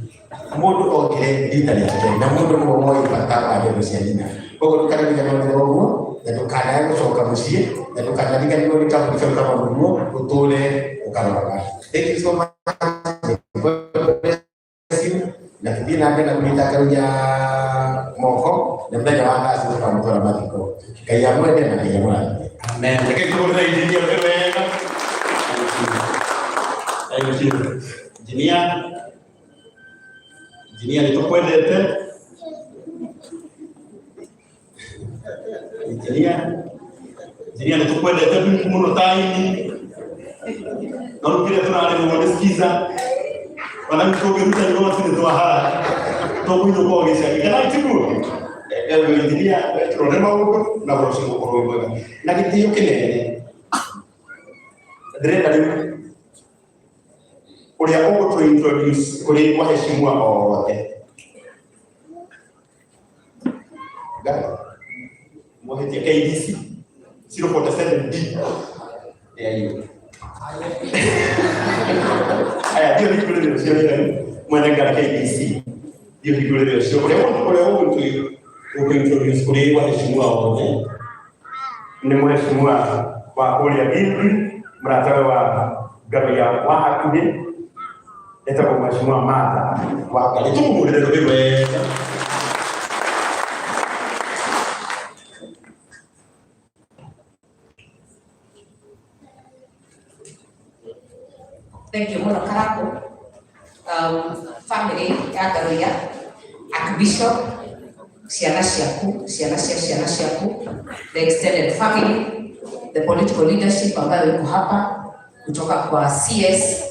mudu oke di tadi saja. Namun mau ibadah ada bersihnya. Pokok kana di kana ngono ya to kana ko so ka musi ya to kana di kana ko ka ko ka mo utole o kana ka. Thank you so much. Na kibina na kumita Karuya moko na mbele wanga sisi kwa mtu ramatiko. Kaya mwende na kaya mwende. Amen. Lakini kuna injinia wewe. Ayo Injinia nitokwendete Injinia nitukwendete muno taini narukire tunari mwanisikiza wanamtogeruta ni watu ndio haya tokuyo kwa gesa kana timu injinia turonema huko na borosho kwa roho na kitu kinene ndrenda ulia ogo to introduce kule kwa heshima wote gani mwahiti KDC 0.7D aya ndio hivyo ndio sio yeye mwananga KDC ndio hivyo ndio sio kule wote introduce kule kwa heshima wote ni mheshimiwa wa Kuria Gilbi mratawe wa Garuya wa Hakuhi eta kwa mheshimiwa Martha wa Kalitumu ndio wewe. Thank you, Mona Karako, family ya Karuya, Archbishop, Siana Siaku, the extended family, the political leadership ambayo iko hapa, kutoka kwa CS,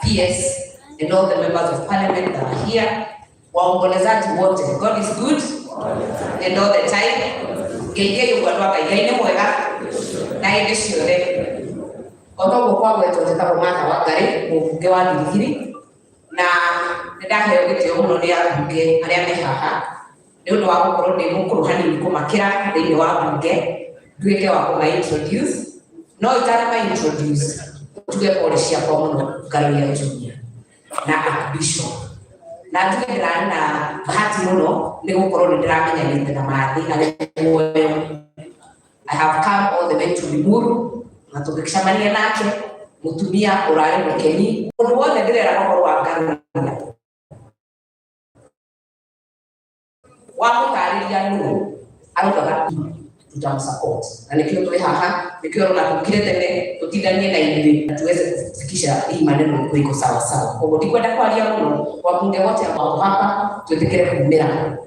PS, and all the members of parliament that are here, waombolezaji wote. God is good, and all the time. Gege yuwadwaka igaine mwega, na inde ciothe. Otogo kwa gwetu njitagwo Martha Wangari, mũmbunge wa Ndigiri, na nĩndaheo gĩtĩo mũno nĩ ambunge arĩa me haha nĩ ũndũ wa gũkorwo ndĩ mũkũrũ hanini kũmakĩra thĩinĩ wa mbunge nduĩke wa kũma-introduce. No itanama-introduce tuge pole ciakwa mũno Karuya Junior na Archbishop na njuge ndirana bahati muno ni gukorwo ni ndiramenya na mathi na I have come all the way to Limuru na tukichamania nake mutumia urare mukeni undu wothe ndirera mohoro wa Ngaruya wa mutariria nu arugaga tutamsupport na nikio tuli haha nikio na tukire tene tutidanie na ili tuweze kufikisha hii maneno iko sawa sawa. Kwa hivyo ndikwenda kwaria muno wabunge wote ambao hapa tutekere kumira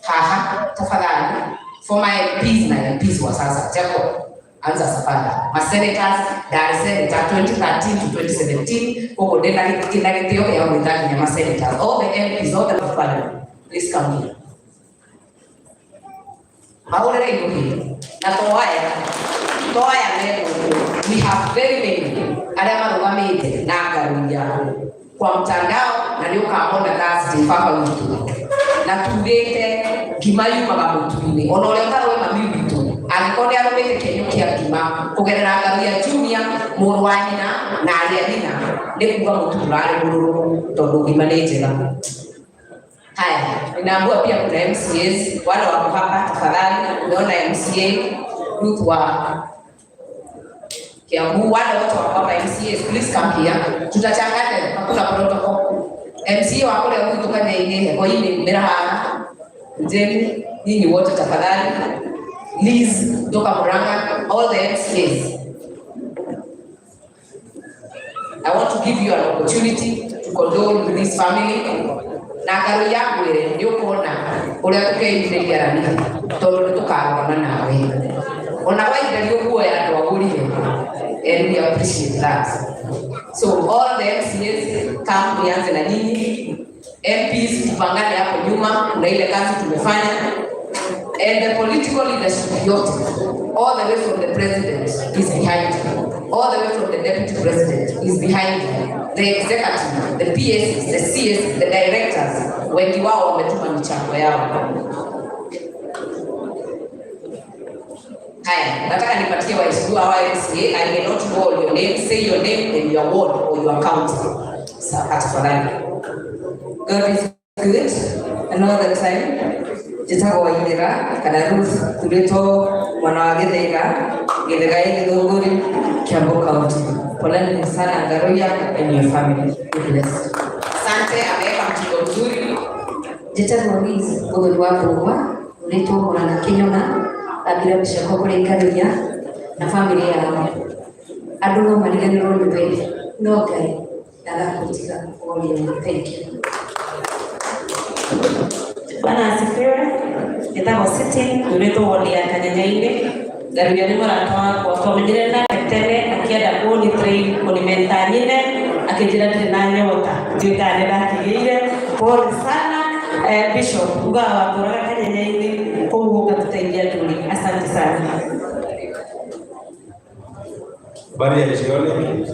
haha tafadhali for my MPs na MPs wa sasa Jacob anza safari ma senators Dar es Salaam 2013 to 2017 kwa hivyo ndenda kitio ya mtaki ya ma senators all the MPs all the parliament please come here. Maurere ikuhi na toaya leo we have very many alama rugamite na Ngaruya kwa mtandao na ndio kaona kazi fafa mtu na tugete gimayu magamutuini ona ule ngaro we mami bitu alikonde aromete kenyo kia gima kugerera Ngaruya Junior muru wa nyina na aliadina ndikuga mutulale muru tondu gima nejera. Haya, ninaambua pia kuna MCAs wale wako hapa tafadhali unaona MCA Ruth wa Kiambu wale wote wako hapa MCAs please come here tutachanganya hakuna protocol MCA wako leo kutoka na ile kwa hii mbele hapa Jeni nyinyi wote tafadhali Liz kutoka Murang'a all the MCAs I want to give you an opportunity to condole with this family na Ngaruya gwire ndio kuona uria tukeitheria rani tondu nitukarogana nawe ona waithirio guo ya ndwagurire and we appreciate that. So all the MCAs come nianze na nyinyi MPs tupangane hapo nyuma na ile kazi tumefanya and the political leadership yote all the way from the president is behind all the way from the deputy president is behind the executive, the PS, the CS, the directors, wengi wao wametuma michango yao. Haya, nataka nipatie waheshimiwa wa MCA, I may not know your name, say your name and your ward or your county. Sasa tafadhali. God is good and all the time. Jitago wa Idera, kana Ruth, tuleto mwana wa Githega Githunguri, Kiambu County. Poleni sana Ngaruya and your family. Bless. Asante ameweka mtindo mzuri. Jitago Liz, Gogoni wa Bungwa, uleto mwana na Kenyona, abira bishako kule Ngaruya na familia yao. Aduno maligani roli no guy. Dada kutika oli. Thank you. Bana asifiwe. Nitago sitting uleto wali ya Kanyanyaine. Ngaruya ni maratoa kwa komejire na tene akienda kuni train kuni mentanyine akijira tena nyota jikane dakigire pole sana bishop ugawa tora Kanyanyaine kuvuka tutaingia tuli. Asante sana. Bari ya jioni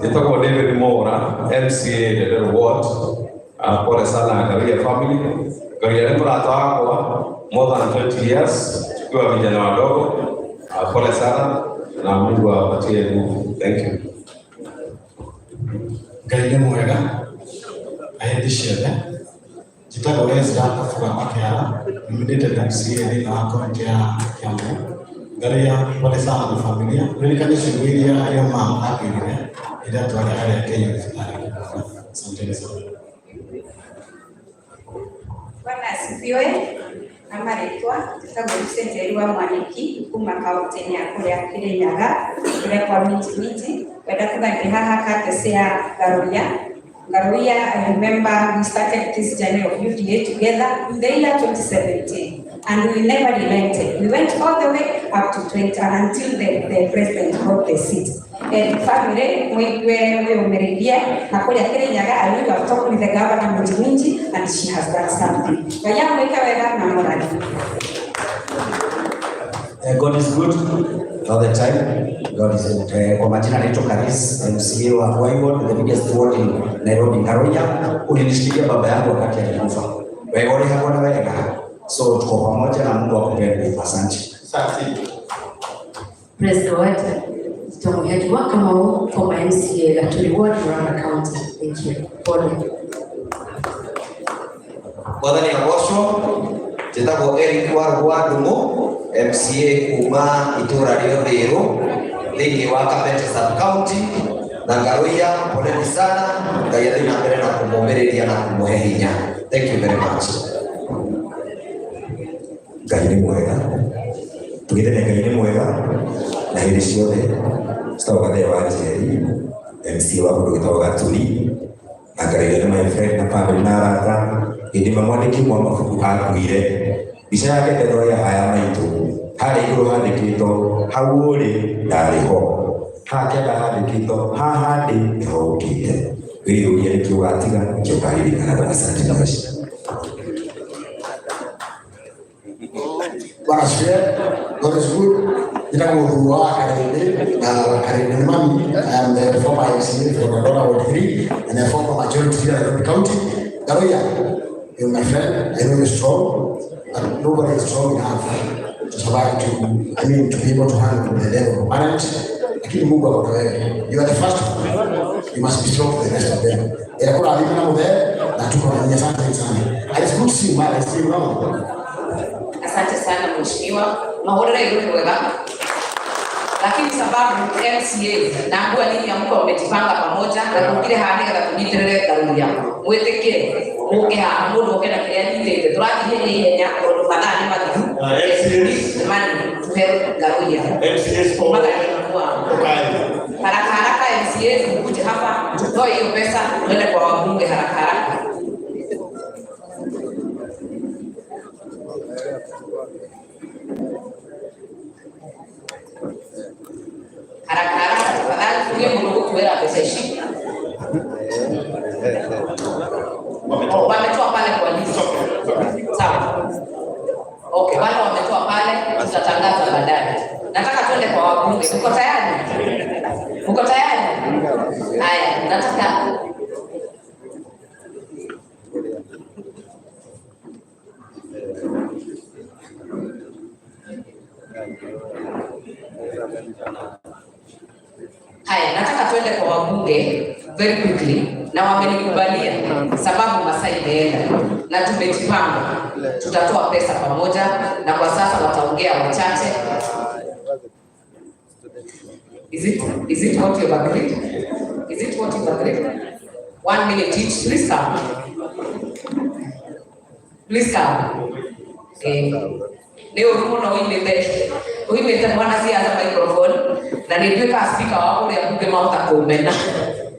nitakuwa David Mora MCA the ward pole sana Ngaruya family. Ngaruya ni maratoa kwa more than 20 years tukiwa vijana wadogo. Pole sana na Mungu awapatie nguvu. Thank you. Ngai mwega aendishele jitago Ezra kafuga makiara nimedete MCA ni na akaunti ya Kiambu. Ngaruya pole sana na familia nilikane shughuli ya hiyo mama akirime ila tuwale hali ya Kenya hospitali. Asante sana. Bwana asifiwe. Amaretwa tutagusenjeri wa mwaniki kuma kaunti ya kule Kirinyaga kule kwa miti kwenda kuthanga haha katese ya Ngaruya. I remember we started this journey of UDA together in the year 2017 and we never relented. We went all the way up to 20 until the president got the seat. And family, we umeridhia na kule Kirinyaga. I know you have talked with the governor Minji and she has done something. Kaya mweka wega na morali. God is good all the time. God is good. Kwa majina naitwa Karis, MCA wa Waiwod, the biggest ward in Nairobi, Ngaruya. Ulinishikia baba yangu wakati alikufa. Wewe hapo na wewe. So tuko pamoja na Mungu akupende. Asante. Praise the Lord. Tumuheji waka mau former MCA Gatuli Ward, Murang'a County. Thank you. Pole. Mwathani agocwo. Njĩtagwo Eric Warũwa-Ndung'u, MCA kuma itũra rĩa Thĩrũ thĩinĩ wa Kabete sub-county na Ngaruiya. Poleni sana, Ngai athiĩ na mbere na kũmũmĩrĩria na kũmũhe hinya. Thank you very much. Ngai nĩ mwega, tũgĩthene Ngai nĩ mwega na hĩndĩ ciothe. Citawagathĩa wa Njeri, MC wa kũndũ gĩtagwo Gaturi, na Ngaruiya nĩ my friend na family na arata. Hĩndĩ ĩmwe mwandĩki wa mabuku akuire, mbica yake ndĩrora haya maitũ, harĩa igũrũ handĩkĩtwo hau ũrĩ ndarĩ ho, haha kĩanda handĩkĩtwo haha ndĩ nĩho ũkĩte. Wĩyũrie nĩkĩ ũgatiga, nĩkĩ ũkaririkana. Asante na macio. Bwana asifiwe. God is good. Njĩtagwo Warũwa na Karĩndĩ Mami. I am the former MCA for Dandora Ward 3 and the former majority here in Nairobi County. Ngaruiya, you're my friend. I know you're strong, but nobody is strong enough to survive to be able to handle the level of marriage. Lakini Mungu ako na wewe. You are the first one. You must be strong for the rest of them. Kuna alimu na mudhe na tuko na nyasante sana. I just good to see you, man. I see you now. Asante sana mheshimiwa. Mahorera yule wega. Lakini sababu MCA na ambua nini amko umejipanga pamoja na kungire hali ya kumitirere Ngaruiya. Mweteke muke ha mundu okena kiria nyitete turathi henya ndo badani mathu. MCA mani tuhe Ngaruiya. MCA kwa haraka haraka MCA mkuje hapa tutoe hiyo pesa twende kwa wabunge haraka haraka. Haraka haraka tafadhali kuja Mungu kuweka pesa ishi. Wametoa pale kwa list. Sawa. Okay, wale wametoa pale tutatangaza baadaye. Nataka twende kwa wabunge. Uko tayari? Uko tayari? Haya, nataka twende kwa wabunge very quickly na wamenikubalia sababu masaa imeenda na tumejipanga. Tutatoa pesa pamoja na kwa sasa wataongea wachache. Is it what you've agreed? Is it what you've agreed? 1 minute each. Please come. Please come. Leo rumo uimete mwana siasa microphone na nitweka speaker wako ule akupe mauta kuumena.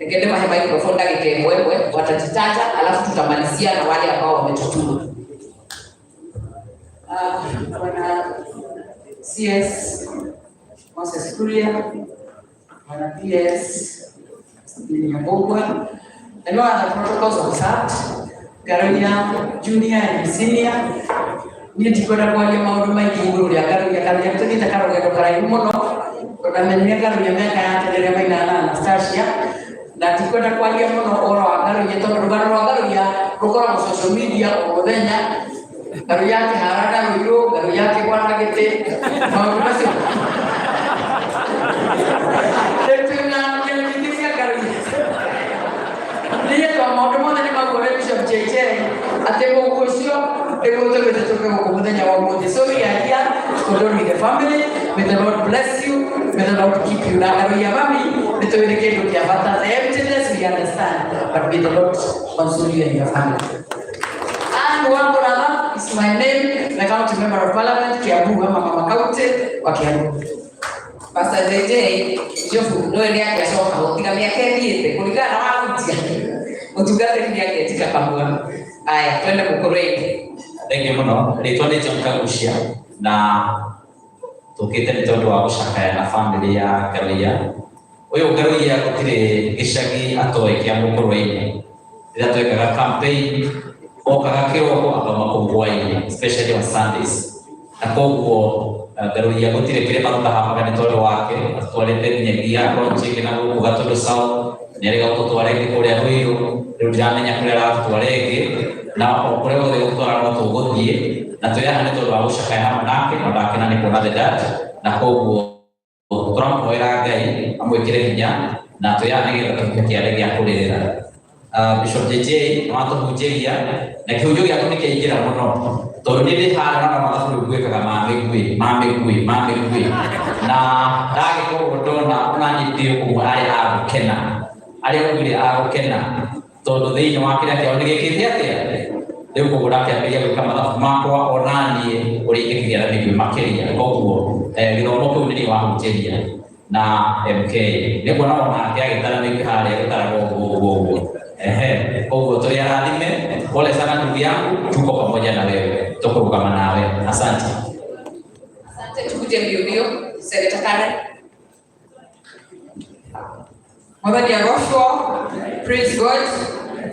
Ngende mahe microphone dakika mwewe watajitaja alafu tutamalizia na wale ambao wametutuma. Bwana CS Moses Kuria, Bwana PS Nyambogwa, and no other protocols observed. Ngaruiya junior and senior. Nitikoda kwa maundu maingi iguru ya Ngaruiya tutita karugendo karaihu muno tudamenye Ngaruiya miaka yaterere maina na Anastasia na tikoda kwa muno oro wa Ngaruiya tondu rugano rwa Ngaruiya rukora social media umuthenya Ngaruiya yake haraka ruiru Ngaruiya yake kwana gete maundu macio tetuna nyelekithia Ngaruiya ndiye kwa maundu mothe ni magore Bishop JJ atego ucio ego to tutoke kumudenya wa mmoja. So we are here to condole with the family. May the Lord bless you. May the Lord keep you. Na Ngaruiya mami nituelekee tukiapata the emptiness we understand, but may the Lord console you and your family. And one brother is my name, the county member of parliament, Kiambu mama county wa Kiambu. Pastor JJ Jofu ndio ndiye akasoma ukiga miaka yake kulingana na wakutia. Utugate ndiye akitika pamoja. Aya, twende kukoreni. Thank you muno. Ritwa ni Chamkagucia na tukite ni tondu wa gucakaya na family ya Ngaruiya. Uyu Ngaruiya gutire gicagi atoe kia mukorweni. Rĩrĩa twekaga campaign okaga kiroko akama kungwaini especially on Sundays. Na koguo Ngaruiya gutire kire maruta hapa ni tondu wake atwarite nyagia project na guku gatundu sawa nĩarega gũtũtwara kũrĩa Rũirũ rĩu ndiramenya kũrĩa aratũtwarenge na kũrĩa guothe gũtwara no tũgũthiĩ na twĩraha nĩ tondũ wa gũcakaya hamwe nake na ndakena nĩ kuona the dad na koguo tũramũhoera Ngai amwĩkĩre hinya na twĩraha nĩgetha tũtuĩke kĩarĩ gĩa kũrĩrĩra Bishop JJ watu hujeria na kiujo ya kuni keingira muno to ndi hara na mathabu gwe kaga mame gwe na dage ko ndona unanyitio ko ari agukena ari ngire agukena to ndo thini wa kira kio nigikithia atia leo ko gurake apiria kama mathabu makwa onanie uri ikigira ni makiria koguo githomo ko ndi wa hujeria na MK nebo na ona agitara ni kare gutara go koguo tuli arathime pole sana ndugu yangu, tuko pamoja na wewe, tukurugama nawe. Asante. Asante, tukuje mbio sekretari. Mwathani agoshwo. Praise God.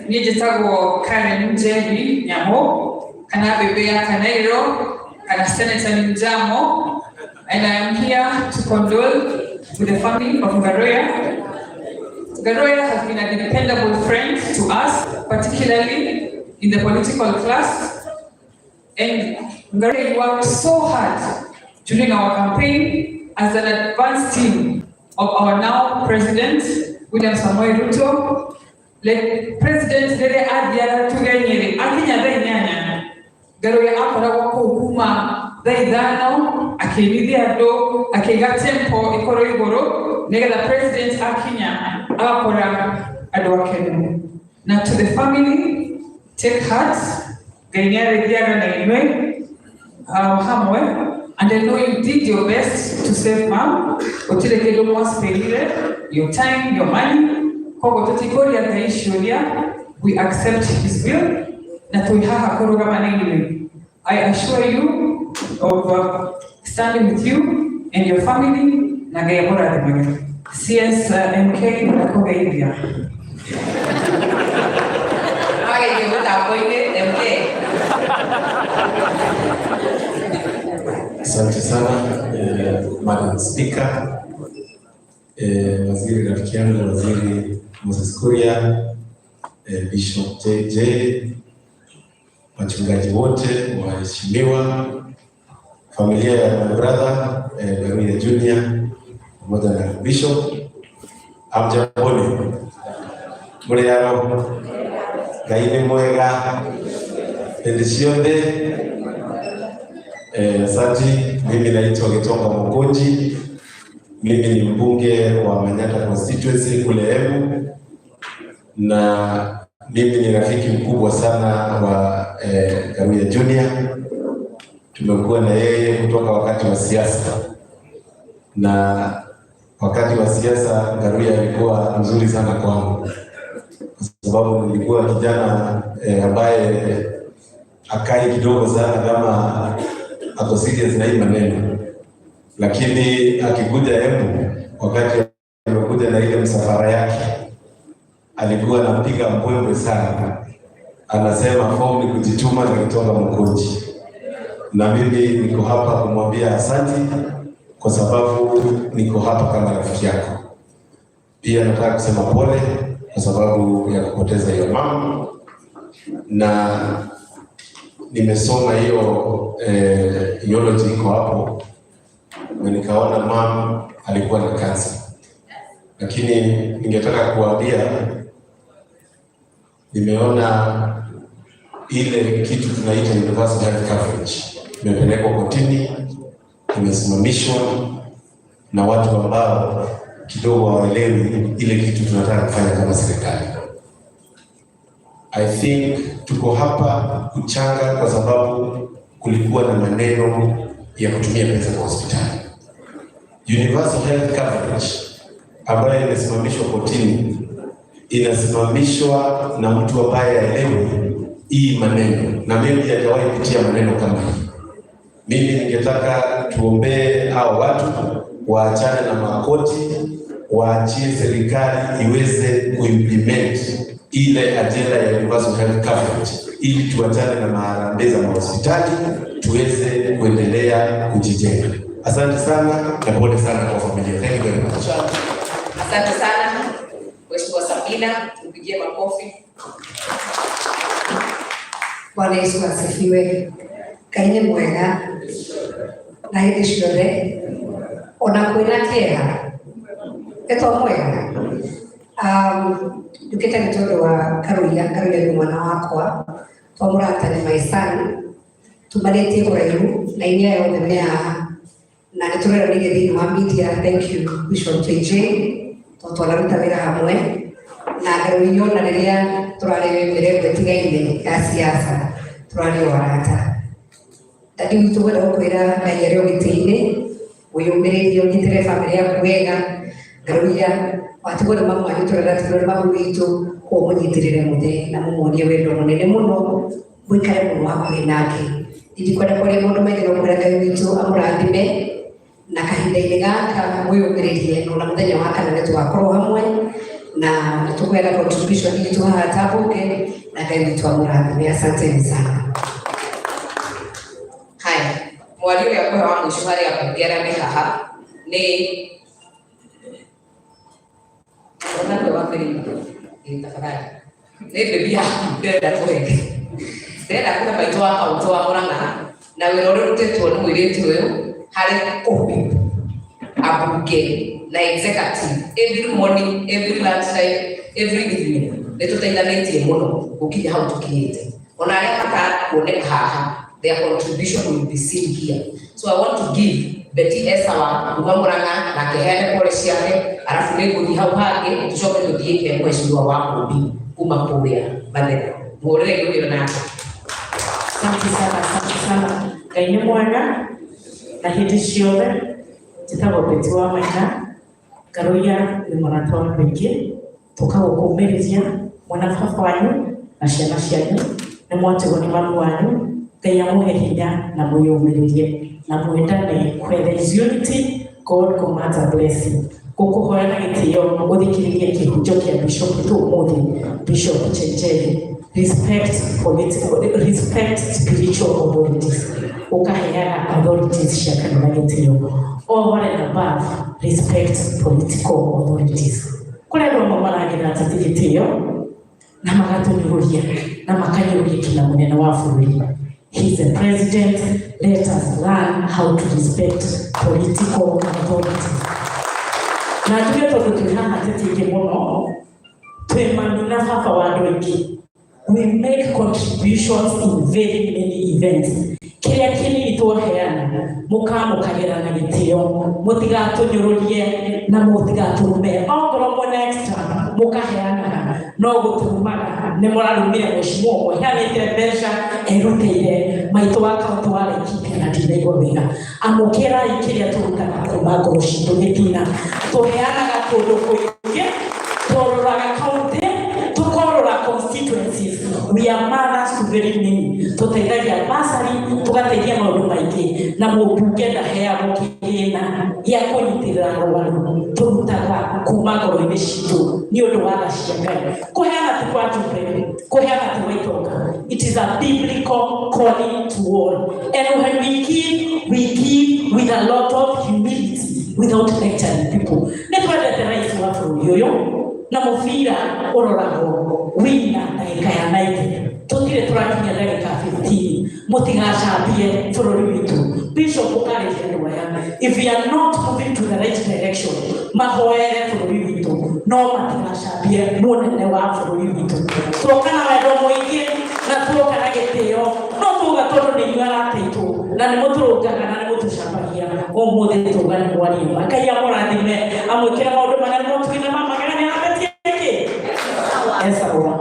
Ni njĩtagwo Karen Njeri Nyamo kana bebe ya Kanairo kana Senator Njamo, and I am here to condole with the family of Ngaroya. Ngaroya has been a dependable friend to us, particularly in the political class. And Ngaroya worked so hard during our campaign as an advance team of our now President, William Samoei Ruto. Like President Dede Adia Tugenyere, Akinya Nyanya, Ngaroya akoragwo kuuma thaithano akĩinithia andũ akĩiga tempo ĩkorwo igũrũ nĩgetha president akinya agakora andũ akenu. Now to the family, take heart, Ngai nĩarĩthiaga na inyuĩ hamwe, and I know you did your best to save mom. Gũtirĩ kĩndũ mwacipĩrire, your time, your money, koguo tũtikũria Ngai ciũria, we accept his will na twĩ haha kũrũgama na inyuĩ. I assure you of standing with you and your family. CS MK Nakogeivia. Asante sana Madam Speaker, waziri rafiki yangu, waziri Moses Kuria, Bishop JJ, wachungaji wote, waheshimiwa, familia ya my brother Ngaruya Junior pamoja na Bishop, amjamboni muri yaro Ngai mwega endisiode. Asante. Mimi naitwa Gitonga Mukonji, mimi ni mbunge wa Manyata constituency kule Embu, na mimi ni rafiki mkubwa sana wa Ngaruya Junior. Tumekuwa na yeye kutoka wakati wa siasa, na wakati wa siasa Ngaruya alikuwa mzuri sana kwangu, kwa sababu nilikuwa kijana ambaye akai kidogo sana kama ako serious na hii maneno, lakini akikuja Embu, wakati amekuja na ile msafara yake, alikuwa anapiga mbwembwe sana, anasema form ni kujituma na Gitonga Mukonji. Na mimi niko hapa kumwambia asante, kwa sababu niko hapa kama rafiki yako. Pia nataka kusema pole kwa sababu ya kupoteza hiyo mama, na nimesoma hiyo theology iko hapo, na nikaona mama alikuwa na kansa. Lakini ningetaka kuambia, nimeona ile kitu tunaita universal health coverage imepelekwa kotini, imesimamishwa na watu ambao kidogo hawaelewi ile kitu tunataka kufanya kama serikali. I think tuko hapa kuchanga kwa sababu kulikuwa na maneno ya kutumia pesa kwa hospitali. Universal health coverage ambayo imesimamishwa kotini, inasimamishwa na mtu ambaye haelewi hii maneno, na mimi hajawahi kupitia maneno kama hii. Mimi ningetaka tuombee hao watu waachane na makoti, waachie serikali iweze kuimplement ile agenda ya universal health coverage, ili tuachane na maharambee za hospitali, tuweze kuendelea kujijenga. Asante sana na pole sana kwa familia. Thank you very much. Asante sana Mheshimiwa Sabina, tupigie makofi. Bwana Yesu asifiwe. Ngai mwega na hĩndĩ ciothe ona kwĩna kĩeha etwo mwega. Ndukite ni tondu wa Karuya ni mwana wakwa twamurata ni maisani tumaritie kuraihu na inia yothe me haha na niturera ni thini wa media. Thank you Bishop JJ twararuta wira hamwe na Karuya na riria turari mbere gwetigaine ya siasa turari warata tadi witu wenda gukwira Ngai ari ugitiine wiyumiririe ugitire family yaku wega. Karuya watigore mama wanyu turara turore mamu witu ko munyitirire muthe na mumuonie wendo munene muno mwikare muno hakuhi nake ndikwenda kore mundu maithira kwira Ngai witu amurathime na kahinda-ini gaka mwiyumiririe na muthenya wa kana nitugakorwo hamwe na tukwenda contribution itu haha Tambunge na Ngai witu amurathime. Asanteni sana. Haya, mwalimu yakwa wa mwisho hari akubiara ni haha ni Ronaldo wa kweli tafadhali ni bibi ndenda kweli ndenda kwa baito wa auto wa Murang'a na wira uri rutetwo ni mwiritu uyu hari kubi abunge na executive every morning, every lunch time, every evening nituteithanitie muno gukinya hau tukinyite ona aria mata kuoneka haha their contribution will be seen here. So I want to give Betty Esawa kuma Murang'a na kehene pole ciake arafu niguthi hau hangi tucoke tuthiike mweciwa wa kubi kuma kuria Mathira murire githio nake. Asante sana Ngai ni mwega na hindi ciothe njitagwo Betty wa Maina. Karuya ni murata wa kaingĩ tukagukumĩrĩria mwana baba wanyu na ciana cianyu nĩ mwatigwo nĩ mamu wanyu. Ngai amũhe hinya na mwĩyũmĩrĩrie na mwendane. Where there is unity, God commands a blessing. Gũkũhoya na gĩtĩo gũthikĩrĩria kĩhunjio kĩa Bishop tu ũmũthĩ Bishop Chenjeri. Respect spiritual authorities. Ũkaheana authorities cia kanitha gĩtĩo. Over and above, respect political authorities. Kũrĩa andũ maragĩra atĩ gĩtĩo na magatũnyũrũria na makanyũrũria kila mũnene wa bũrũri. He's the president. Let us learn how to respect political authorities. Na tuwe tukihaha tete muno twemanyuna baba wa andũ aingĩ. We make contributions in very many events. Kiria kinini twoheana mukamukagĩra na gĩtĩo mũtigatũnyũrũrie na mũtigatũrume ongorwo mwena extra mukaheana no gũtũrumaga nĩ mũrarumire mũcimo ũmwe heanĩte mbeca erutĩire maitũ wa kaunti wa Laikipia na ndinaigua wega. Amũkĩrai kĩrĩa tũrutaga kuma ngoro citũ gĩtina tũheanaga kũndũ kũingĩ tũroraga kaunti tũkorora constituencies. We are mothers to very many. Tũteithagia basari tugateithia maũndũ maingĩ na mũmbunge ndaheagwo kĩgĩna gĩa kũnyitĩrĩra arũaru tũrutaga kuma ngoro-inĩ citũ nĩ ũndũ wa tha cia Ngai. Kũheana ti kwa Njũmbĩ, kũheana ti Waithũka. It is a biblical calling to all. And when we give with a lot of humility without lecturing people. Nĩ twendete rais wa bũrũri ũyũ na mũbira ũroragwo wina ndagĩka ya 90. Tũtirĩ tũrakinya ndagĩka 15. Mũtigacambie bũrũri witũ. Bishop ũkarĩkia andũ aya. If we are not moving to the right direction, mahoere bũrũri witũ no matigacambie mũnene wa bũrũri witũ. Tuoka na wendo mũingĩ na tuoka na gĩtĩo no tuga tondũ nĩ inyuĩ arateitwo na nĩ mũtũrũngaga na nĩ mũtũcambagia ũmũthĩ tuga nĩ mwaria. Ngai amũrathime amwĩkĩre maũndũ marĩa mũtugĩna mamagania na Betty ĩngĩ. Esawa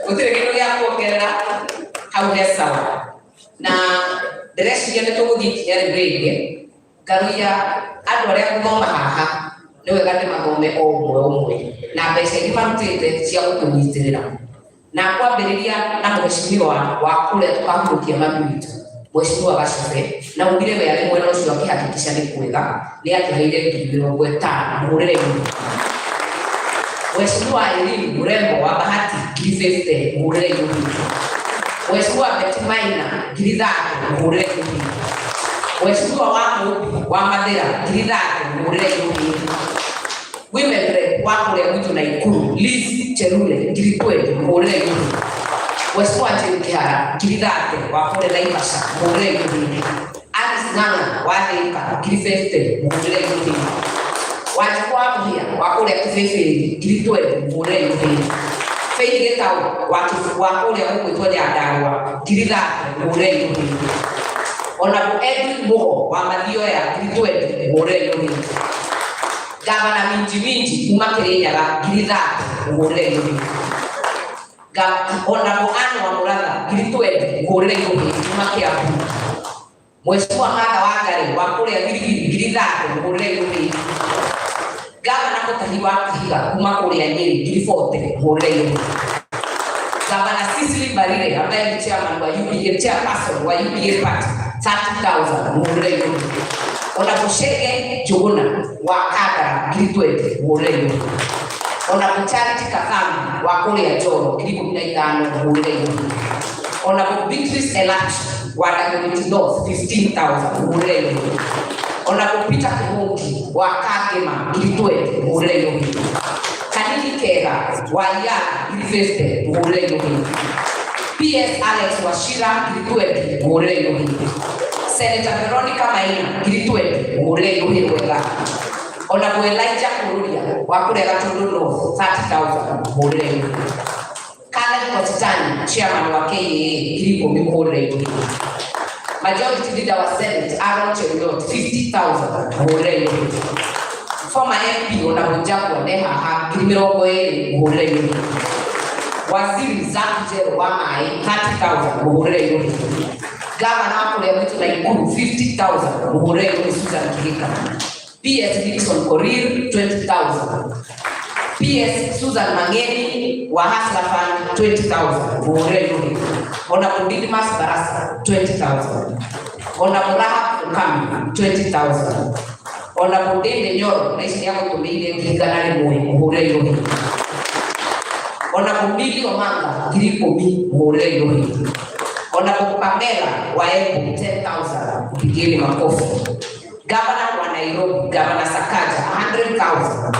gũtirĩ kĩndũ gĩa kuongerera hau he sawa na ndĩreciria nĩ tũgũthiĩ ikinya rĩu rĩngĩ. Karuya andũ arĩa gũthoma haha nĩ wega ndĩmathome o ũmwe na mbeca iria marutĩte cia gũtũnyitĩrĩra na kwambĩrĩria na mũhecimiwa wa kũrĩa tũkahurũkia mami witũ Mheshimiwa Gacobe na ugire we arĩ mwena ũcio akĩhakikisha nĩ kwega nĩ akĩheire 50,000 mũrĩre-inĩ. Mheshimiwa Irene Mrembo wa Bahati 50 mũrĩre-inĩ. Mheshimiwa Betty Maina 30 mũrĩre-inĩ. Mheshimiwa wa Mũmbi wa Mathira 30 mũrĩre-inĩ. Women rep wa kũrĩa gwitũ Naikuru Liz Cherule 20 mũrĩre-inĩ. Mheshimiwa Jane Kihara 30 wa kũrĩa Naivasha mũrĩre-inĩ. Alice Ng'ang'a wa Thika 50 mũrĩre-inĩ. wachukua pia wakule kifefe kilitwe mure yote feidi getao wakule huko itole adarwa kilitha mure yote ona Edwin Moho wa madio ya kilitwe mure yote gavana minji kumakirenyaga kilitha mure yote ona Anne wa Muranga kilitwe mure yote kumakiapu Mheshimiwa Martha Wangari wakule kilitha mure yote Gavana Mutahiwa Kahiga kuma kuria Nyeri kilifote murei. Gavana Cecily Mbarire ambaye ni chairman wa UPA, chairperson wa UPA party 30,000 murei. Ona Bushege Juguna wa Kadara kilitwete murei. Ona Charity Kakami wa kuria Joro kilipo 15 murei. Ona Beatrice Elach wa Dagoretti North 15,000 murei. Ona kupita Kihungi wa Kagema kilitwete murei yote. Kanini Kega wa Yala University murei yote. PS Alex Washira kilitwete murei yote. Senator Veronica Maina kilitwete murei yote wega. Ona Elijah Kurudia wa kule Gatundu North 30,000 murei yote. Kale Kositani chairman wa KAA kilipo murei yote. Majority leader was Senate Aaron Cheruiyot 50,000 murei. Former MP Onabujaku Neha Kimirongo murei. Waziri Zaki wa Mai 30,000 murei. Governor kule wetu na Ikulu 50,000 murei Susan Kihika. PS Nixon Korir 20,000. PS Susan Mangeni wa Hustler Fund 20,000 murei. Ona Dimas Barasa 20,000. Ona Muraha Ukami 20,000. Ona Budende Nyoro naisi yako tumile kiganani murei yote. Ona Bubili Omanga kilipomi murei yote. Ona Pamela wa Embu 10,000 kupigeni makofi. Gavana wa Nairobi, Gavana Sakaja 100,000.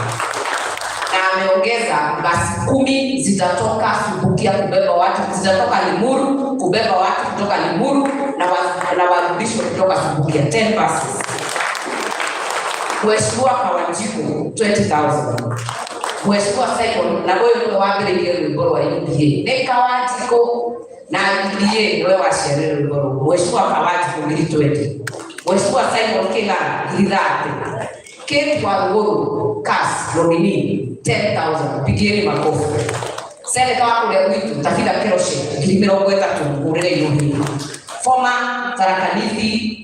Na ameongeza basi 10 zitatoka Subukia kubeba watu, zitatoka Limuru kubeba watu kutoka Limuru na warudishwe kutoka Subukia 10 buses. Mheshimiwa Kawanjiku 20,000. Mheshimiwa Simon na wewe wabele ile ngoro wa UPA. Ne Kawanjiku na UPA wewe washere ngoro. Mheshimiwa Kawanjiku militwete. Mheshimiwa Simon Kila Gidate. Kate wa Ngoro Kas nomini 10,000 pigeni makofi. Senator wako leo witu Tafida Kiroshe kilimirongo 3 murei yote. Former Tharakanithi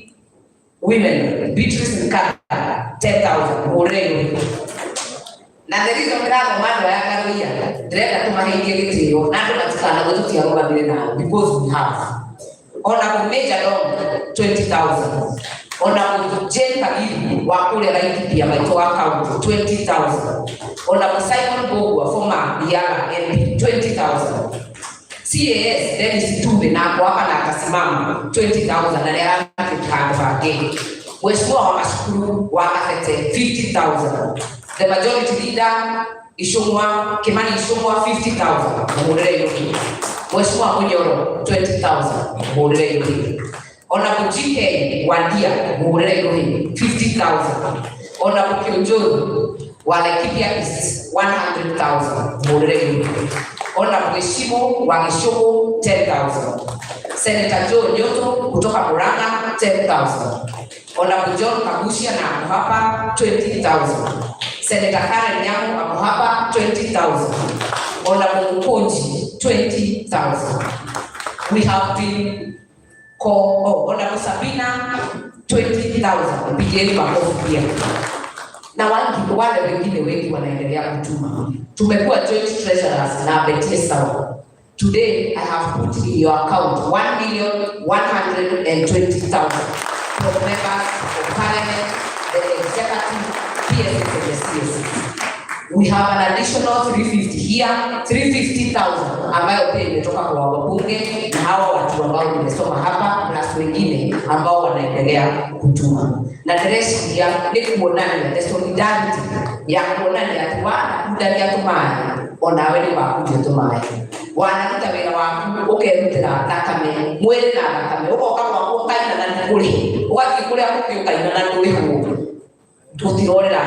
women Beatrice Nkata 10,000 murei yote. Na the reason grabo mando ya karuia direta tumahingie gitio na ndo natikana gututia roba bila because we have. Ona Major Dom 20,000. Ona Jane Kagiri wa kule Laikipia Maitoa County 20,000. Ona Simon Bogwa former Yala MP 20,000. CAS Dennis Tumbe na hapa na akasimama 20,000 na leo kikanda gate. Mheshimiwa wa mashukuru wa afete 50,000. The majority leader Ishomwa Kimani Ishomwa 50,000 murei yote. Mheshimiwa Munyoro 20,000 murei yote. Ona Bujike Wandia murei yote 50,000. Ona Bukionjoro wa Laikipia is 100,000 murei yote. Ona Mheshimiwa wa Gishomo 10,000. Senator Joe Nyoto kutoka Murang'a 10,000. Ona John Kabushia na hapa 20,000. Senator Karen Nyamu hapo hapa 20,000. Ona Mkonji 20,000. We have been ona Sabina 20,000. Pigeni makofi pia. Na wale wengine wengi wanaendelea kutuma. Tumekuwa joint treasurers na Betesa. Today I have put in your account 1,120,000 from members of parliament, the executive, PSS and the CSS. We have an additional 350 here, 350,000 ambayo pia imetoka kwa wabunge na hawa watu ambao nimesoma hapa na wengine ambao wanaendelea kutuma. Na dress ya ni kuonana the solidarity ya kuonana ya tuwana ndani ya tumani ona wewe wakuje tumani. Wanakuta wera waku ukerutira thakame mwere na thakame uko kama ukaina na ndikuri wakikuri akukiuka ina na nduri hu tutirorera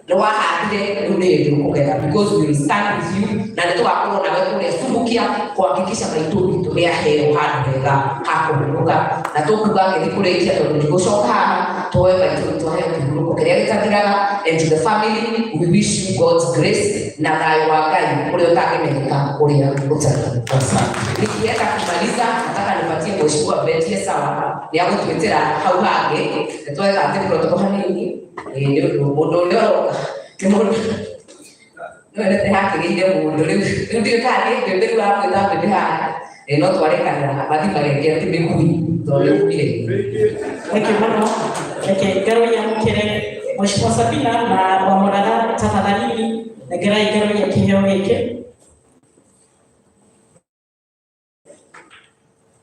no wahandire ndio ndio because we will stand with you na ndio tukakorwo na wewe kule subukia kuhakikisha maitu vitu ya heo hadi hega hakuruka na tukuga ngikule kia tondu gucoka towe maitu to heo kiruko kiria gikathiraga and to the family we wish you God's grace na thayo wa Ngai kule utakimenyeka kuria utaki. Nikienda kumaliza nataka nipatie mheshimiwa Betty sawa ni hapo tumetera hau hange tweka ati protocol hanini ndio mundu leo mundu ndio haki ile mundu ndio kali ndio hapo ndio ndio no twarekana bathi mageke ati mikui ndio kule Mano garo ya mkere mheshimiwa Sabina na wamorada tafadhali negera garo ya kiheo yake.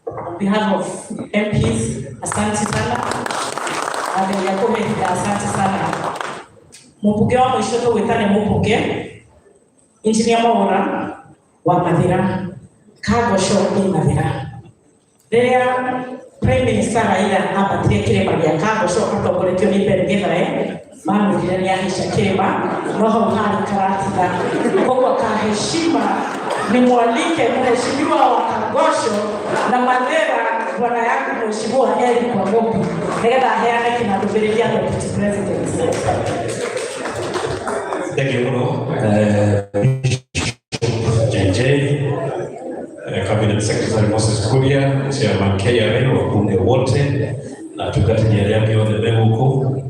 On behalf of MPs, asante sana. Ade yako mehida asante sana. Mupuge wa mwishoto wetane mupuge. Engineer Maura wa Mathira. Cargo show in Mathira. There Prime Minister Raila hapa trekere ya cargo show kwa koletio ni pergera mama jirani yake Shakema roho hali karatida kwa kaheshima ni mwalike mheshimiwa wa Kagosho na Mandera bwana yangu mheshimiwa Eric Wangombe nenda heana kinadoberia na president. Thank you, JJ, Cabinet Secretary Moses Kuria, Chairman KRA, wabunge wote na tukatinyere yake wa Nebuku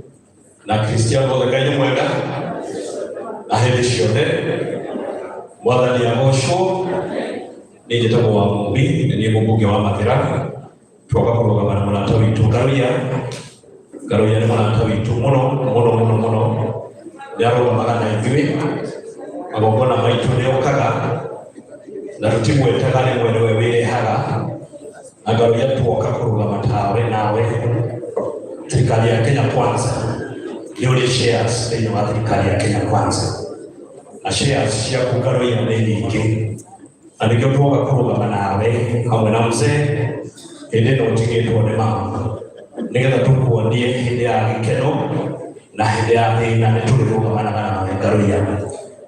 na Cristiano Wodagaye mwega na hedi shode mwadhani ya mosho ni jitabo wa mumbi ni mbunge wa Mathira tuwaka kuroga bana mwanata witu Garuya ni mwanata witu mono yaro magana hivi agogona maitu leo kaga na rutimu etakane mwenewe wile haga Garuya tuwaka kuroga matawe nawe serikali ya Kenya Kwanza yule shares ndio wa serikali ya Kenya Kwanza na shares cia Garuya ni nyingi anigetoka kuroga nawe hamwe na mzee ndio ndigitwo ni mama nigetha tukuonie hindi ya gikeno na hindi ya thina ni turirugamana na Garuya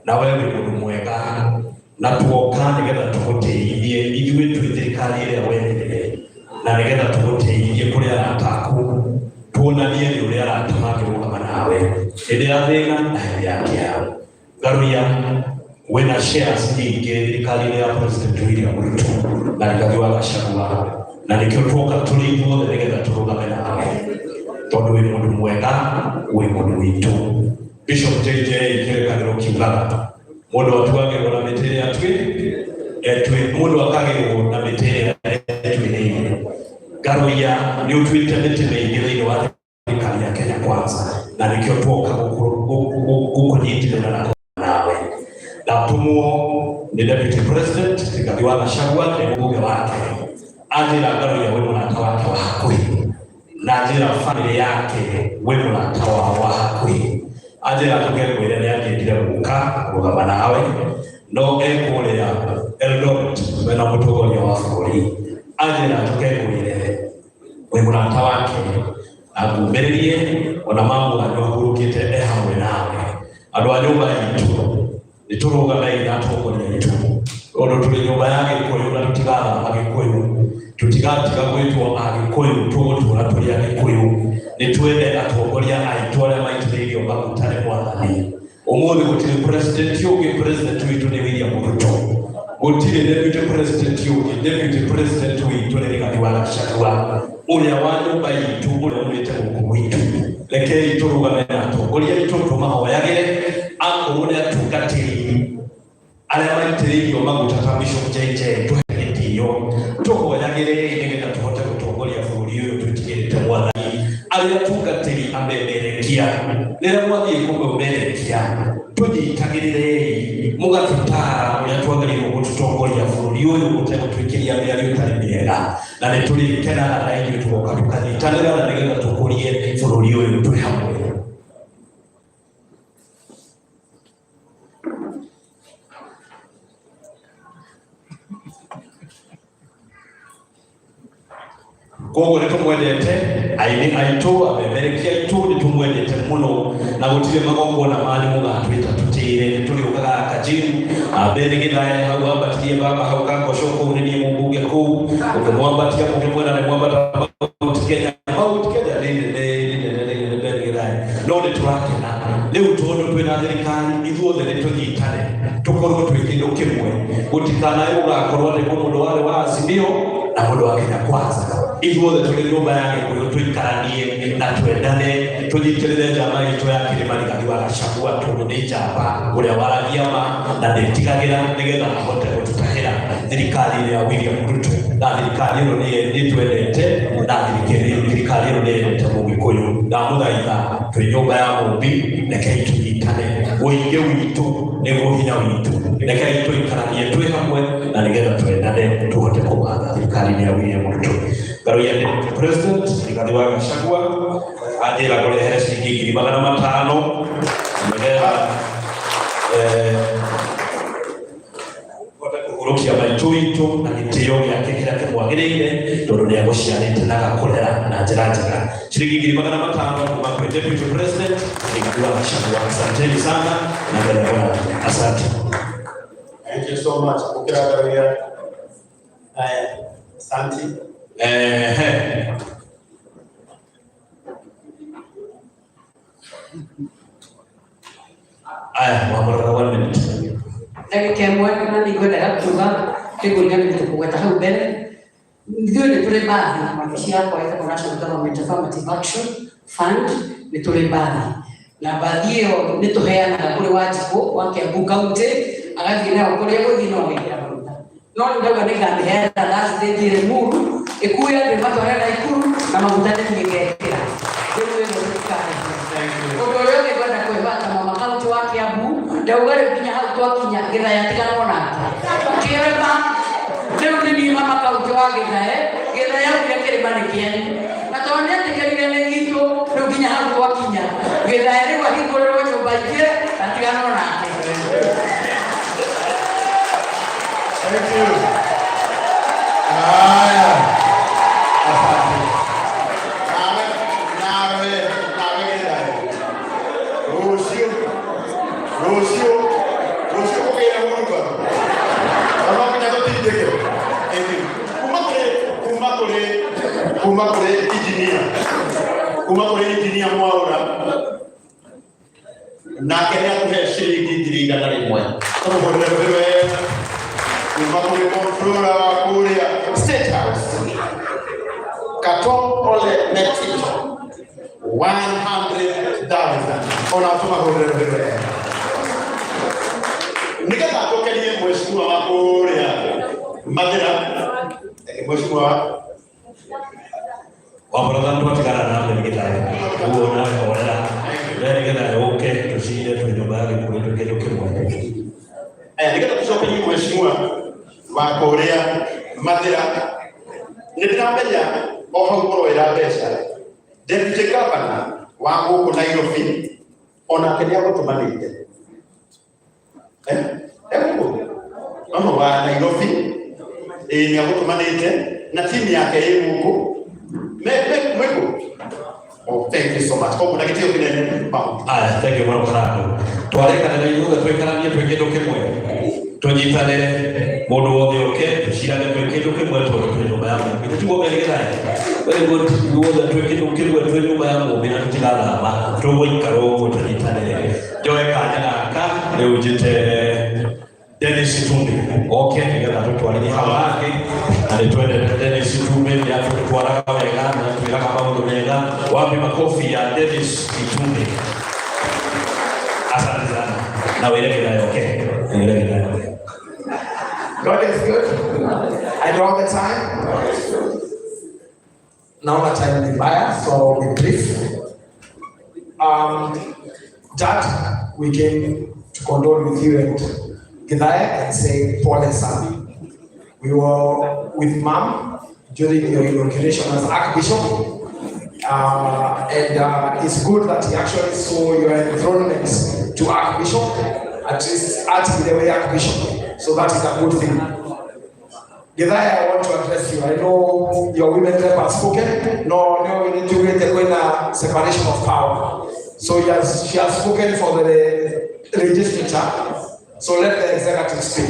na wewe ni mundu mwega na tuoka nigetha tugutiithie ithuĩ twĩ thirikari ĩrĩa wendete na nigetha tugutiithie kũrĩa arataku tuonanie nĩ ũrĩa aratũma ngĩrũgama nawe hindi ya thina na hindi ya kĩao. Garuya wena shares nyingĩ thirikari-inĩ ya President William Ruto na Rigathi wa Gachagua na nikio tuoka tulivu nigetha turugame nawe tondu wi mundu mwega wi mundu witu. Bishop JJ kirekaniro kiugaga mundu atuagirwo na mitiri atwi mundu akagirwo na mitiri atwi Garuya ni utwite mitiri thĩinĩ wa thirikari ya Kenya Kwanza na nikio tuoka gukunyitirĩra nawe na tumuo ni Deputy President Rigathi wa Gachagua ni mbunge wake ajira Garuya we mwanata wake wa hakuhi na ajira family yake we mwanata wa hakuhi ajira tugekwire ni agendire guka rugama nawe no ekuria Eldoret wena mutongoria wa bũrũri ajira tugekwire we mwanata wake agumĩrĩrie ona mambo anyahurukite hamwe nawe andu a nyumba itu niturugame na atongoria itu ondo tuli nyumba yake Gĩkũyũ na tutigatha Gĩkũyũ tutigatiga gwitwo Agĩkũyũ tũgũtũra tũrĩ Agĩkũyũ nĩ twende atongoria aitũ arĩa maitĩrĩirio maguta nĩ Mwathani. Ũmũthĩ gũtirĩ president ũngĩ, president witũ nĩ William Ruto, gũtirĩ deputy president ũngĩ, deputy president witũ nĩ Rigathi wa Gachagua ũrĩa wa nyũmba itũ ũrĩa umĩte gũkũ gwitũ. Rekei tũrũgame na atongoria aitũ tũmahoyagĩre akorwo nĩ atungatĩri arĩa maitĩrĩirio maguta ta Bishop JJ tuhoyagĩre nigetha tuhote gũtongoria bũrũri ũyũ twĩtigĩrĩte Mwathani arĩa atungatĩri amemerekia rĩrĩa mwathiĩ kũmemerekia tũnyitagĩrĩre mũgatũtara ũrĩa twagĩrĩirwo gũtũtongoria bũrũri ũyũ gũtegũtwĩkĩria mĩario ĩtarĩ mĩega na nĩ tũrĩkenaga na ithuĩ tũgoka tũkanyitanĩra na nigetha tũkũrie bũrũri ũyũ twĩ hamwe. Koguo nĩ tũmwendete aini aitũ amemerekia aitũ nĩ tũmwendete mũno na na gutire magongo na mali mugatwita tutire tuli ukaga kajimu abere githae hau ambatie baba hau kango shoko ni munguge ku ukimwambatia mukimwena na mwambata utikenya none turakena riu tondu twina thirikari ithuothe ni tunyitane tukorwo twi kindu kimwe gutikana ugakorwo ni mundu wale wa Azimio na mundu wa Kenya Kwanza ithuothe tuli nyumba ya Gikuyu tuikaranie na twendane tunyitirire njama itu ya Kilimani Gachagua Gachagua tondu ni njamba uria waragia ma na nitigagira nigetha ahote gututahira thirikari ya William Ruto na thirikari ino ni twendete na thirikari ino ni endete Mugikuyu na muthaitha twi nyumba ya Mumbi rekei tunyitane uingi witu niguo hinya witu rekei tuikaranie twi hamwe na nigetha twendane tuhote kumatha thirikari ya William Ruto Garuya Deputy President Rigathi wa Gachagua ajira kurehe shilingi 500 nigetha kurukia maituitu na gitio yake kira kimwagirire tondu ni aguciarite na gakurera na njira njega shilingi 500 kuma kwa Deputy President Rigathi wa Gachagua. Asanteni sana na bwana, asante. Thank you so much. Pokea Garuya. Asante. Mwamara 1 minute. Kemwana ni kwenda kutuga kigunya ni tukuweta hau mbele ndio ni tule baadhi na mafishia kwa hiyo kwa National Government Affirmative Action Fund ni tule baadhi na baadhi hiyo ni tuheana kule wajibu wake Embu County agathina kule guthino wira no ndoga ni gathehera last day dire muru ikuya de matwarela ikuru na magutane ngekera ndio ndio tukane ndio yote kwenda kuibata mama county wake Embu ndaugare kinya hau twakinya Githae atigana nake kirema ndio ni mama kaunti wa Githae ya Kilimani kieni na tonde tikerire ni gitu ndio kinya hau twakinya Githae ni wahingurwo nyumba ingĩ atigana nake. Thank you. Haya. Asante. Nawe Githae. Rosio kukira Mungu. Kama kuna kutindike. Kuma kule engineer mwaura. Na kenya kuhe shilingi 100 kuma kule controller wa Kuria State House. Katon ole Metito 100,000 ona tuma kule nikata tokelie mheshimiwa wa Kuria Mathira mheshimiwa wabrother tuatigana na Githae uona orera Githae oke tushinde tunyumba yake kule tukio kimwe nikata tushope ni mheshimiwa wa Kuria Mathira nitambenya oho ngoro ira pesa Deputy Governor wa guku Nairobi ona kenya gutumanite no wa Nairobi ni gutumanite na timu yake yuko mweko. Oh, thank you so much. Kuna kitio kinene bao. Thank you mwana. Twareka na yuga twekaranie twekendo kimwe. Tunyitanire mundu wothe oke tushirane twekendo kimwe twa nyumba ya Mungu. Tutugo mbele Githae. Very good. Wothe twekendo kimwe twa nyumba ya Mungu na tutigana ma. Tugoikaro tunyitanire. Joe kanya ka le ujite Dennis Tumbi. Okay, nigetha tutwarithie hawake na nitwende Dennis Tumbi ya tutwara wega na twiraga maundu mega. Wapi makofi ya Dennis Tumbi. Asante sana. Na wewe Githae okay. God is good. And all the time. Now my time is by, so I'll be brief. Dad, we came to condole with you and Githae and say pole sana. We were with Mom during your inauguration as Archbishop, and it's good that he actually saw your enthronement to Archbishop, at least at the way Archbishop. So that is a good thing. Githae, I want to address you. I know your women rep has spoken. No, we need to wait a separation of power. So she has spoken for the legislature. So let the executive speak.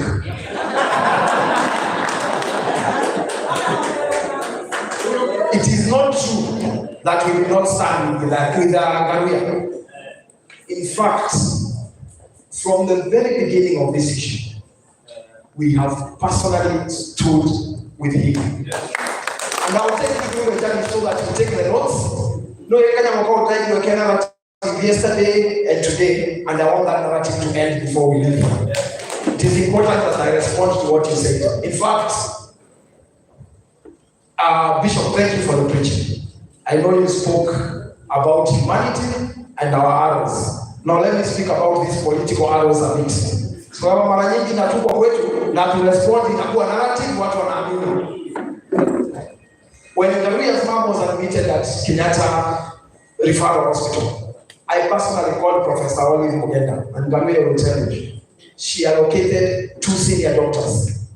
It is not true that we will not stand with Garuya. In fact, from the very beginning of this issue, we have personally stood with him. And I will take you through the journey so that you take the notes. No, you can't yesterday and today, and I want that narrative to end before we leave. It is important that I respond to what you said. In fact, Bishop, thank you for the preaching. I know you spoke about humanity and our arrows. Now let me speak about these political arrows a bit. So mara nyingi natupa kwetu na to respond inakuwa narrative watu wanaamini. When Garuya's mom was admitted at Kenyatta Referral Hospital, I personally called Professor Olive Mugenda, and Garuya will tell you, she allocated 2 senior doctors.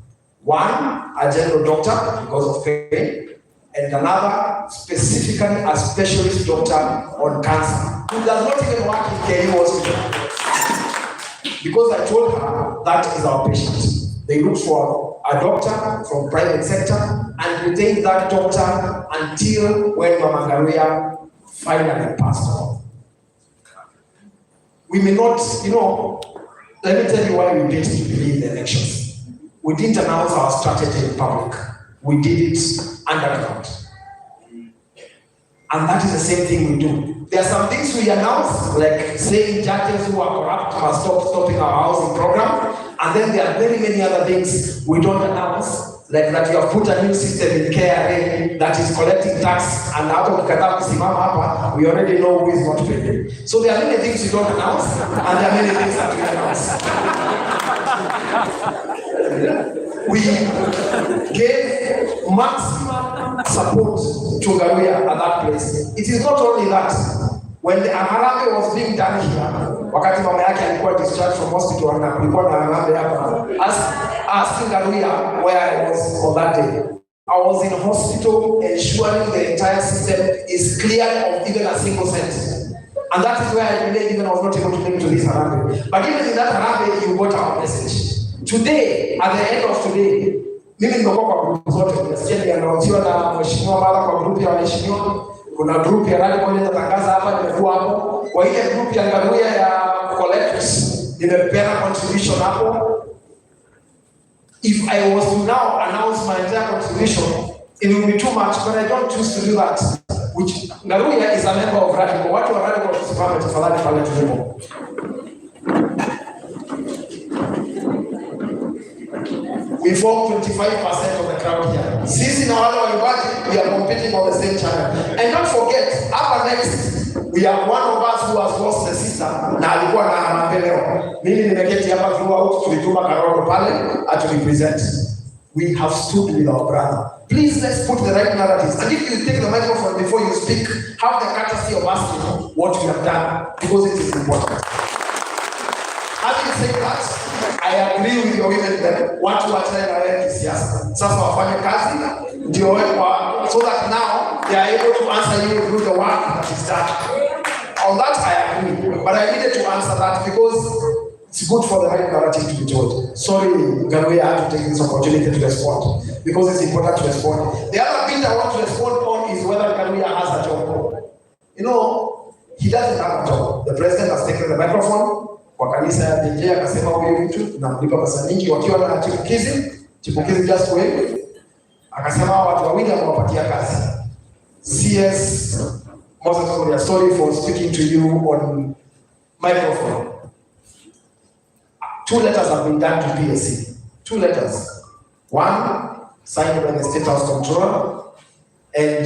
One, a general doctor because of pain, and another, specifically a specialist doctor on cancer, who does not even work in KU Hospital. Because I told her that is our patient. They look for a doctor from private sector and retain that doctor until when Mama Garuya finally passed on. We may not, let me tell you why we didn't believe the elections. We didn't announce our strategy in public. We did it underground. And that is the same thing we do. There are some things we announce, like saying judges who are corrupt must stop stopping our housing program. And then there are very many other things we don't announce, like that you have put a new system in KRA that is collecting tax, and out of Katabu, we already know who is not paying. So there are many things we don't announce, and there are many things that we announce. We gave maximum support to Garuya at that place. It is not only that. When the Harambee was being done here, wakati mama yake alikuwa discharged from hospital na kulikuwa na Harambee hapa, asking Garuya where I was on that day. I was in hospital ensuring the entire system is cleared of even a single cent. And that is where I believe even I was not able to make to this Harambee. But even in that Harambee, you got our message. Today, at the end of today, mimi nimekuwa kwa group zote, nimesikia nimeannouncewa na mheshimiwa mara kwa group ya waheshimiwa. Kuna group ya rally kwa nitatangaza hapa, nimekuwa hapo. Kwa ile group ya Garuya ya collect, nimepeana contribution hapo. If I was to now announce my entire contribution, it will be too much, but I don't choose to do that. Which Garuya is a member of Radical. Watu wa Radical tusimame tafadhali pale tulipo. We form 25% of the crowd here. Sisi na wale walibaki, we are competing on the same channel. And don't forget, up next, we have one of us who has lost the sister na alikuwa na Harambee leo. Mimi nimeketi hapa throughout, tulituma Karolo pale to represent. We have stood with our brother. Please let's put the right narratives. And if you take the microphone before you speak, have the courtesy of asking what we have done, because it is important. Having said that, I agree with your women that watu wachane na wewe kisiasa. Sasa wafanye kazi ndio so that now they are able to answer you through the work that is done. On that I agree, but I needed to answer that because it's good for the right narrative to be told. Sorry, Garuya, I have to take this opportunity to respond because it's important to respond. The other thing I want to respond on is whether Garuya has a job. He doesn't have a job. The president has taken the microphone. Kwa kanisa ya DJ akasema huyu mtu tunamlipa pesa nyingi wakiwa na chipukizi just wait. Akasema watu wawili wamewapatia kazi. CS Moses Kuria, sorry for speaking to you on microphone. 2 letters have been done to PSC. 2 letters. One signed by the State House Controller and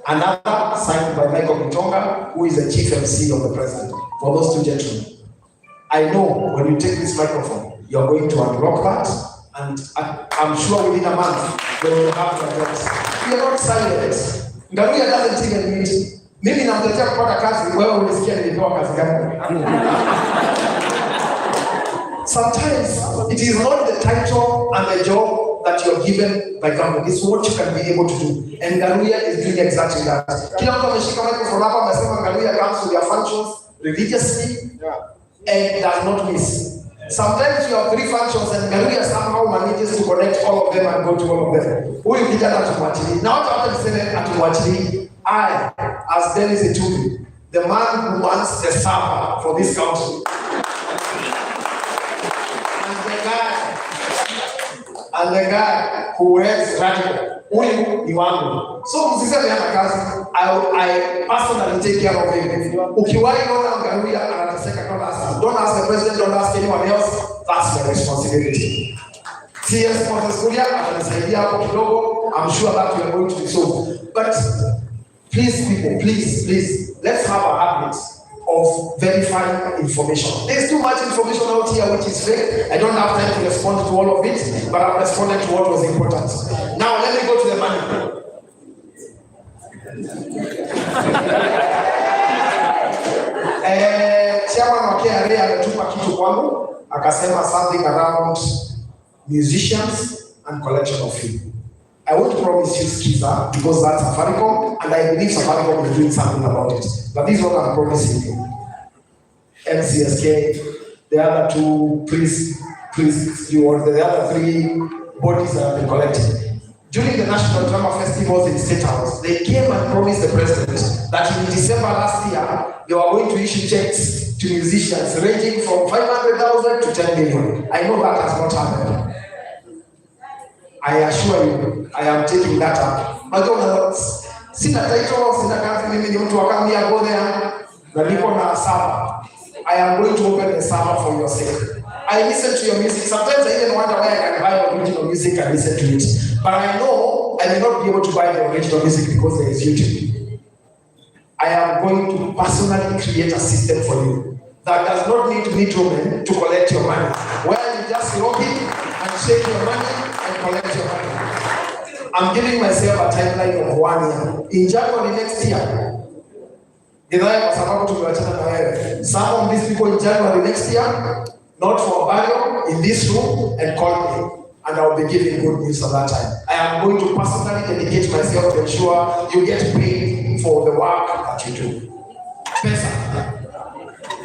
another signed by Michael Mutonga, who is the chief MC of the president. For those 2 gentlemen. I know when you take this microphone, you're going to unlock that, and I'm sure within a month, they will have their jobs. We are not silent. Garuya doesn't even need. Mimi namtetea kupata kazi, wewe unasikia nilipewa kazi gani? Sometimes it is not the title and the job that you are given by government, it's what you can be able to do. And Garuya is doing exactly that. Kila mtu ameshika microphone hapa amesema Garuya comes with their functions. religiously and does not miss. Sometimes you have 3 functions and Garuya somehow manages to connect all of them and go to all of them. Huyu kijana atumwachili. Na watu hata niseme atumwachili. I, as Dennis Itumbi, the man who wants the server for this country. And the guy who heads Radical. Huyu ni wangu. So msiseme hata kazi. I personally take care of him. Ukiwahi ona Garuya anateseka kama asa. Don't ask the president, don't ask anyone else. That's the responsibility. CS Moses Kuria atanisaidia hapo kidogo. I'm sure that we are going to be solved. But please people, please, let's have a habit of verifying information. There's too much information out here which is fake. I don't have time to respond to all of it, but I've responded to what was important. Now let me go to the money. Chairman wa KRA ametupa kitu kwangu, akasema something around musicians and collection of fee. I won't promise you Skiza because that's Safaricom and I believe Safaricom is doing something about it. But this is what I'm promising you. MCSK, the other 2 the other 3 bodies that have been collected. During the National Drama Festivals in State House, they came and promised the president that in December last year, they were going to issue checks to musicians ranging from 500,000 to 10 million. I know that has not happened. I assure you, I am taking that up. Sina title, sina kazi, mimi ni mtu wa kambi ya Godea, na niko na server. I am going to open the server for your sake. I listen to your music. Sometimes I even wonder why I can buy original music and listen to it. But I know I may not be able to buy the original music because there is YouTube. I am going to personally create a system for you that does not need middlemen to collect your money. Where you just log in and shake your money and collect your money. I'm giving myself a timeline of 1 year. In January next year, some of these people in January next year, not for a burial, in this room, and call me. And I'll be giving good news at that time. I am going to personally dedicate myself to ensure you get paid for the work that you do. Pesa.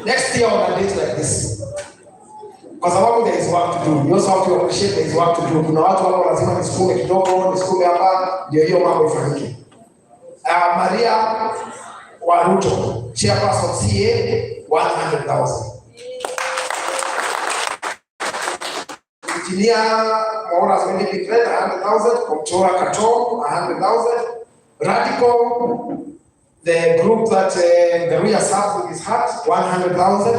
Next year on a date like this, because there is work to do. You also have to appreciate there is work to do. Kuna watu wao lazima nisukume kidogo, nisukume hapa, ndio hiyo mambo ifanyike. Maria Waruto, chairperson CA, 100,000. Engineer Maura has already declared 100,000. Comptroller Kato, 100,000. Radical, the group that Garuya serves with his heart, 100,000.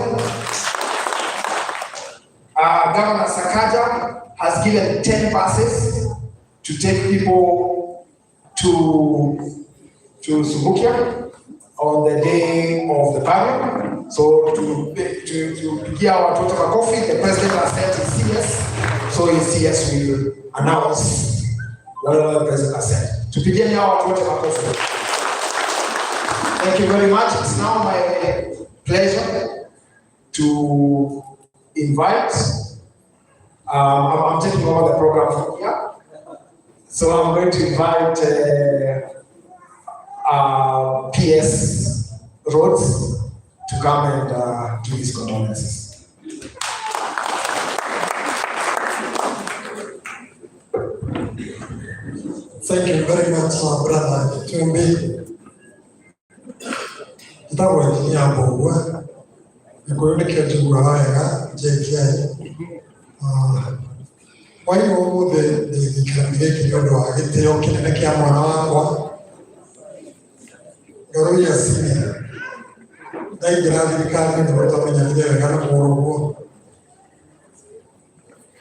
Governor Sakaja has given 10 buses to take people to Subukia on the day of the burial. So to give our total coffee, the president has said in CS, so in CS will announce whatever the president has said. To begin our total coffee. Thank you very much. It's now my pleasure to invite. I'm taking over the program from here. So I'm going to invite PS Rhodes to come and do his condolences. Thank you very much, my brother Tumbi. That was Yabo. I'm going to get to Rahaya, JK. Why over the candidate you know, I get the Okinaka. Garuya Simi. They get the card in the bottom of the Ganapo.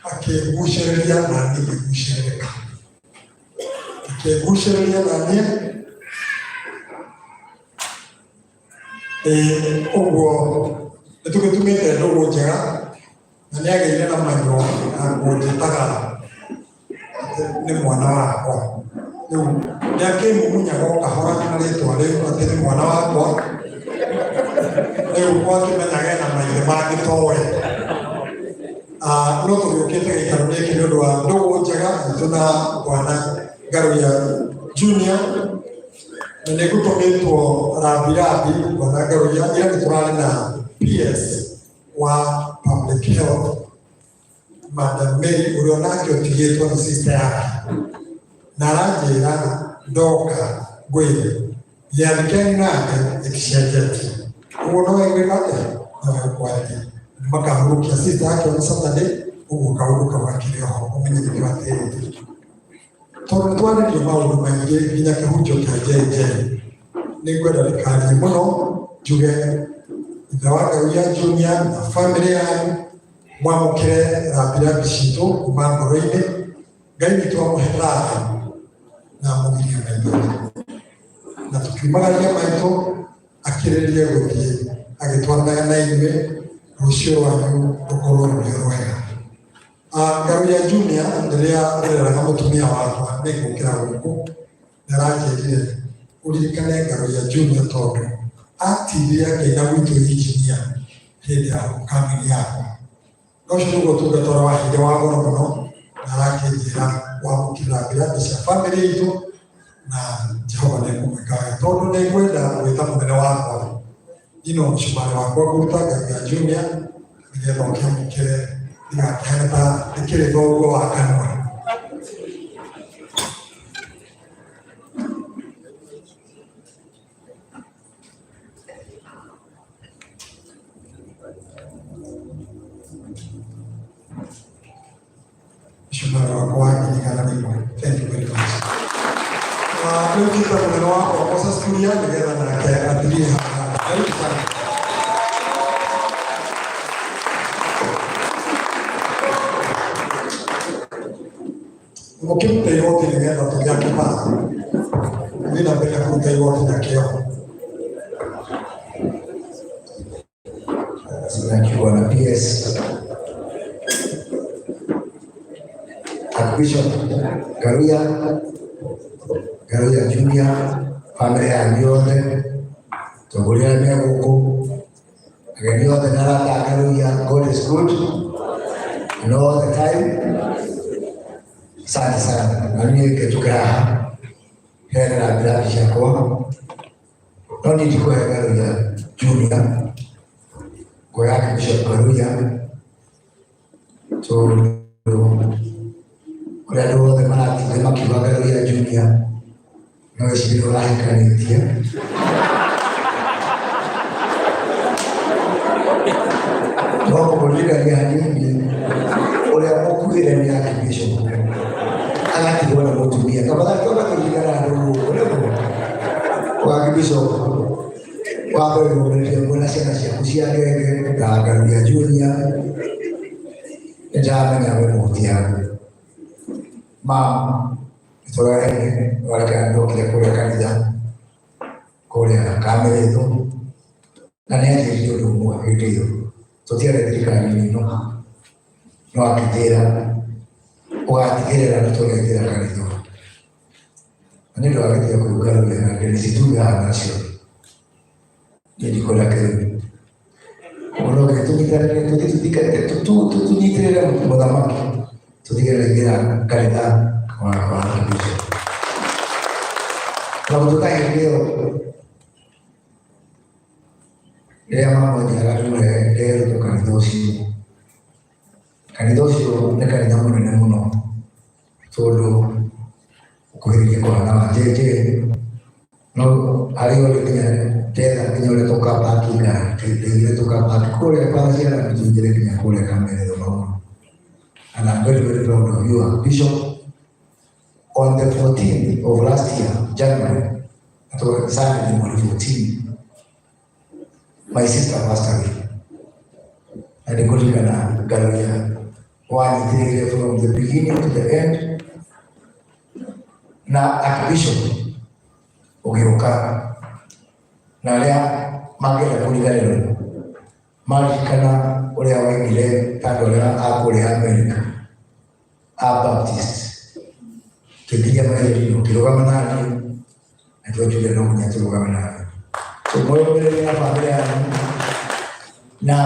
Ake Busheria and the Busheria. Ake Busheria and the Ogo. The two to make a logo jar. And the other one, and what the Taga. The Mwana. Yake munya kwa hora na leto ale kwa tene mwana wako leo kwa kimenya na maile magi towe no tuliokete ikarudi kidogo wa ndogo jaga tuna bwana Garuya Junior nigutumitwo rabirabi wanagaruya ira niturari na PS wa public health Madam Mary urionake utiyetwa ni sister yake na ranjira ndoka gwile yandikeni nake ikisheketi uonoe gwilate na kwati makahurukia sister yake on Saturday ukahuruka wakilio umenye kiwateri tondå nä twanä maå ndå maingä nginya kä hunjio kä a njenje nä ngwenda rikarie må no njuge ithe wa Garuya Junior na bamĩrĩ yanyu mwamå kä re rambirambi citå kuma ngoro-inä Ngai witå amå he thayũ na må girie maitå na tå kiumagaria maitå akä rä rie gå thiä agä twaranaga na inyuä rå cio rwanyu rå korwo rå rwega. Garuya Junior ndiria reraga mutumia wakwa nĩngũkĩra gũkũ naranjĩrire ũririkane Garuya Junior tondũ atithire akĩina gwitũ injinia hĩndĩ ya kamĩri yakwa ũcio nĩguo ũtungata wa hinya wa goro mũno narakĩnjĩra wamũkĩra mbirathi cia bamĩrĩ itũ na Jehova nĩekũmwĩka wega tondũ nĩngwenda gwĩta mũnene wakwa ino mũcumarĩ wakwa ngũruta Garuya Junior nĩgetha ũkĩamũkĩre ngakĩhana ĩkĩrĩ thoguo wa kanua. Mshumarĩ wakwa wakinyikana nĩguo. Thank you very much. Rĩu ngĩta mũnene wakwa Moses Kuria nĩgetha nake athirie haha. Karibu sana. Mukimta igoti nigetha tũgĩa kĩbara thiĩ na mbere kũruta igoti na kĩo. Sinakiwa na PS Archbishop Garuya Junior family yangu yothe tũgũrĩrania gũkũ ageni othe na arata a Garuya, God is good and all the time. Asante sana na niĩ ngĩtũkĩra haha hena rambirambi ciakwa no niĩ ndikũhe Garuya Junior ngũhe Archbishop Garuya tondũ ũrĩa andũ othe maratinda makiuga Garuya Junior no gĩcirĩ ũrahikanĩtie no kũmũririkania hanini ũrĩa mũkuhĩre nĩ Archbishop agatigwo na mũtumia tafadhali toka kũririkana andũ ũrĩa Archbishop wambere ũrĩa mwena ciana ciaku cia ngenge ta Garuya Junior nĩndamenya we mũhutiaga tũrarene wareka ndokire kũrĩa kanitha kũrĩa Kamĩrĩthũ na nĩanjĩrire ũndũ ũmwe hĩndĩ ĩyo tũtiarĩ thirikari-inĩ ĩno no akĩnjĩra ũgatigĩrĩra nĩtũrengera kanitha na nĩ ũndũ wa gĩtĩo kũu Garuya na ndĩrĩcituga haha nacio niĩ ndikũrĩa kĩrĩu ũnoke tũnyitĩrĩre mũthamaki tũtigĩrĩra kanitha wa Archbishop na gũtuĩka hĩndĩ ĩyo rĩrĩa mamwenjaga nderutwo kanitha ũcio nĩ kanitha mũnene mũno tondũ ũkuhĩrĩria kũhana wa njenje no harĩ ũrĩ nginya ndetha nginya ũrĩa tũkambaki ngatĩire tũkambaki kũrĩa kwa ciana tũingĩre nginya kũrĩa Kamĩrĩthũ maũno. And I'm very, very proud of you, Archbishop. On the 14th of last year, January, Sunday, 14, my sister passed away. And I couldn't Garuya. One thing from the beginning to the end. Na Archbishop, Ogioka, Nalia, Magela Kuligalero, Marikana, Orea Wangile, Pandora, Akorea, America, A Baptist. Kipiga maili, Kilogama nani, na tuwachule nongo ya Kilogama nani. So, moyo mbele ya familia na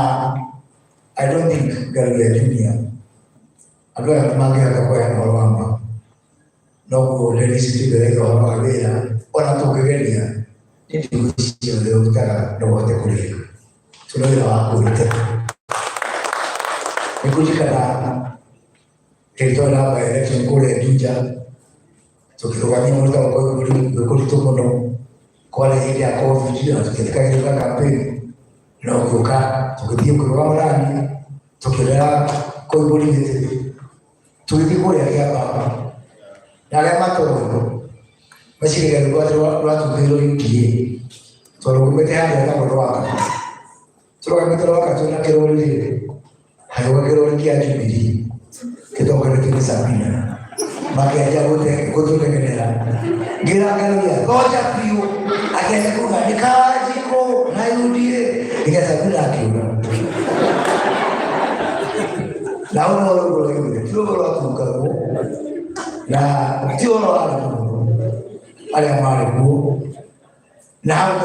I don't think Garuya Junior adoya kumangia kakwaya na walwamba. Noko lelisi tibeleka wala wabela, ona tũngĩgeria nĩ ciothe ũrutaga no ũhote kũrĩka tũno wĩra wa kũrute nĩ kũririkana hĩndĩ ya election kũrĩa Juja tũkĩrũgamia mũrutani wa kũritũ mũno kwarĩ hĩndĩ ya COVID na tũkĩthikagĩrĩria campaign no gũka tũgĩthiĩ kũrũgama rani tũkĩrera Koimbũri tũgĩthiĩ kũrĩa Kĩambamba na arĩa matũĩ macirĩria rwatũkĩirwo UDA tondũ kumĩte handũ hena mũndũ waka tũrũgamĩte rwaka twĩna kĩrũrĩ hagĩũka kĩrũrĩ kĩa Jubilee gĩtongoretio nĩ Sabina makĩanjia gũtũnengerera ngĩrangaria goja biũ akĩanjia kuga nĩ Kanjikũ na UDA nginya Sabina akiuga na ũno rũrũgĩte ti rũgũ rwatungagwo na ti ũno warĩ mũndũ arĩa marĩ kuo na hau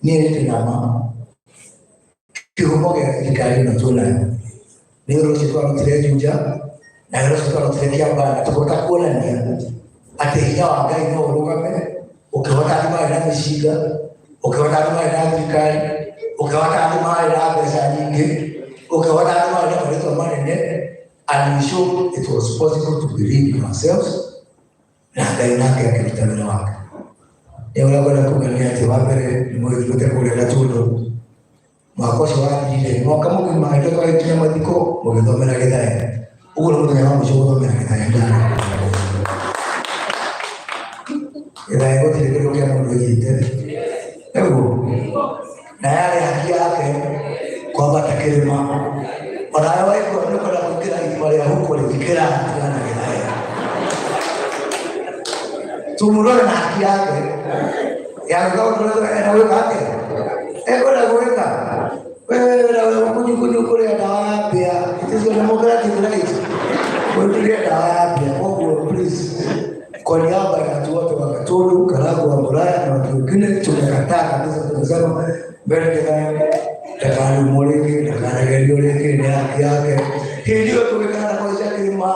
niĩ nĩ ndĩnama kĩhumo gĩa thirikari ĩno twĩnayo nĩ wĩra ũcio twarutire Juja na wĩra ũcio twarutire Kĩambamba tũkĩhota kuonania atĩ hinya wa Ngai no ũrũgame ũkĩhota andũ marĩ na mĩcinga ũkĩhota andũ marĩ na thirikari ũkĩhota andũ marĩ na mbeca nyingĩ ukihota andũ marĩ na marĩtwa manene and we show it was possible to believe in ourselves na Ngai nake akĩruta wĩra wake nĩ ũrĩa kwenda kũgania atĩ wa mbere nĩ mũgĩthiĩte kũrĩa Gatũndũ mwaka ũcio wathirire mwaka mũgima hĩndĩ twagĩkinya mathiko mũgĩthomera Gĩthai ũguo nĩ mũthenya wa mũico gũthomera Gĩthai Gĩthai gũtirĩ kĩndũ kĩa mũndũ gĩite ũguo na yarĩ haki yake kwambata kĩrĩma onawe waigua nĩ ũkwenda kũingĩra irima rĩa huko rĩthikĩra tigana Gĩthai tumũrore na haki yake yagĩka ũndũ ena gwĩka atĩa ekwenda gwĩka wewe kũnyukunyu kũrĩa ndawa ya mbĩa iticio democratic right kũrĩa ndawa ya mbĩa koguo please kwa niaba ya watu wote wa Gatũndũ Karagũ Muraya na watu wengine tumekataa kabisa tunasema mbele Gĩthai ndakariumwo rĩngĩ ndakaregerio rĩngĩ nĩ haki yake hĩndĩ ĩyo tũgĩkana kũica kĩrĩma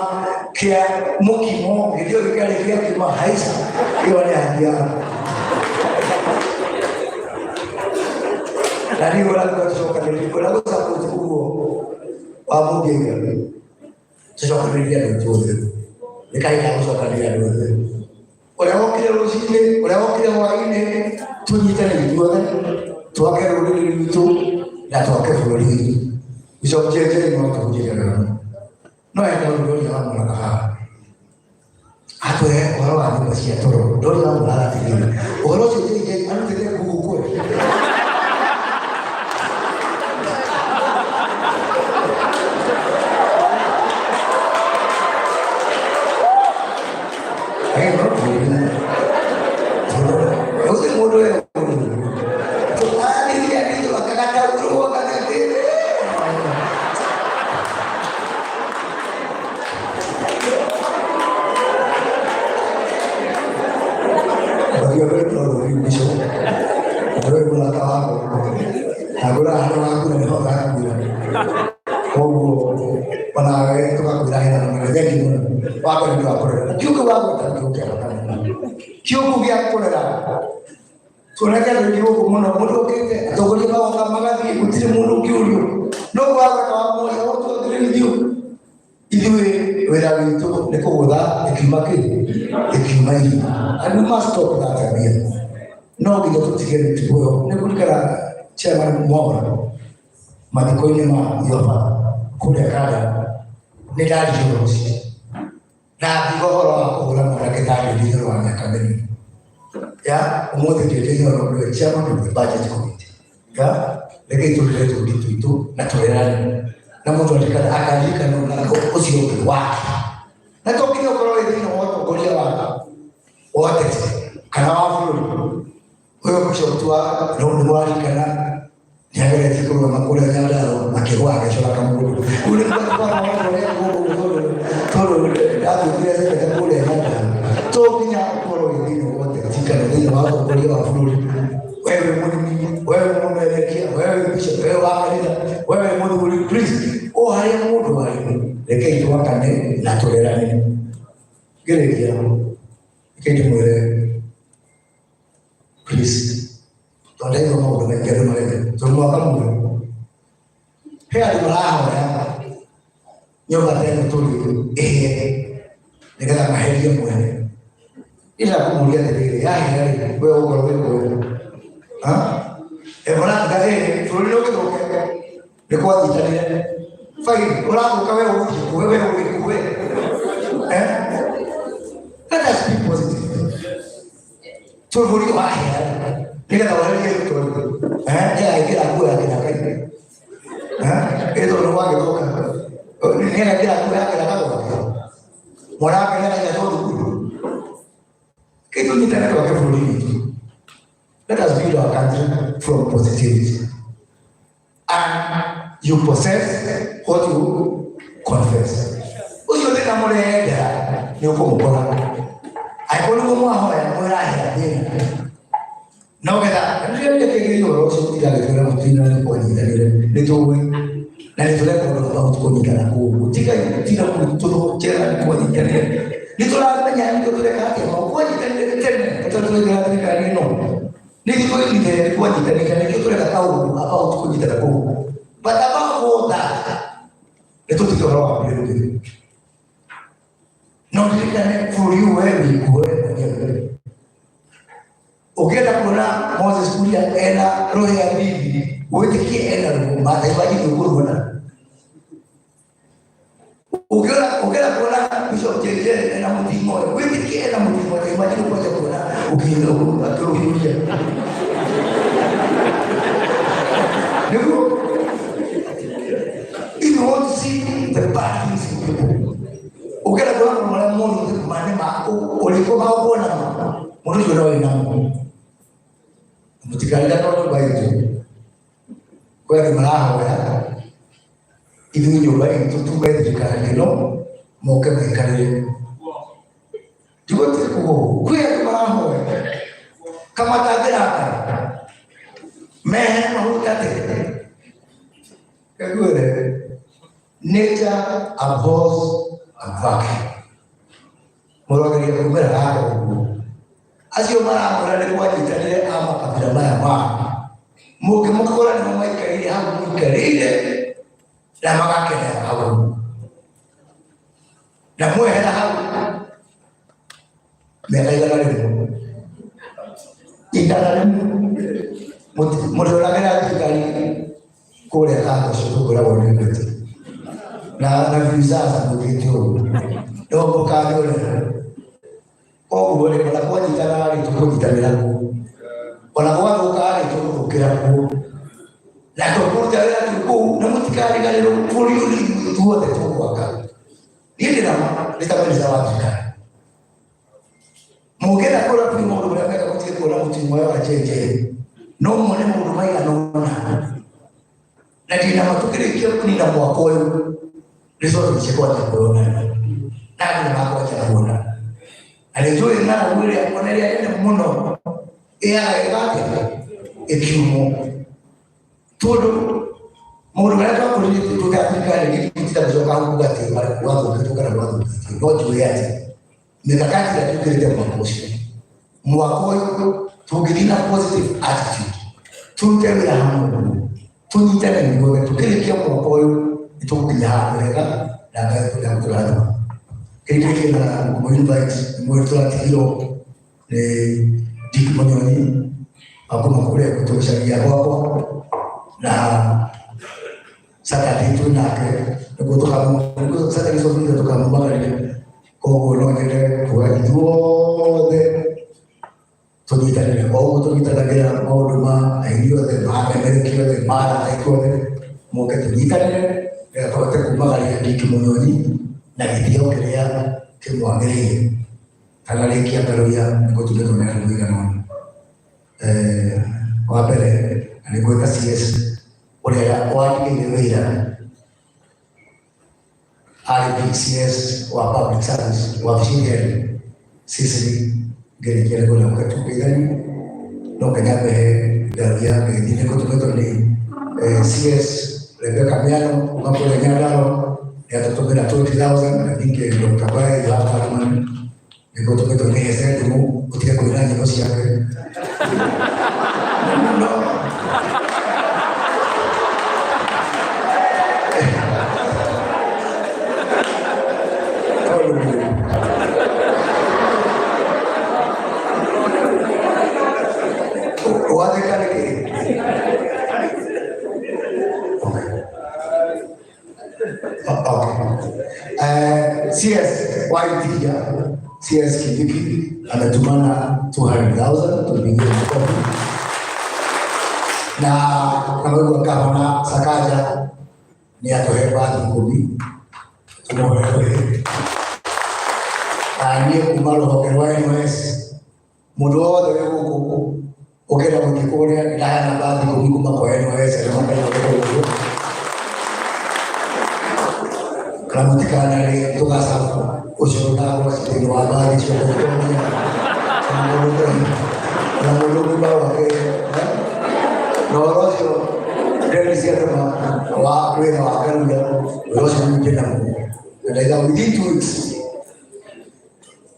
kĩa mũkimo hĩndĩ ĩyo gĩkarĩ gĩa kĩrĩma haica ĩyo nĩ haki yake na niĩ ũragũka tũcokanĩrĩria ũragũsapoti ũguo wa mũngĩiga tũcokanĩrĩria andũ othe nĩ kahinda gũcokanĩrĩria andũ othe ũrĩa wokire rũcinĩ ũrĩa wokire hwaĩ-inĩ tũnyitanĩre ithuothe twake rũrĩrĩ rwitũ na twake bũrũri witũ icokie njĩra no tũhunjĩkaga no enda rũrĩrĩ wa mũraka haha atũhe ũhoro wa nyũmba cia toro rũrĩrĩ wa mũraka tĩrĩra ũhoro ũcio njĩrĩ arutĩte Google kwe kiugo gĩa kũrera tuoneka ndio mũno mũndũ ũkĩte atongoria magoka magathiĩ gũtirĩ mũndũ kĩũrio no gwaka wa mmoja watu wathirĩrio ithuĩ wĩra witũ nĩ kũgũtha ĩkiuma irima and we must stop that again no nginya tũtige mĩtugo ĩyo nĩ kũririkana chairman Mwaura mathiko-inĩ ma Yoba kũrĩa Kanda nĩ ndarĩrio rũciũ na thiga ũhoro wa kũhũra mwanake ndarĩrio thutha wa mĩaka mĩnini ya ũmũthĩ ndĩrĩrio nĩ chairman of the budget committee ya reke tũrĩre tũrĩ twitũ na tũrerane na mũndũ akaririkana na ũcio ũngĩ wake na to nginya ũkorwo wĩ thĩinĩ wa ũtongoria wake ũhotete kana wa bũrũri ũyũ bishop wa nĩ mwaririkana nĩ ageretie kũrũgama kũrĩa Nyandarua akĩgwa agĩcora kamũndũ rĩu nĩ twatwara maũndũ ũrĩa tondũ ndatũthire sekete kũrĩa Nyandarua to nginya ũkorwo wĩ thĩinĩ wa ũteti kana thĩinĩ wa ũtongoria wa bũrũri wewe mũnini wewe mũmerekia wewe bishop wewe wa kanitha wewe mũthuri Kristo o harĩa mũndũ arĩ rekei twakane na tũrerane ngĩrĩkia rekei ndĩmwĩre kamu. Hea di malahu ya. Nyoba tena tuli nikata mahali ya mwana. Ila kumulia tele ya wewe uko wewe. Ebona ngare tuli loke kwa jitani. Fai ola ukawe wewe. Let us be positive. Tuli kwa haya. Nikata wale yetu. Ya kila kwa kina kai. Itu lo wake toka. Nena kila kwa yake na kako. Mwana nena ya todo. Kitu ni tena kwa kufuli. Let us build our country from positivity. And you possess what you confess. Uyo tena mole ni uko mbona. Aikolo mwa hoya mwa ya dini. No queda, ndio que yo lo soy la que era mutina de política de todo la lectura con los autos con cada uno chica tira por todo chera con internet ni toda la mañana ni toda la tarde no puede tener todo lo que la tiene no ni todo el día ni puede tener que toda la cau about con cada uno para votar esto te lo va a pedir no tiene for you every Ukienda kuna Moses kulia ena roho ya bibi wote kienda mbata ibaji nguru bwana ukienda kuna bishop jeje na mtimo wote kienda mtimo ibaji ngoja kuna ukienda aturuhusia ndio you want to see the bad things in people ukienda kuna mwana mmoja manema ulikuwa hauna mwana yule na Mutikali kalau baik kau yang malah ya, itu nyoba itu tuh baik dikali kilo, mau ke dikali. Juga terkuat, kau yang malah ya, kamu tak ada apa, meh mau kate, kedua deh, nature abhors advocate, mulai dari aku berharap. Asio mara mara le kwa jitale ama kabila mara ma muke mukora ni mama ikaile hapo ikaile la makake na hapo na mwe hela hapo mekaila le itala mudo la gara tikali kule hapo sio kula wale wote na vizaza mukitio ndio kadio oh boleh kalau kau jitala itu kau jitala aku, kalau kau buka itu kau kira aku, nak kau jitala itu kau, namun jika ada yang folio itu ada tu kau akan, ini nama kita bersama juga. Mungkin aku orang primo orang mereka kau tidak orang primo orang jeje, nom mana mau rumah yang nona, nanti nama tu kira kira ni nama aku, resort sekolah aku nona, nak nama aku aja nona. Alijua ngana mwili akonelia yale muno ya ibade ekiumo todo moro ngana ko ni tukapika ni kitu kitazoka huko kati mara kwanza kutoka na watu ngoja yake mikakati ya tukileta makoshi mwako tugirina positive attitude tutembea hapo tunitana ni wewe tukilekea mwako itukuja hapo na kwa Kiki na invite mwetu atio Dick Monyoni hapo makule kutoka sharia hapo na sasa kitu nake kutoka sasa hizo vitu kutoka mbali kwa nongere kwa juode tujitane kwa tujitane kwa huduma hiyo de baada ya de mara hiyo moke tujitane kwa kumbalia Dick Monyoni na video kaya kimwangalie analeki akarudia ngotuke kama nilikuwa naona wapele alikuwa CS wale watu wengine IPCS wa public service wa vijana sisi gari kwa wakati gani nokanyame daria ngine kutoka ni CS Rebecca Miano mambo ya nyandalo ya totoka na 20,000 na dinge ndio kabaye ya kama ni kutoka kwa ni sasa mu kutika kwa nani bosi yake CS Waitia, CS Kiviki ametumana 200,000 tuliingia mkono. Na kama hivyo kama Sakaja ni atoe baadhi kumi. Tumoelewe. Niye kumalo hokerwa NYS. Mundu wothe wi guku ukira gukikuria ndaya na baadhi kumi kuma kwa NYS na mambo ya guku. Kama tikana ni tugasa ushoda kwa sisi wa baadhi sio kwa na mundu bawa ke Norosho dari siapa wa kwenda wakarudia Norosho mjina na within 2 weeks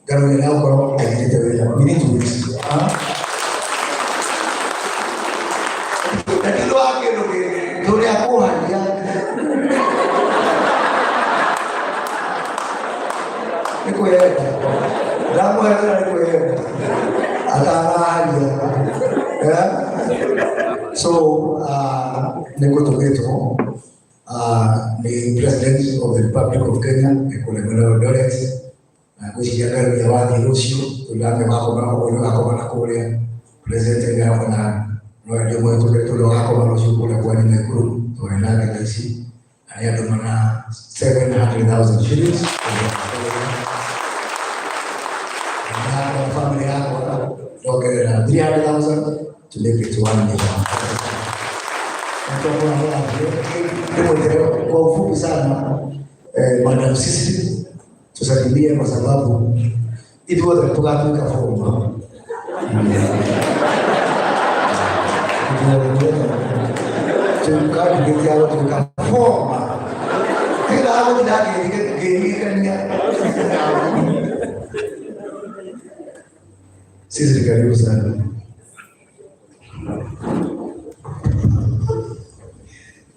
garudia kwa ajili ya within 2 weeks ndio wake ndio hapo hadi niko yeye damu yake niko yeye atanaje so niko toketo the President of the Republic of Kenya Ekolemelo Doret na kushirikiana na wadi Rusio tulame wako kule President ngao na ndio mwetu wetu wako Rusio kule kwa nini group tunaenda kaisi aya domana 700,000 shillings na familia yako ndio 300,000 to make it 1 million. Kwa ufupi sana madam sisi tusaidie kwa sababu hivi wote tukafika forma. Tukao ndio tukaforma. Kila hapo ndani sisi karibu sana.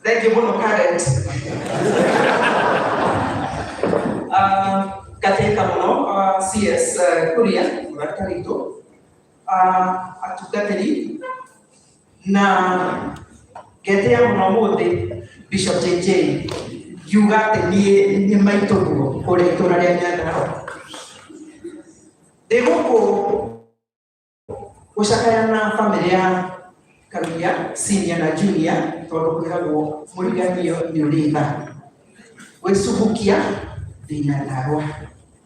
Thank you, Bono Parent. Katika mno CS Kuria Rakarito atugateri na getea mno mode Bishop JJ yugate ni maitogo kore toraria nyanda degoko ushakana familia Karuya senior na junior todo kwiragwo muriganio ni uringa wesubukia dina narwa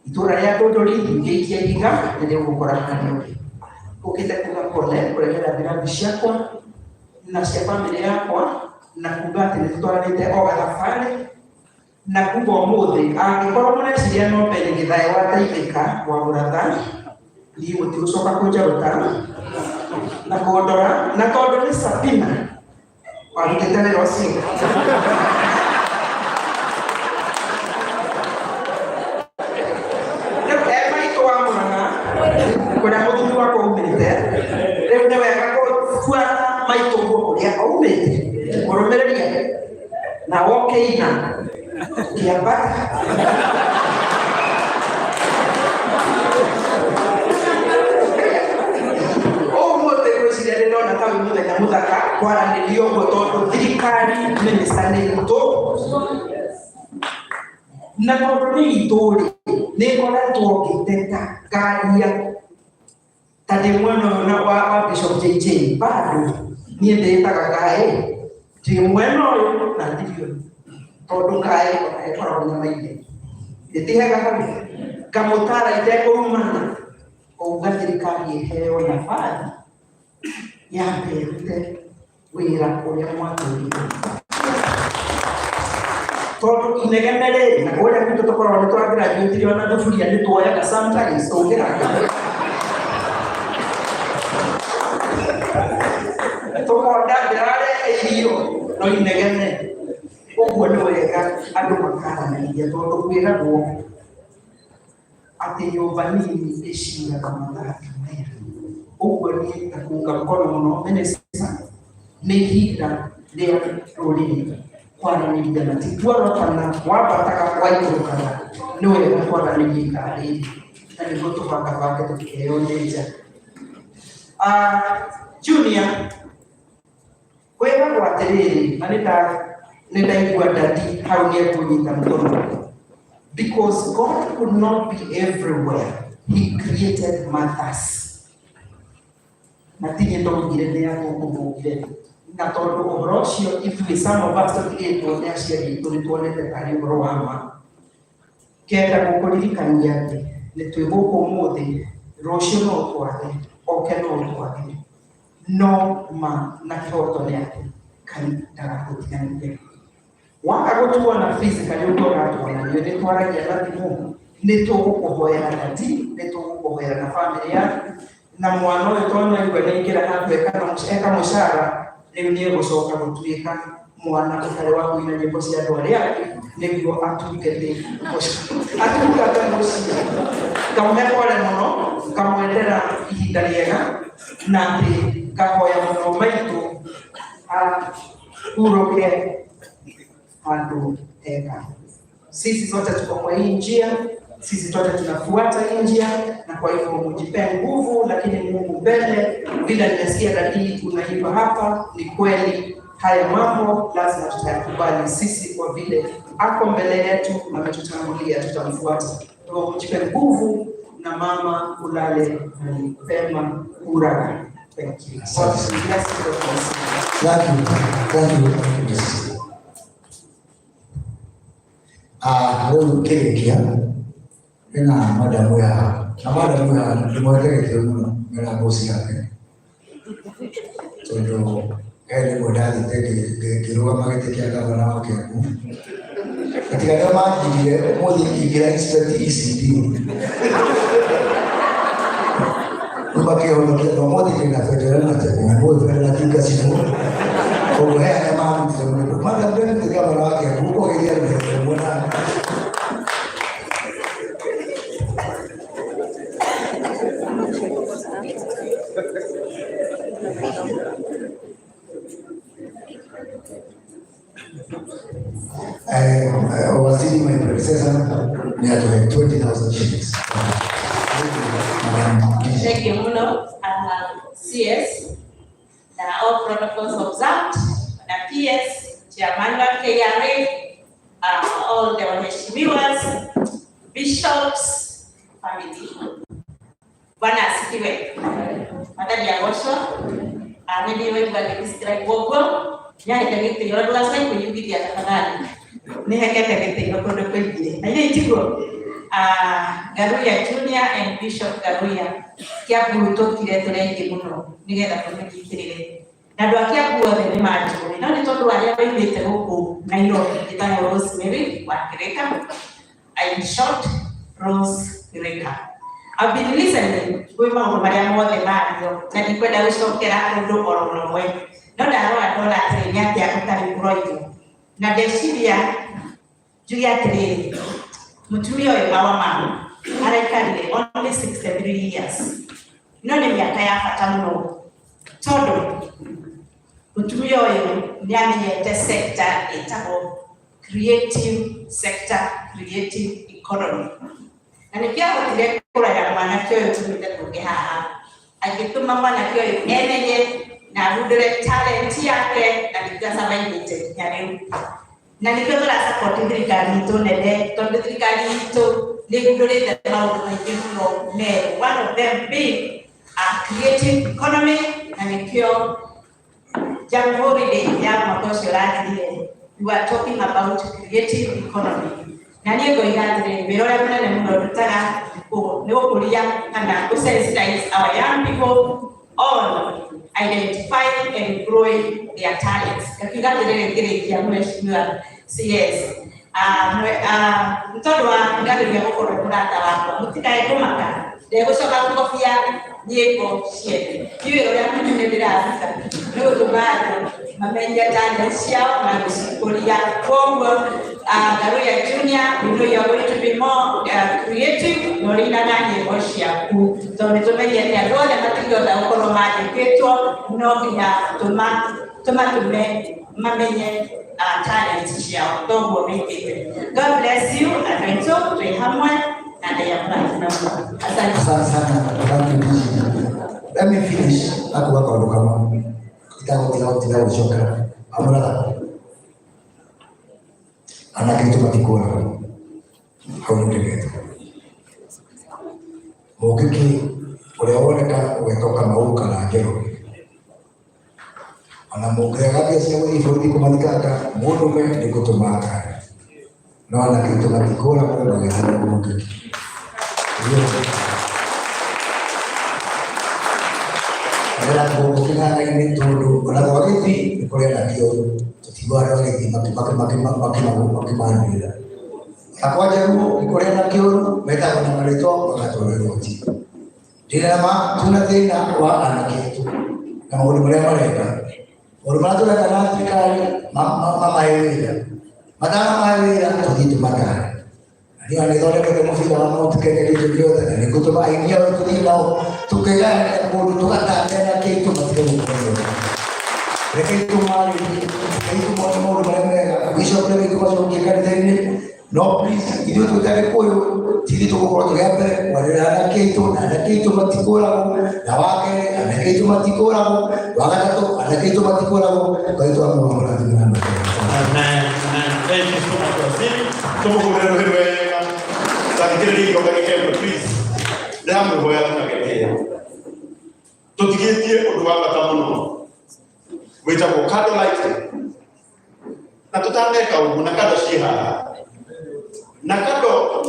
itura ya dodori ngikia higa ndio gukora kanyo ukita kuga kole kurehera birabi ciakwa na cia family yakwa na kuga ati nitwaranite o gathabari na kuga umuthi angikorwo muneciria no mbere githae wataithika wa muratha ni gutiucoka kunjaruta na kodora na todo ni Sabina walitetea leo sio kuna mtu wako umete leo ndio yakakufuata maito kwa ya umete koromereria na okay na kiambata na tawi muda na mudaka kwa nilio gototo thirikari ministani to na problemi itori ne kora to kiteta karia tade mwana na wa Bishop JJ bado ni ndeta kakae ti mwana na ndio todo kae kwa kwa maide etiha kaka kamotara ite ko umana o gathirikari heo na fadi yambere wira kuria mwaturi todo inegemere na kuria kitu tokora watu graduate wana dufuria ni toya ka sometimes ongera tokora ndagirare iyo no inegeme ogwo ni wega andu makara na iya todo kwira go ati nyumba nini eshira kama ndaki ogwo ni takunga mkono muno menesa ni hira leo rurimi kwana ni jana titwara kana wapataka kwaitokana niwe kwana ni jika hili na ni goto paka paka tukieleonja junior kwenda kwa tereri manita Nenda dadi how near to because God could not be everywhere. He created mothers. Nothing at all na todo obrosio if some of us to get to actually to the toilet and roama. Kera kukuririkania ati nitwiboko mothe rocio no twathe oke no twathe no ma na kĩhoto gĩake Ngai ndagagũtiganĩria. Wanga gũtuona physically ũtũratũonanio nĩ twaragia na thimũ nĩ tũgũkũhoera dadi nĩ tũgũkũhoera na family yaku na mwana ũyũ twana igwe nĩ ingĩra handũ eka mũcara rĩu nĩ egũcoka gũtuĩka mwana ũtarĩ wa kũina nyĩmbo cia andũ arĩa angĩ nĩguo atungate mũciĩ. Ngamũhe pole mũno ngamwendera ihinda rĩega na atĩ ngahoya mũno maitũ ahurũke handũ hega. Sisi sote tuko kwa hii njia, sisi sote tunafuata hii njia, na kwa hivyo mjipe nguvu, lakini Mungu mbele. Vile nimesikia dadi unaimba hapa, ni kweli haya mambo lazima tutayakubali sisi, kwa vile ako mbele yetu na ametutangulia, tutamfuata. Kwa mjipe nguvu na mama ulale pema urara. Thank you. Rĩu kĩrĩkia ĩna madamu ya na madamu ya ndĩmweteretie mũno mĩrango ciake tondũ nĩ mwendathĩte ngĩrũgama gĩtĩ kĩa gavana wa Kiambu katika arĩa manjigire ũmũthĩ ingĩingĩra expect ECD nĩmakĩhonokia no ũmũthĩ ndĩna federal na tena nĩwe federal kinga cibũ koguo he arĩa mamutire mũndũ madamu ndĩrĩte gavana wa Kiambu ũkũgeria rũhende mwena I was seeing my predecessor near to 20,000 shillings. Thank you, Muno. CS, all protocols observed, and PS, Chairman of KRA, all the waheshimiwas, bishops, family. Bwana asifiwe. Madam Yagosho, maybe we will describe Bogo. Ya ikagete yoro last time we yugi dia tafadhali. Ni hekete gete yokondo kwingine. Na yeye tigo Garuya Junior and Bishop Garuya kia buto kire turengi muno nigetha kumikirire. Na ndu akia buothe ni majuri. No ni tondu aria baithite guku Nairobi itano Rosemary wa Kireka. In short, Rose Kireka. I've been listening to maundu maria mothe mario na ndikwenda gucokera undu oro nomwe. No ndarora ndora atĩrĩ nĩ atĩa ũtarĩ kũroigwo na ndeciria njuge atĩrĩrĩ mũtumia ũyũ Mama araikarire only 63 years. No nĩ mĩaka ya bata mũno tondũ mũtumia ũyũ nĩ amenyete sector ĩtagwo creative sector, creative economy, na nĩkĩo ahotire kũraya mwanake ũyũ tumĩte tũngĩ haha agĩtũma mwanake ũyũ emenye na rudere talent yake na nikasa bainite yani na nikotora support thirikari itu nende tondu thirikari itu nigudurite maundu maingi muno ne one of them being a creative economy na nikio jamhuri ya mwaka ucio rathirire. We are talking about creative economy na nigo igathire birore munene muno rutaga ni ukuria kana sensitize our young people on identifying and growing their talents. Kakigathirire ngirikia mheshimiwa CS mtoto wa ngathĩria gũkorwo mũrata wakwa mũtikae kũmaka ndegũcoka kũgobia nyĩmbo ciene iwe ũrĩa mũnene ndĩraruta nĩ gũtũma andũ mamenye talent ciao na gũcikũria. Koguo Garuya Junior, we know you are going to be more creative norina na nyĩmbo ciaku tondũ nĩtũmenye atĩ andũ othe matingĩhota gũkorwo mandĩkĩtwo no nginya tũmatume mamenye talent ciao. Koguo wĩkĩte. God bless you. Andũ aitũ twĩ hamwe na ndĩyamũra. Asante sana. Let me finish. Aku kaundu kama itago gũcoka amũratha anake itu matikora hau ndegeto mukiki uria woneka ugetoka mauka na ngero ana mugega pia cia ifodi kumanikaka mundume ni gutumaka no anake itu matikora mundu agethana mukiki Ada kemungkinan ini dulu, kalau orang ini boleh lagi tiba ada lagi makin mana. Aku aja dulu boleh lagi mereka pernah itu apa tu lagi. Di nama tuna tina wa anak itu, nama boleh mereka. Orang mana tu dah nanti kali mama ini, mana mama ini tu itu makan. Ini ada orang yang ketemu film mau terkena di video tadi. Ini kutu baik dia tu di laut. Tu kaya bodoh tu kata ada itu masih ketemu. Mereka itu mari itu mau mereka. Bisa boleh itu masuk kita ini. No please itu tu tadi koyo. Jadi tu kau tu apa? Walau anak itu mati kurang. Lawake anak itu mati kurang. Wakat tu anak itu mati kurang. Kau itu apa mau lagi dengan mereka? Thank you so much. Tunggu dulu. Sakitiri ko kake please damu hoya na kake to tigetie oduwa katamuno wita ko kado light na tutande ka unakado shiha nakado